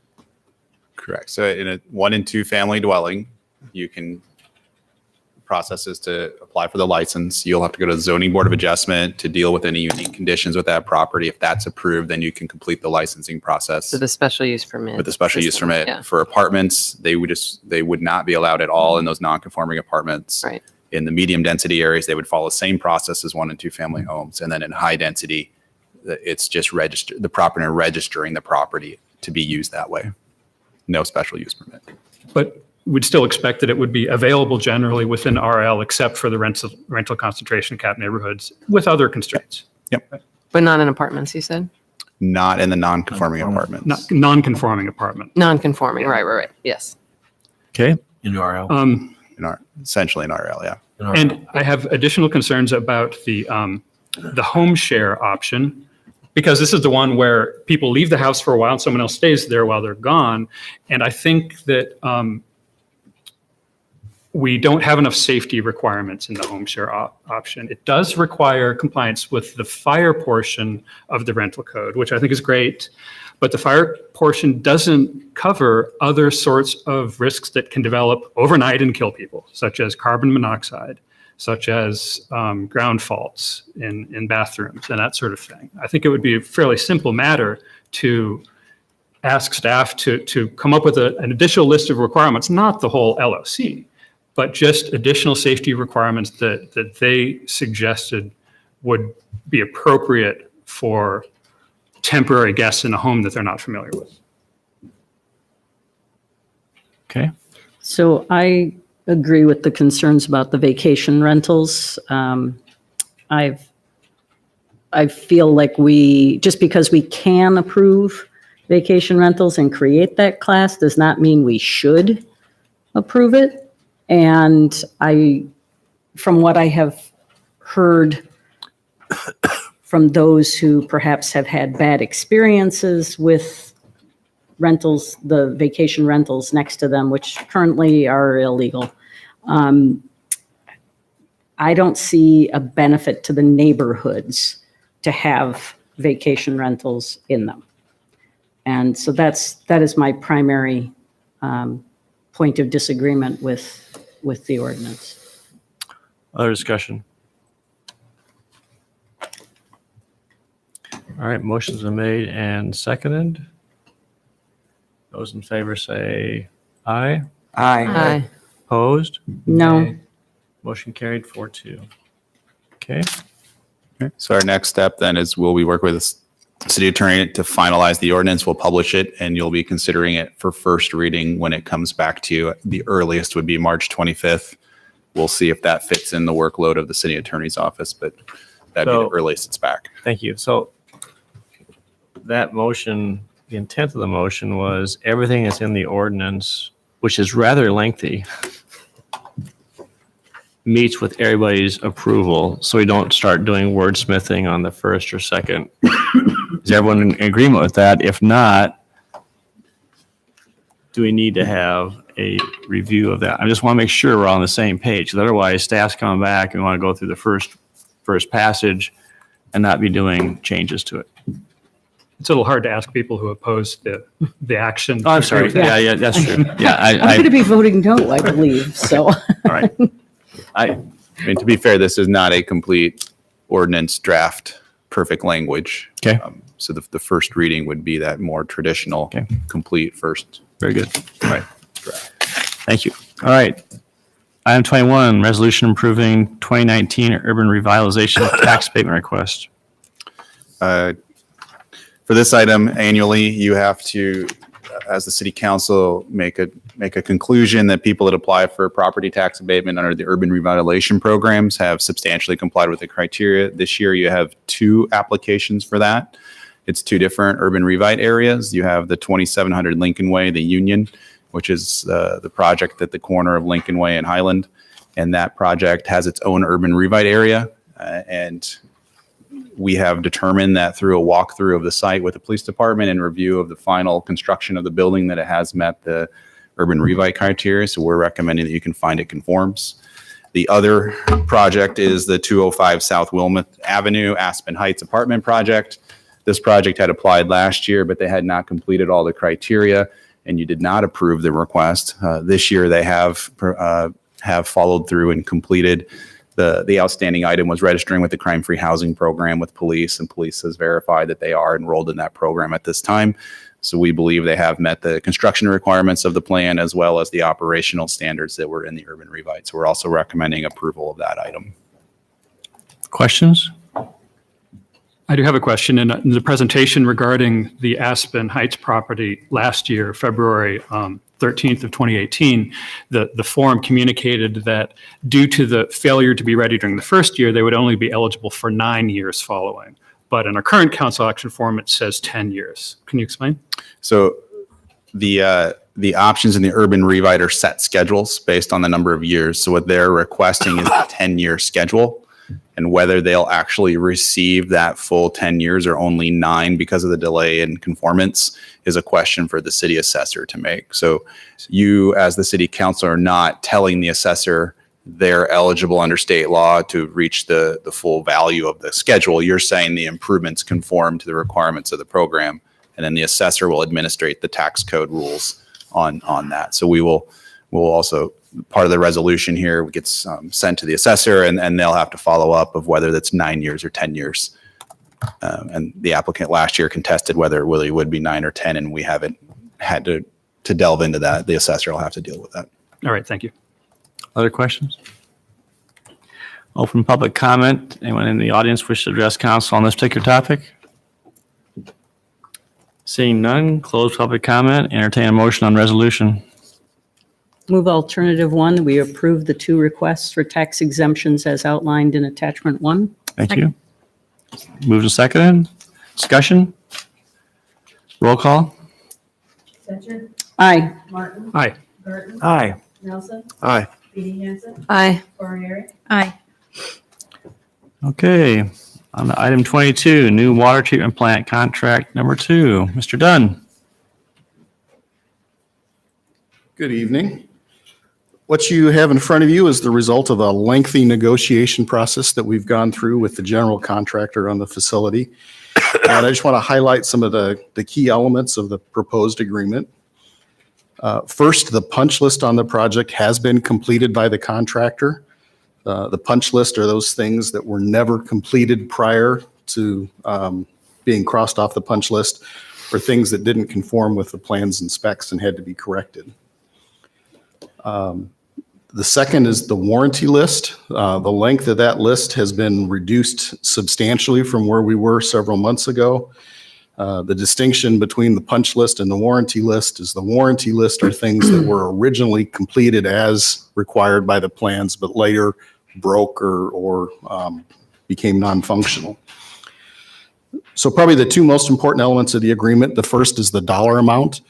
Correct. So in a 1 and 2 family dwelling, you can processes to apply for the license. You'll have to go to the zoning board of adjustment to deal with any unique conditions with that property. If that's approved, then you can complete the licensing process. So the special use permit. With the special use system, permit. yeah. For apartments, they would not be allowed at all in those non-conforming apartments. Right. In the medium density areas, they would follow the same process as 1 and 2 family homes. And then in high density, it's just the property and registering the property to be used that way. No special use permit. But we'd still expect that it would be available generally within RL, except for the rental concentration cap neighborhoods with other constraints. Yep. But not in apartments, you said? Not in the non-conforming apartments. Not non-conforming apartment. Non-conforming, right, yes. Okay. In RL. Essentially in RL, yeah. And I have additional concerns about the home share option, because this is the one where people leave the house for a while and someone else stays there while they're gone. And I think that we don't have enough safety requirements in the home share option. It does require compliance with the fire portion of the rental code, which I think is great. But the fire portion doesn't cover other sorts of risks that can develop overnight and kill people, such as carbon monoxide, such as ground faults in bathrooms and that sort of thing. I think it would be a fairly simple matter to ask staff to come up with an additional list of requirements, not the whole LOC, but just additional safety requirements that they suggested would be appropriate for temporary guests in a home that they're not familiar with. Okay. So I agree with the concerns about the vacation rentals. I feel like just because we can approve vacation rentals and create that class does not mean we should approve it. And from what I have heard from those who perhaps have had bad experiences with rentals, the vacation rentals next to them, which currently are illegal, I don't see a benefit to the neighborhoods to have vacation rentals in them. And so that is my primary point of disagreement with the ordinance. Other discussion? All right, motions are made and seconded. Those in favor say aye. Aye. Opposed? No. Nay. Motion carried 4-2. Okay. Okay. So our next step then is we'll be working with the city attorney to finalize the ordinance. We'll publish it and you'll be considering it for first reading when it comes back to you. The earliest would be March 25th. We'll see if that fits in the workload of the city attorney's office, but that'd be the earliest it's back. Thank you. So that motion, the intent of the motion was everything that's in the ordinance, which is rather lengthy, meets with everybody's approval, so we don't start doing wordsmithing on the first or second. Is everyone in agreement with that? If not, do we need to have a review of that? I just want to make sure we're on the same page, because otherwise staff's coming back and we want to go through the first passage and not be doing changes to it. It's a little hard to ask people who oppose the action. Oh, I'm sorry. Yeah, that's true. Yeah, I'm going to be voting no, I believe, so. All right. I mean, to be fair, this is not a complete ordinance draft, perfect language. Okay. So the first reading would be that more traditional, complete first. Very good. All right. Thank you. All right. Item 21, resolution approving 2019 urban revitalization tax abatement request. For this item, annually, you have to as the city council, make a conclusion that people that apply for property tax abatement under the urban revitalization programs have substantially complied with the criteria. This year, you have 2 applications for that. It's 2 different urban revite areas. You have the 2700 Lincoln Way, the Union, which is the project at the corner of Lincoln Way and Highland. And that project has its own urban revite area. And we have determined that through a walkthrough of the site with the police department and review of the final construction of the building that it has met the urban revite criteria. So we're recommending that you can find it conforms. The other project is the 205 South Wilmeth Avenue, Aspen Heights apartment project. This project had applied last year, but they had not completed all the criteria, and you did not approve the request. This year, they have followed through and completed. The outstanding item was registering with the crime-free housing program with police, and police has verified that they are enrolled in that program at this time. So we believe they have met the construction requirements of the plan as well as the operational standards that were in the urban revite. So we're also recommending approval of that item. Questions? I do have a question. In the presentation regarding the Aspen Heights property last year, February 13th of 2018, the forum communicated that due to the failure to be ready during the first year, they would only be eligible for 9 years following. But in our current council action form, it says 10 years. Can you explain? So the options in the urban revite are set schedules based on the number of years. So what they're requesting is a 10-year schedule. And whether they'll actually receive that full 10 years or only 9 because of the delay in conformance is a question for the city assessor to make. So you, as the city council, are not telling the assessor they're eligible under state law to reach the full value of the schedule. You're saying the improvements conform to the requirements of the program, and then the assessor will administrate the tax code rules on that. So we'll also, part of the resolution here gets sent to the assessor, and they'll have to follow up of whether that's 9 years or 10 years. And the applicant last year contested whether it really would be 9 or 10, and we haven't had to delve into that. The assessor will have to deal with that. All right, thank you. Other questions? Open public comment. Anyone in the audience wish to address council on this particular topic? Seeing none, close public comment. Entertain a motion on resolution. Move alternative 1, we approve the 2 requests for tax exemptions as outlined in attachment 1. Thank you. Moved and seconded. Discussion? Roll call? Spencer. Aye. Martin. Aye. Burton. Aye. Nelson. Aye. Feeny Hansen. Aye. Corriere. Aye. Okay. On to item 22, new water treatment plant contract number 2. Mr. Dunn. Good evening. What you have in front of you is the result of a lengthy negotiation process that we've gone through with the general contractor on the facility. And I just want to highlight some of the key elements of the proposed agreement. First, the punch list on the project has been completed by the contractor. The punch list are those things that were never completed prior to being crossed off the punch list, or things that didn't conform with the plans and specs and had to be corrected. The second is the warranty list. The length of that list has been reduced substantially from where we were several months ago. The distinction between the punch list and the warranty list is the warranty list are things that were originally completed as required by the plans, but later broke or became non-functional. So probably the 2 most important elements of the agreement, the first is the dollar amount.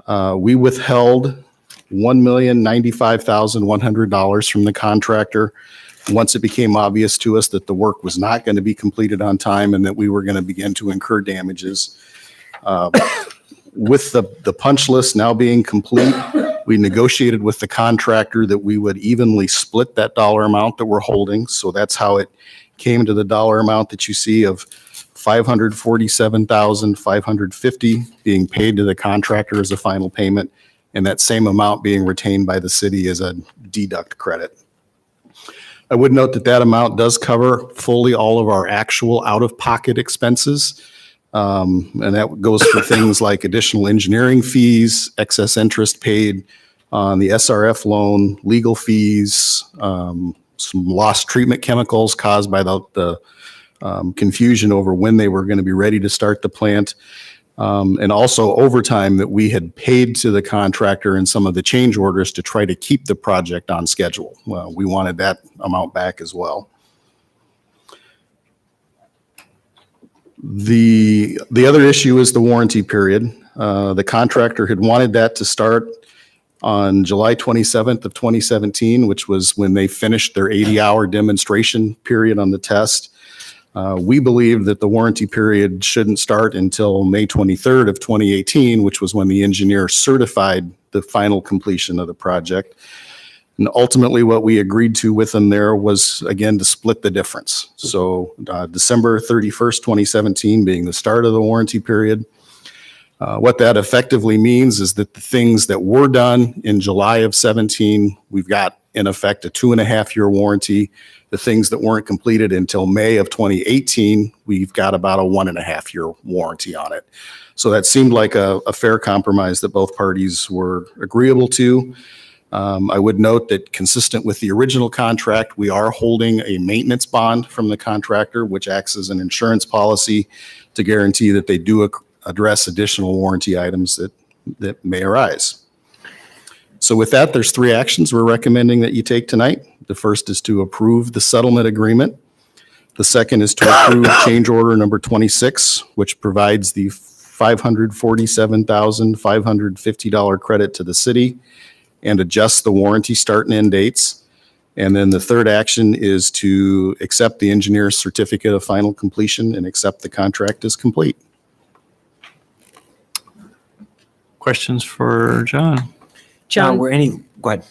We withheld $1,095,100 from the contractor once it became obvious to us that the work was not going to be completed on time and that we were going to begin to incur damages. With the punch list now being complete, we negotiated with the contractor that we would evenly split that dollar amount that we're holding. So that's how it came to the dollar amount that you see of $547,550 being paid to the contractor as a final payment, and that same amount being retained by the city as a deduct credit. I would note that that amount does cover fully all of our actual out-of-pocket expenses. And that goes for things like additional engineering fees, excess interest paid on the SRF loan, legal fees, some lost treatment chemicals caused by the confusion over when they were going to be ready to start the plant. and also overtime that we had paid to the contractor in some of the change orders to try to keep the project on schedule. Well, we wanted that amount back as well. The other issue is the warranty period. The contractor had wanted that to start on July 27th of 2017, which was when they finished their 80-hour demonstration period on the test. We believe that the warranty period shouldn't start until May 23rd of 2018, which was when the engineer certified the final completion of the project. And ultimately, what we agreed to with them there was, again, to split the difference. So December 31st, 2017 being the start of the warranty period. What that effectively means is that the things that were done in July of 17, we've got in effect a 2.5-year warranty. The things that weren't completed until May of 2018, we've got about a 1.5-year warranty on it. So that seemed like a fair compromise that both parties were agreeable to. I would note that consistent with the original contract, we are holding a maintenance bond from the contractor, which acts as an insurance policy to guarantee that they do address additional warranty items that may arise. So with that, there's 3 actions we're recommending that you take tonight. The first is to approve the settlement agreement. The second is to approve change order number 26, which provides the $547,550 credit to the city and adjust the warranty start and end dates. And then the third action is to accept the engineer's certificate of final completion and accept the contract as complete. Questions for John? John, Go ahead.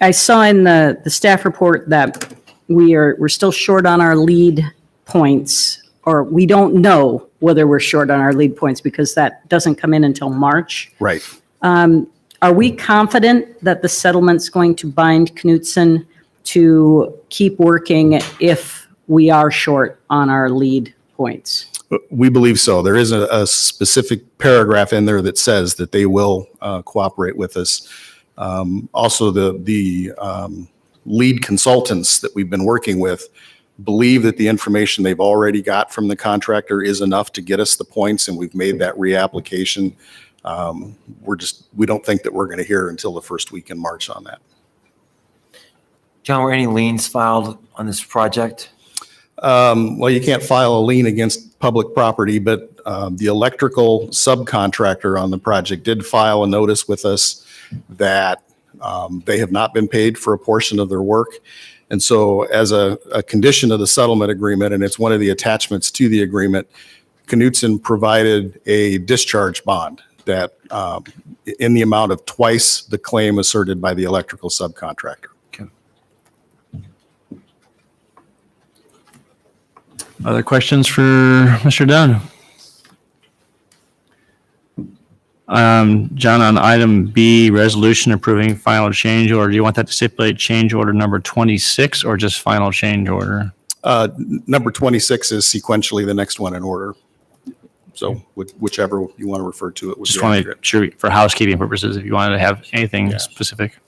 I saw in the staff report that we're still short on our lead points, or we don't know whether we're short on our lead points because that doesn't come in until March. Right. Are we confident that the settlement's going to bind Knutson to keep working if we are short on our lead points? We believe so. There is a specific paragraph in there that says that they will cooperate with us. Also, the lead consultants that we've been working with believe that the information they've already got from the contractor is enough to get us the points, and we've made that reapplication. We don't think that we're going to hear until the first week in March on that. John, were any liens filed on this project? Well, you can't file a lien against public property, but the electrical subcontractor on the project did file a notice with us that they have not been paid for a portion of their work. And so as a condition of the settlement agreement, and it's one of the attachments to the agreement, Knutson provided a discharge bond that in the amount of twice the claim asserted by the electrical subcontractor. Other questions for Mr. Dunn? John, on item B, resolution approving final change order, do you want that to stipulate change order number 26 or just final change order? Number 26 is sequentially the next one in order. So whichever you want to refer to it. Would Just be want to accurate. make sure for housekeeping purposes, if you wanted to have anything specific.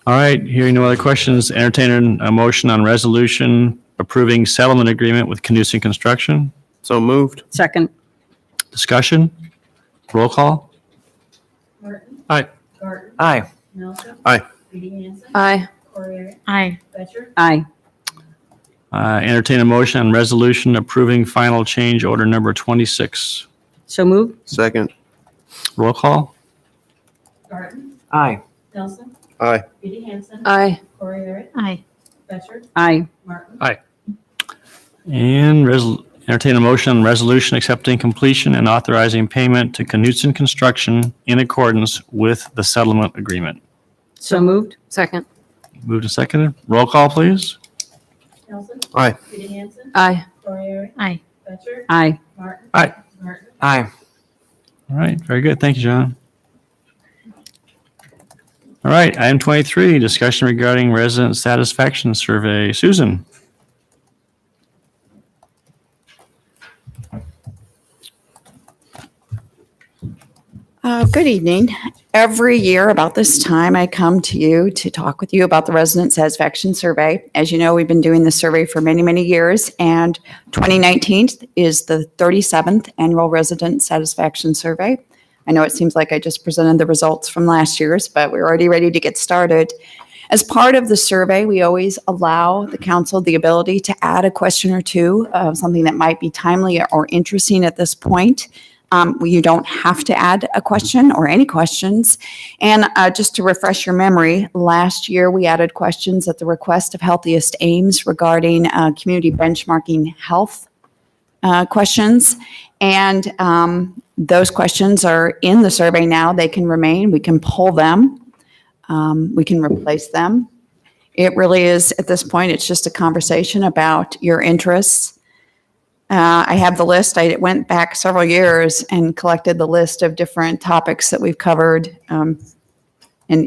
All right, hearing no other questions, entertain a motion on resolution approving settlement agreement with Knutson Construction. So moved. Second. Discussion? Roll call? Martin. Aye. Garten. Aye. Nelson. Aye. Edie Hanson. Aye. Corey. Aye. Batchor. Aye. Entertain a motion on resolution approving final change order number 26. So moved. Second. Roll call? Garten. Aye. Nelson. Aye. Edie Hanson. Aye. Corey. Aye. Batchor. Aye. Martin. Aye. And entertain a motion on resolution accepting completion and authorizing payment to Knutson Construction in accordance with the settlement agreement. So moved. Second. Moved and seconded. Roll call, please. Nelson. Aye. Edie Hanson. Aye. Corey. Aye. Batchor. Aye. Martin. Aye. Martin. Aye. All right, very good. Thank you, John. All right, item 23, discussion regarding resident satisfaction survey. Susan? Good evening. Every year about this time, I come to you to talk with you about the resident satisfaction survey. As you know, we've been doing this survey for many, many years, and 2019 is the 37th annual resident satisfaction survey. I know it seems like I just presented the results from last year's, but we're already ready to get started. As part of the survey, we always allow the council the ability to add a question or two, something that might be timely or interesting at this point. You don't have to add a question or any questions. And just to refresh your memory, last year we added questions at the request of Healthiest Ames regarding community benchmarking health questions. And those questions are in the survey now. They can remain. We can pull them. We can replace them. It really is, at this point, it's just a conversation about your interests. I have the list. I went back several years and collected the list of different topics that we've covered. And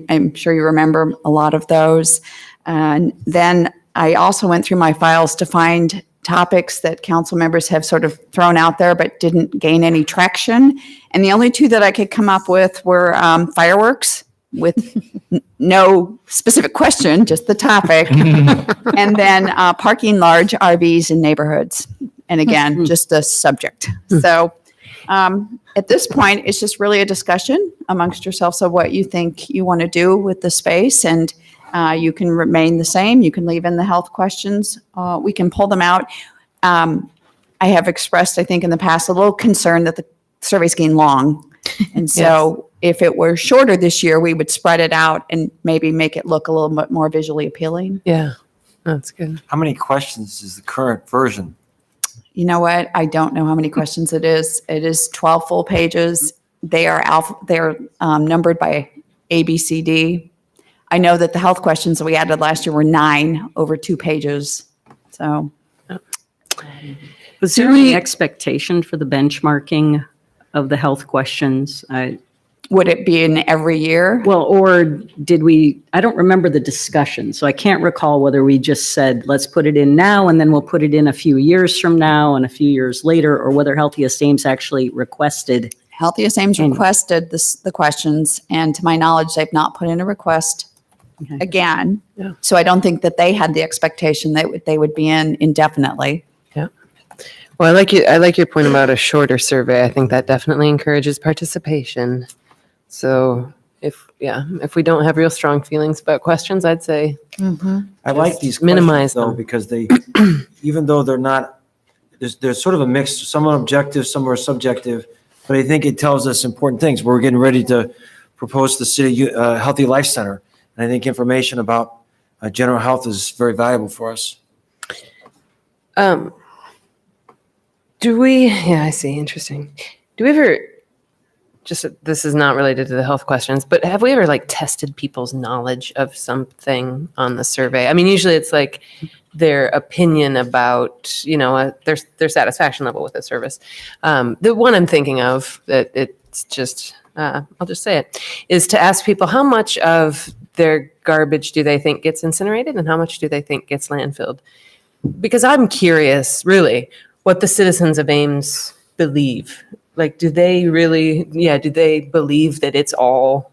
I'm sure you remember a lot of those. And then I also went through my files to find topics that council members have sort of thrown out there but didn't gain any traction. And the only two that I could come up with were fireworks with no specific question, just the topic. And then parking large RVs in neighborhoods. And again, just a subject. So at this point, it's just really a discussion amongst yourselves of what you think you want to do with the space. And you can remain the same. You can leave in the health questions. We can pull them out. I have expressed, I think, in the past, a little concern that the survey's getting long. And so if it were shorter this year, we would spread it out and maybe make it look a little bit more visually appealing. Yeah, that's good. How many questions is the current version? You know what? I don't know how many questions it is. It is 12 full pages. They are numbered by A, B, C, D. I know that the health questions that we added last year were 9 over 2 pages. So, was there any expectation for the benchmarking of the health questions? Would it be in every year? Well, or did we, I don't remember the discussion, so I can't recall whether we just said, let's put it in now and then we'll put it in a few years from now and a few years later, or whether Healthiest Ames actually requested. Healthiest Ames requested the questions, and to my knowledge, they've not put in a request again. Yeah. So I don't think that they had the expectation that they would be in indefinitely. Yeah. Well, I like your point about a shorter survey. I think that definitely encourages participation. So if we don't have real strong feelings about questions, I'd say I like these minimize questions, though, them. because they, even though they're not, there's sort of a mix. Some are objective, some are subjective, but I think it tells us important things. We're getting ready to propose the city Healthy Life Center, and I think information about general health is very valuable for us. Do we? Yeah, I see. Interesting. Do we ever? This is not related to the health questions, but have we ever tested people's knowledge of something on the survey? I mean, usually it's like their opinion about, their satisfaction level with a service. The one I'm thinking of that it's just, I'll just say it, is to ask people how much of their garbage do they think gets incinerated and how much do they think gets landfilled? Because I'm curious, really, what the citizens of Ames believe. Do they really, do they believe that it's all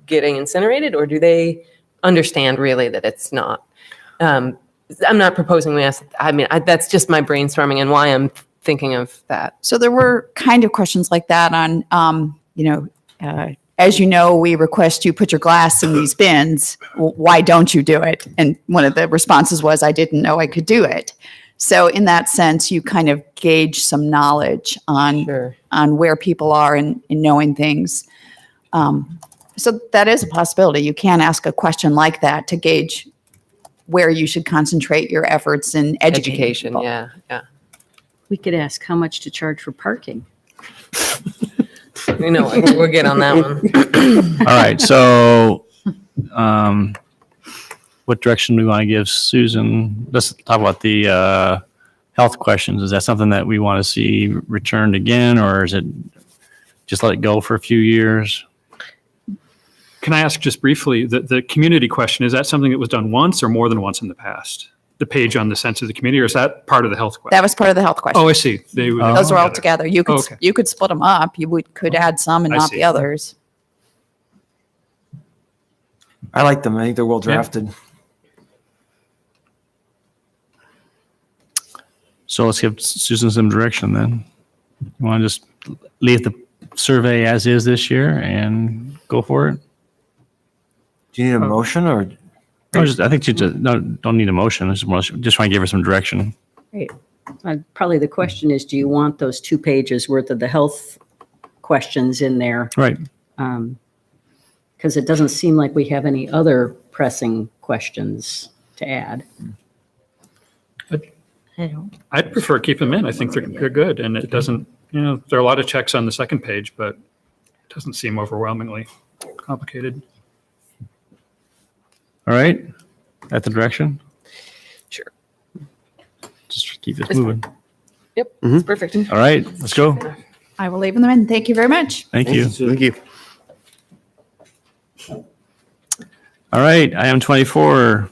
getting incinerated, or do they understand really that it's not? I'm not proposing we ask, that's just my brainstorming and why I'm thinking of that. So there were kind of questions like that on, as you know, we request you put your glass in these bins. Why don't you do it? And one of the responses was, I didn't know I could do it. So in that sense, you kind of gauge some knowledge on where people are in knowing things. So that is a possibility. You can ask a question like that to gauge where you should concentrate your efforts in education. People. Yeah. We could ask how much to charge for parking. We'll get on that one. All right, so what direction do we want to give Susan? Let's talk about the health questions. Is that something that we want to see returned again, or is it just let it go for a few years? Can I ask just briefly, the community question, is that something that was done once or more than once in the past? The page on the sense of the community, or is that part of the health question? That was part of the health question. Oh, I see. Those are all together. You could split them up. You could add some and not the others. I like them. I think they're well drafted. So let's give Susan some direction then. You want to just leave the survey as is this year and go for it? Do you need a motion or? No, I think you just don't need a motion. Just want to give her some direction. Great. Probably the question is, do you want those 2 pages worth of the health questions in there? Right. Because it doesn't seem like we have any other pressing questions to add. I'd prefer keep them in. I think they're good, and it doesn't, there are a lot of checks on the second page, but it doesn't seem overwhelmingly complicated. All right. At the direction? Sure. Just keep this It's moving. Yep, it's perfect. All right, let's go. I will leave them in. Thank you very much. Thank you. Thank you. All right, item 24.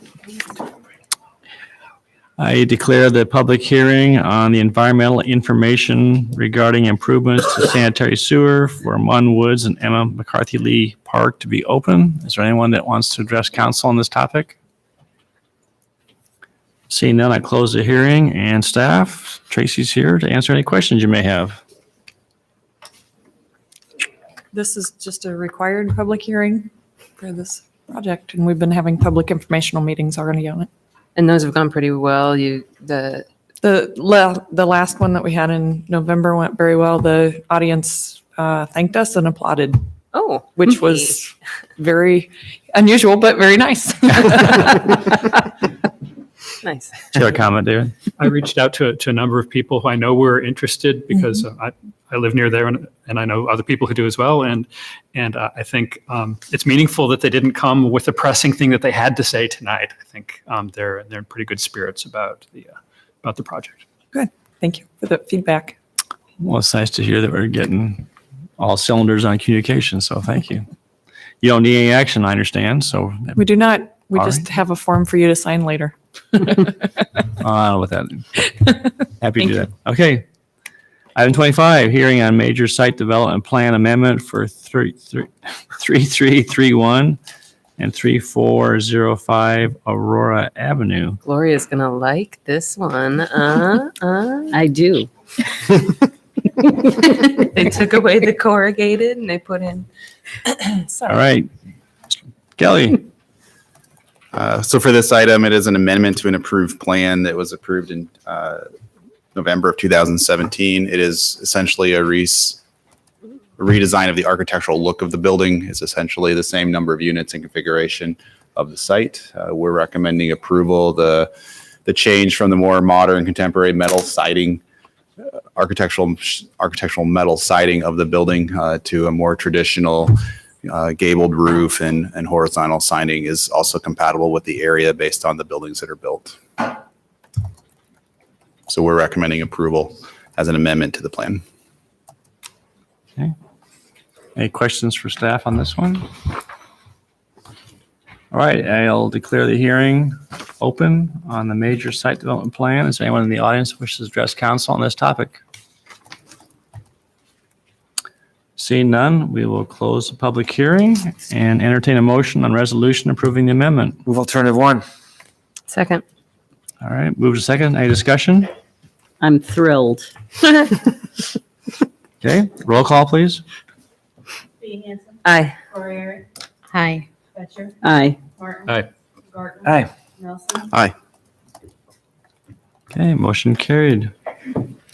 I declare the public hearing on the environmental information regarding improvements to sanitary sewer for Munn Woods and Emma McCarthy Lee Park to be open. Is there anyone that wants to address council on this topic? Seeing none, I close the hearing, and staff, Tracy's here to answer any questions you may have. This is just a required public hearing for this project, and we've been having public informational meetings already on it. And those have gone pretty well. The last one that we had in November went very well. The audience thanked us and applauded. Oh, which was very unusual, but very nice. Nice. Do you have a comment, David? I reached out to a number of people who I know were interested because I live near there and I know other people who do as well. And I think it's meaningful that they didn't come with the pressing thing that they had to say tonight. I think they're in pretty good spirits about the project. Good. Thank you for the feedback. Well, it's nice to hear that we're getting all cylinders on communication, so thank you. You don't need any action, I understand, so. We do not. We All just right. have a form for you to sign later. I don't know what that. Happy to do that. Okay. Item 25, hearing on major site development plan amendment for 3331 and 3405 Aurora Avenue. Gloria's going to like this one. I do. They took away the corrugated and they put in. All right. Kelly. So for this item, it is an amendment to an approved plan that was approved in November of 2017. It is essentially a redesign of the architectural look of the building. It's essentially the same number of units and configuration of the site. We're recommending approval. The change from the more modern contemporary metal siding, architectural metal siding of the building to a more traditional gabled roof and horizontal siding is also compatible with the area based on the buildings that are built. So we're recommending approval as an amendment to the plan. Okay. Any questions for staff on this one? All right, I'll declare the hearing open on the major site development plan. Is there anyone in the audience who wishes to address council on this topic? Seeing none, we will close the public hearing and entertain a motion on resolution approving the amendment. Move alternative 1. Second. All right, move to second. Any discussion? I'm thrilled. Okay, roll call, please. Dee Hanson. Aye. Lori Eric. Hi. Fletcher. Aye. Martin. Aye. Garten. Aye. Nelson. Aye. Okay, motion carried.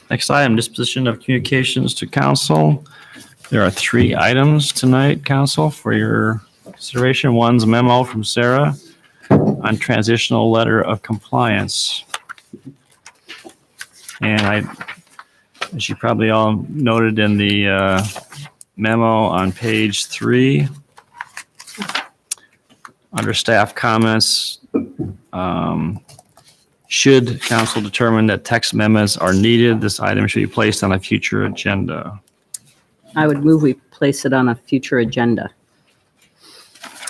Next item, disposition of communications to council. There are 3 items tonight, council, for your consideration. One's a memo from Sarah on transitional letter of compliance. And as you probably all noted in the memo on page 3, under staff comments, should council determine that text amendments are needed, this item should be placed on a future agenda. I would move we place it on a future agenda.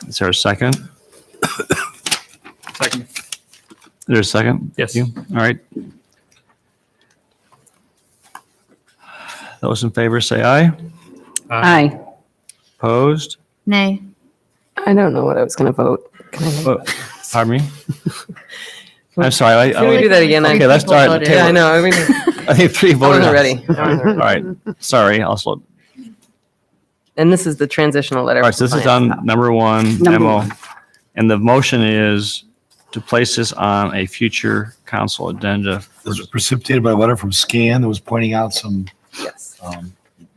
Is there a second? Second. Is there a second? Yes. You? All right. Those in favor say aye. Aye. Opposed? Nay. I don't know what I was going to vote. Pardon me? I'm sorry. Can we do that again? Okay, let's start. Yeah, I know. I mean, I think three I voted. wasn't ready. I wasn't All ready. right, sorry, I'll slow. And this is the transitional letter. All right, so this is on number one, Number memo. one. And the motion is to place this on a future council agenda. This was precipitated by a letter from SCAN that was pointing out some Yes.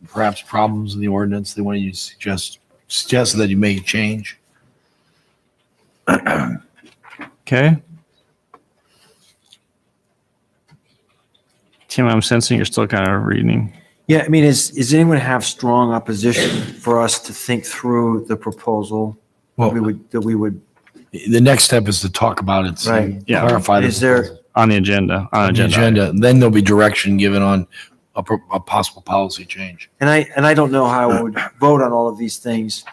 perhaps problems in the ordinance. They wanted you to suggest that you make a change. Okay? Tim, I'm sensing you're still kind of reading. Yeah, I mean, is anyone have strong opposition for us to think through the proposal? Well, That we would, the next step is to talk about it, Right. and Yeah. clarify is there, On the agenda, the agenda. Then there'll be direction given on a possible policy change. and I don't know how I would vote on all of these things,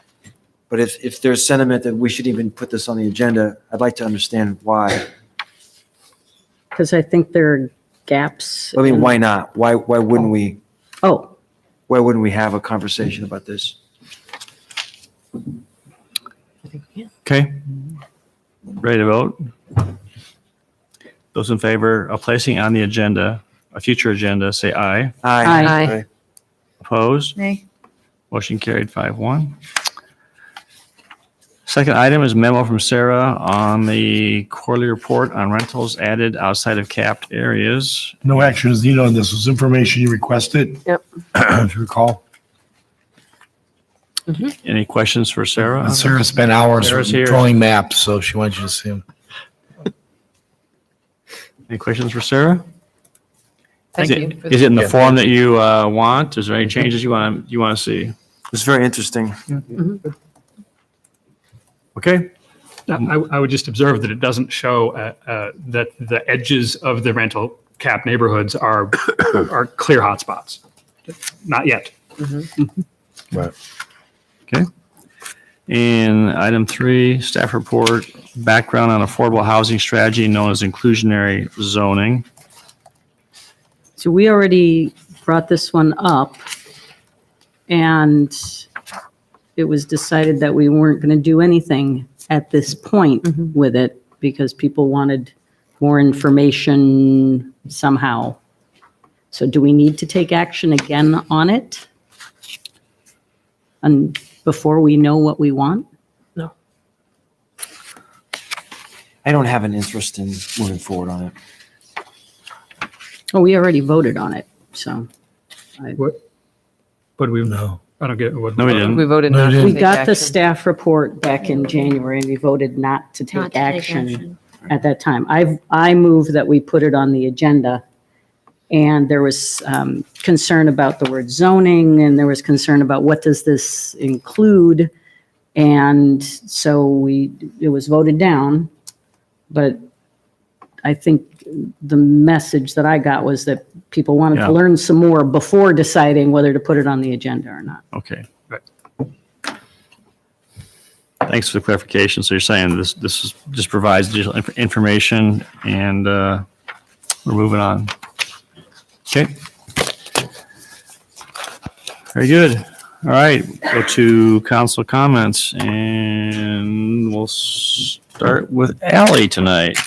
but if there's sentiment that we should even put this on the agenda, I'd like to understand why. Because I think there are gaps. I mean, in- why not? Why wouldn't we, Oh, why wouldn't we have a conversation about this? Okay? Ready to vote? Those in favor of placing on the agenda, a future agenda, say aye. Aye. Opposed? Nay. Motion carried 5-1. Second item is memo from Sarah on the quarterly report on rentals added outside of capped areas. No action is needed on this. Was information you requested, Yep. if you recall. Any questions for Sarah? And Sarah spent hours Sarah's here. drawing maps, so she wants you to see them. Any questions for Sarah? Thank Is you. it- Is it in the form that you want? Is there any changes you want to see? It's very interesting. Okay? I would just observe that it doesn't show that the edges of the rental cap neighborhoods are clear hotspots. Not yet. Right. Okay. And item 3, staff report, background on affordable housing strategy known as inclusionary zoning. so we already brought this one up, and it was decided that we weren't going to do anything at this point with it because people wanted more information somehow. So do we need to take action again on it? And before we know what we want? I don't have an interest in moving forward on it. Oh, we already voted on it, so. But we, No. I don't get what. No, we didn't. We voted No, not you to We take got the action. staff report back in January, and we voted not to Not take to take action action. at that time. I move that we put it on the agenda. And there was concern about the word zoning, and there was concern about what does this include? And so it was voted down. But I think the message that I got was that people wanted Yeah. to learn some more before deciding whether to put it on the agenda or not. Okay. Right. Thanks for the clarification. So you're saying this just provides additional information and we're moving on. Okay. Very good. All right, go to council comments and we'll start with Ally tonight.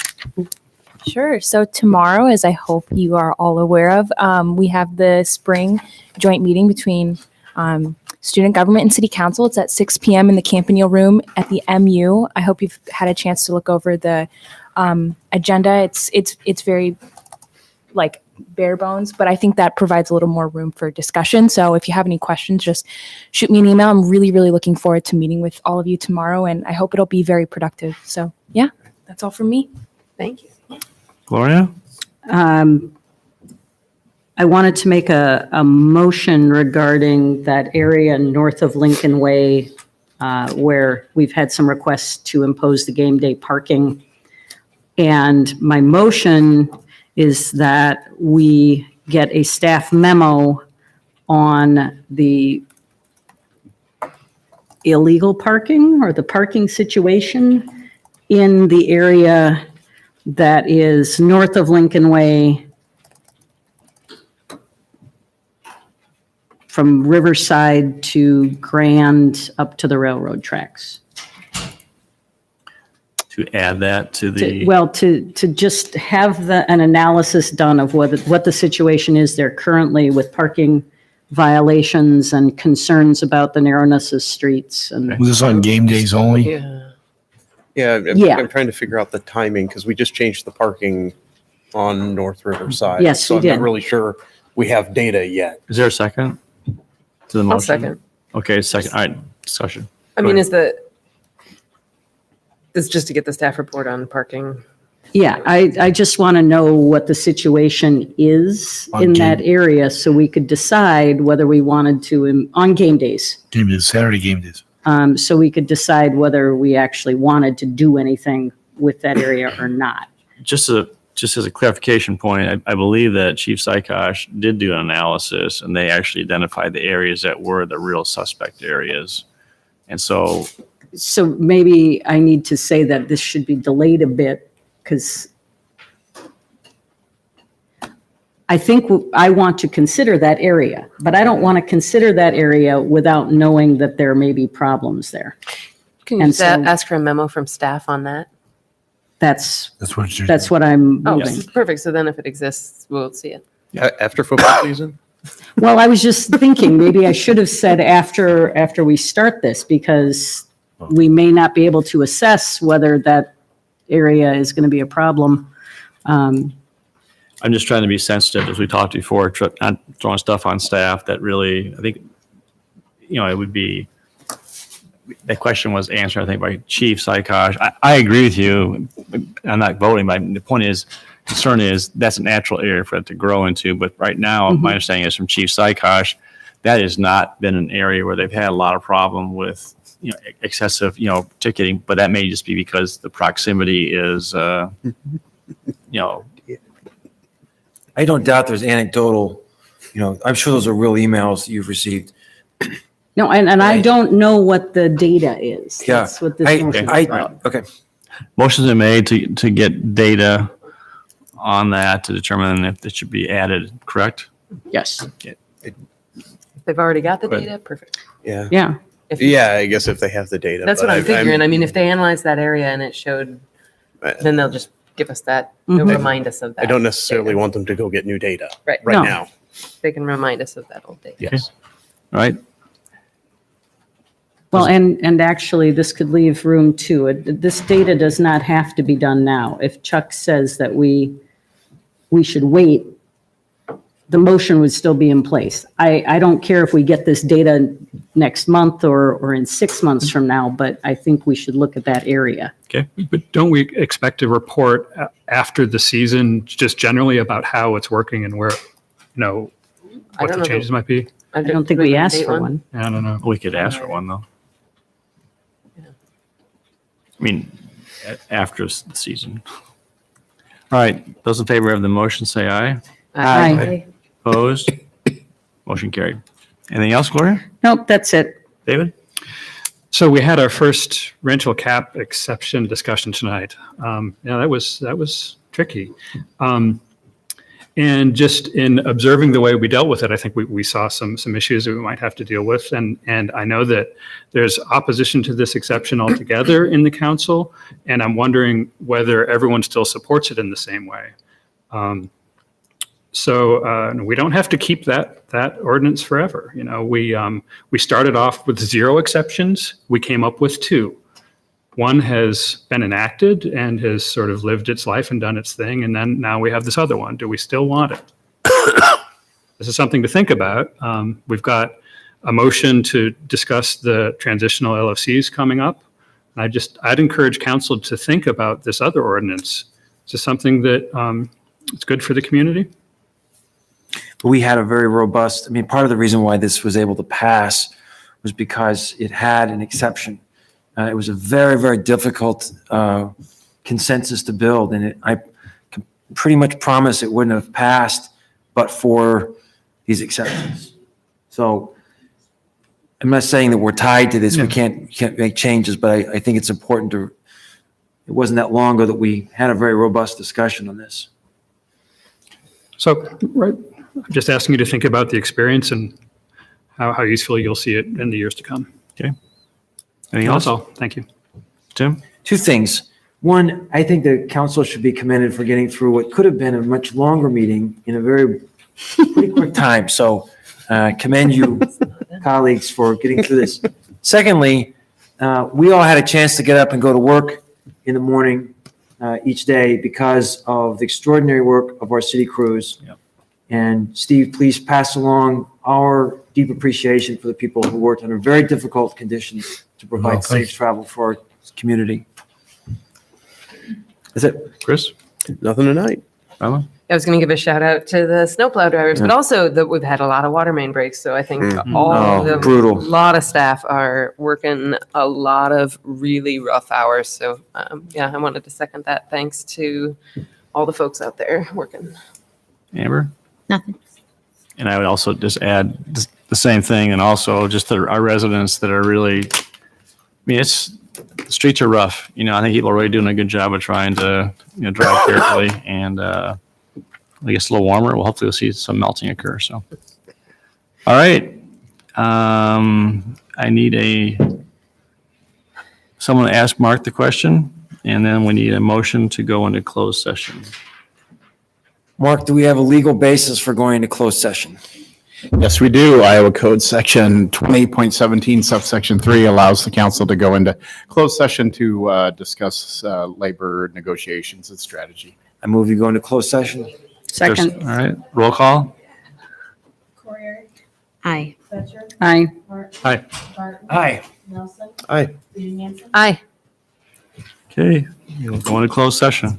Sure. So tomorrow, as I hope you are all aware of, we have the spring joint meeting between student government and city council. It's at 6 p.m. in the Campanile Room at the MU. I hope you've had a chance to look over the agenda. It's very like bare bones, but I think that provides a little more room for discussion. So if you have any questions, just shoot me an email. I'm really, really looking forward to meeting with all of you tomorrow, and I hope it'll be very productive. So yeah, that's all from me. Thank you. Gloria? I wanted to make a motion regarding that area north of Lincoln Way where we've had some requests to impose the game day parking. And my motion is that we get a staff memo on the illegal parking or the parking situation in the area that is north of Lincoln Way from Riverside to Grand up to the railroad tracks. To add that to the. Well, to just have an analysis done of what the situation is there currently with parking violations and concerns about the narrowness of streets and. Was this on game days only? Yeah. Yeah, Yeah. I'm trying to figure out the timing because we just changed the parking on North Riverside. Yes, So we I'm did. not really sure we have data yet. Is there a second to the motion? I'll second. Okay, second. All right, discussion. I Go mean, ahead. it's just to get the staff report on parking. Yeah, I just want to know what the situation is On in game- that area so we could decide whether we wanted to, on game days. Game days, Saturday game days. So we could decide whether we actually wanted to do anything with that area or not. Just as a clarification point, I believe that Chief Sykosh did do an analysis and they actually identified the areas that were the real suspect areas. And so, So maybe I need to say that this should be delayed a bit because I think I want to consider that area, but I don't want to consider that area without knowing that there may be problems there. Can you And just so- ask for a memo from staff on that? That's That's what I'm Oh, moving. perfect. So then if it exists, we'll see it. After football season? Well, I was just thinking, maybe I should have said after we start this, because we may not be able to assess whether that area is going to be a problem. I'm just trying to be sensitive, as we talked before, not throwing stuff on staff that really, I think, it would be, that question was answered, I think, by Chief Sykosh. I agree with you. I'm not voting, but the point is, concern is that's a natural area for it to grow into. But right now, my understanding is from Chief Sykosh, that has not been an area where they've had a lot of problem with, excessive, ticketing. But that may just be because the proximity is, I don't doubt there's anecdotal, I'm sure those are real emails you've received. No, and I don't know what the data is. Yeah. That's what this motion is about. Okay. motions are made to get data on that to determine if it should be added, correct? Yes. If they've already got the Good. data, perfect. Yeah. Yeah. Yeah, I guess if they have the data. That's but what I'm I'm- figuring. I mean, if they analyze that area and it showed, then they'll just give us that, they'll remind us of that. I don't necessarily want them to go get new data Right. right No. now. They can remind us of that old data. Yes. All right, Well, and actually, this could leave room too. This data does not have to be done now. If Chuck says that we should wait, the motion would still be in place. I don't care if we get this data next month or in 6 months from now, but I think we should look at that area. Okay, but don't we expect a report after the season, just generally about how it's working and where, I what don't the know changes might be? I don't think we asked for one. I don't know. we could ask for one, though. I mean, after the season. All right, those in favor of the motion, say aye. Aye. Opposed? Motion carried. Anything else, Gloria? Nope, that's it. David? So we had our first rental cap exception discussion tonight. That was tricky. And just in observing the way we dealt with it, I think we saw some issues that we might have to deal with. And I know that there's opposition to this exception altogether in the council, and I'm wondering whether everyone still supports it in the same way. So we don't have to keep that ordinance forever. We started off with 0 exceptions. We came up with 2. One has been enacted and has sort of lived its life and done its thing, and then now we have this other one. Do we still want it? This is something to think about. We've got a motion to discuss the transitional LFCs coming up. I'd encourage council to think about this other ordinance. Is this something that it's good for the community? We had a very robust, part of the reason why this was able to pass was because it had an exception. It was a very, very difficult consensus to build, and I can pretty much promise it wouldn't have passed but for these exceptions. So I'm not saying that we're tied to this. We can't make changes, but I think it's important to, it wasn't that long ago that we had a very robust discussion on this. So, right, I'm just asking you to think about the experience and how useful you'll see it in the years to come. Okay. Anything else? That's all. Thank you. Tim? 2 things. One, I think the council should be commended for getting through what could have been a much longer meeting in a pretty quick time. So commend you, colleagues, for getting through this. Secondly, we all had a chance to get up and go to work in the morning each day because of the extraordinary work of our city crews. Yep. And Steve, please pass along our deep appreciation for the people who worked under very difficult conditions to provide Well, thank safe travel for our community. That's it. Chris? Nothing tonight. Ella? I was going to give a shout out to the snowplow drivers, but also that we've had a lot of water main breaks. So I think all Oh, the brutal. lot of staff are working a lot of really rough hours. So yeah, I wanted to second that. Thanks to all the folks out there working. Amber? Nothing. And I would also just add the same thing, and also just our residents that are really, I mean, the streets are rough. I think people are really doing a good job of trying to, drive carefully, and I guess a little warmer. Well, hopefully we'll see some melting occur. So, all right. I need someone to ask Mark the question, and then we need a motion to go into closed session. Mark, do we have a legal basis for going into closed session? Yes, we do. Iowa Code Section 20.17 subsection 3 allows the council to go into closed session to discuss labor negotiations and strategy. I move you go into closed session. Second. All right. Roll call. Corey, Aye. Fletcher, Aye. Hart. Aye. Barton. Aye. Nelson. Aye. Stephen Hansen. Aye. Okay. We'll go into closed session.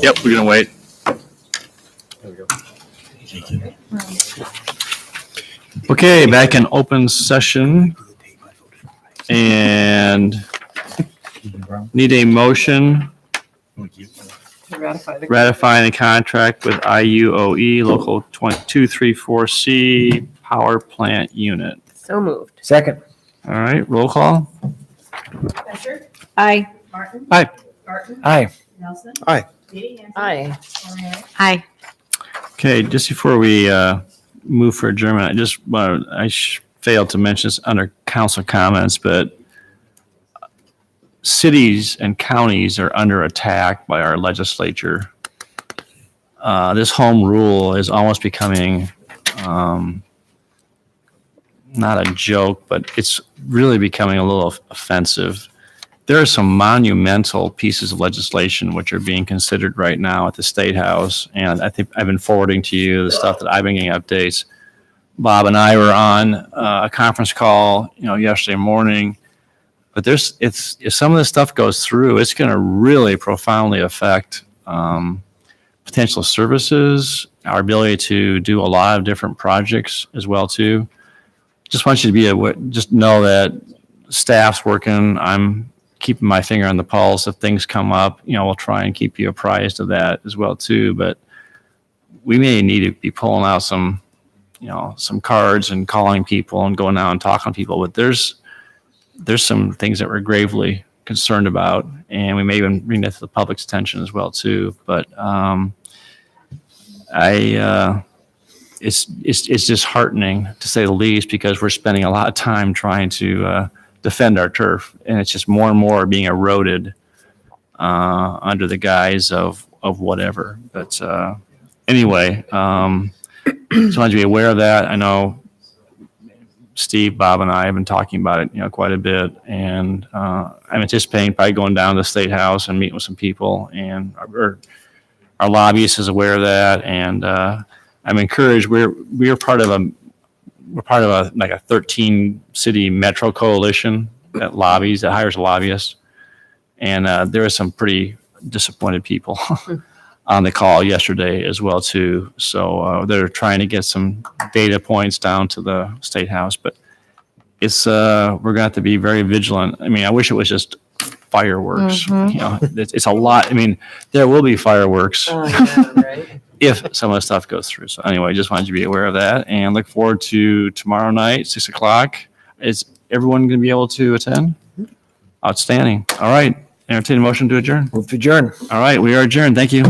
Yep, we're gonna wait. Okay, back in open session. And need a motion ratifying the contract with IUOE Local 234C Power Plant Unit. So moved. Second. All right, roll call. Becker? Aye. Martin? Aye. Barton? Aye. Nelson? Aye. Katie Hansen? Aye. Cormier? Aye. Okay, just before we move for adjournment, I failed to mention this under council comments, but cities and counties are under attack by our legislature. This home rule is almost becoming not a joke, but it's really becoming a little offensive. There are some monumental pieces of legislation which are being considered right now at the State House, and I think I've been forwarding to you the stuff that I've been getting updates. Bob and I were on a conference call, yesterday morning. But if some of this stuff goes through, it's going to really profoundly affect potential services, our ability to do a lot of different projects as well too. Just want you to be aware, just know that staff's working. I'm keeping my finger on the pulse. If things come up, we'll try and keep you apprised of that as well too. But we may need to be pulling out some cards and calling people and going out and talking to people. But there's some things that we're gravely concerned about, and we may even bring that to the public's attention as well too. But it's disheartening to say the least, because we're spending a lot of time trying to defend our turf, and it's just more and more being eroded under the guise of whatever. But anyway, just wanted to be aware of that. I know Steve, Bob, and I have been talking about it, quite a bit, and I'm anticipating probably going down to the State House and meeting with some people, and our lobbyist is aware of that, and I'm encouraged. We're part of a 13 city metro coalition that hires lobbyists, and there are some pretty disappointed people on the call yesterday as well too. So they're trying to get some data points down to the State House, but it's we're gonna have to be very vigilant. I mean, I wish it was just fireworks. It's a lot. I mean, there will be fireworks if some of the stuff goes through. So anyway, just wanted you to be aware of that, and look forward to tomorrow night, 6:00. Is everyone going to be able to attend? Outstanding. All right. Entertain a motion to adjourn. Move to adjourn. All right. We are adjourned. Thank you.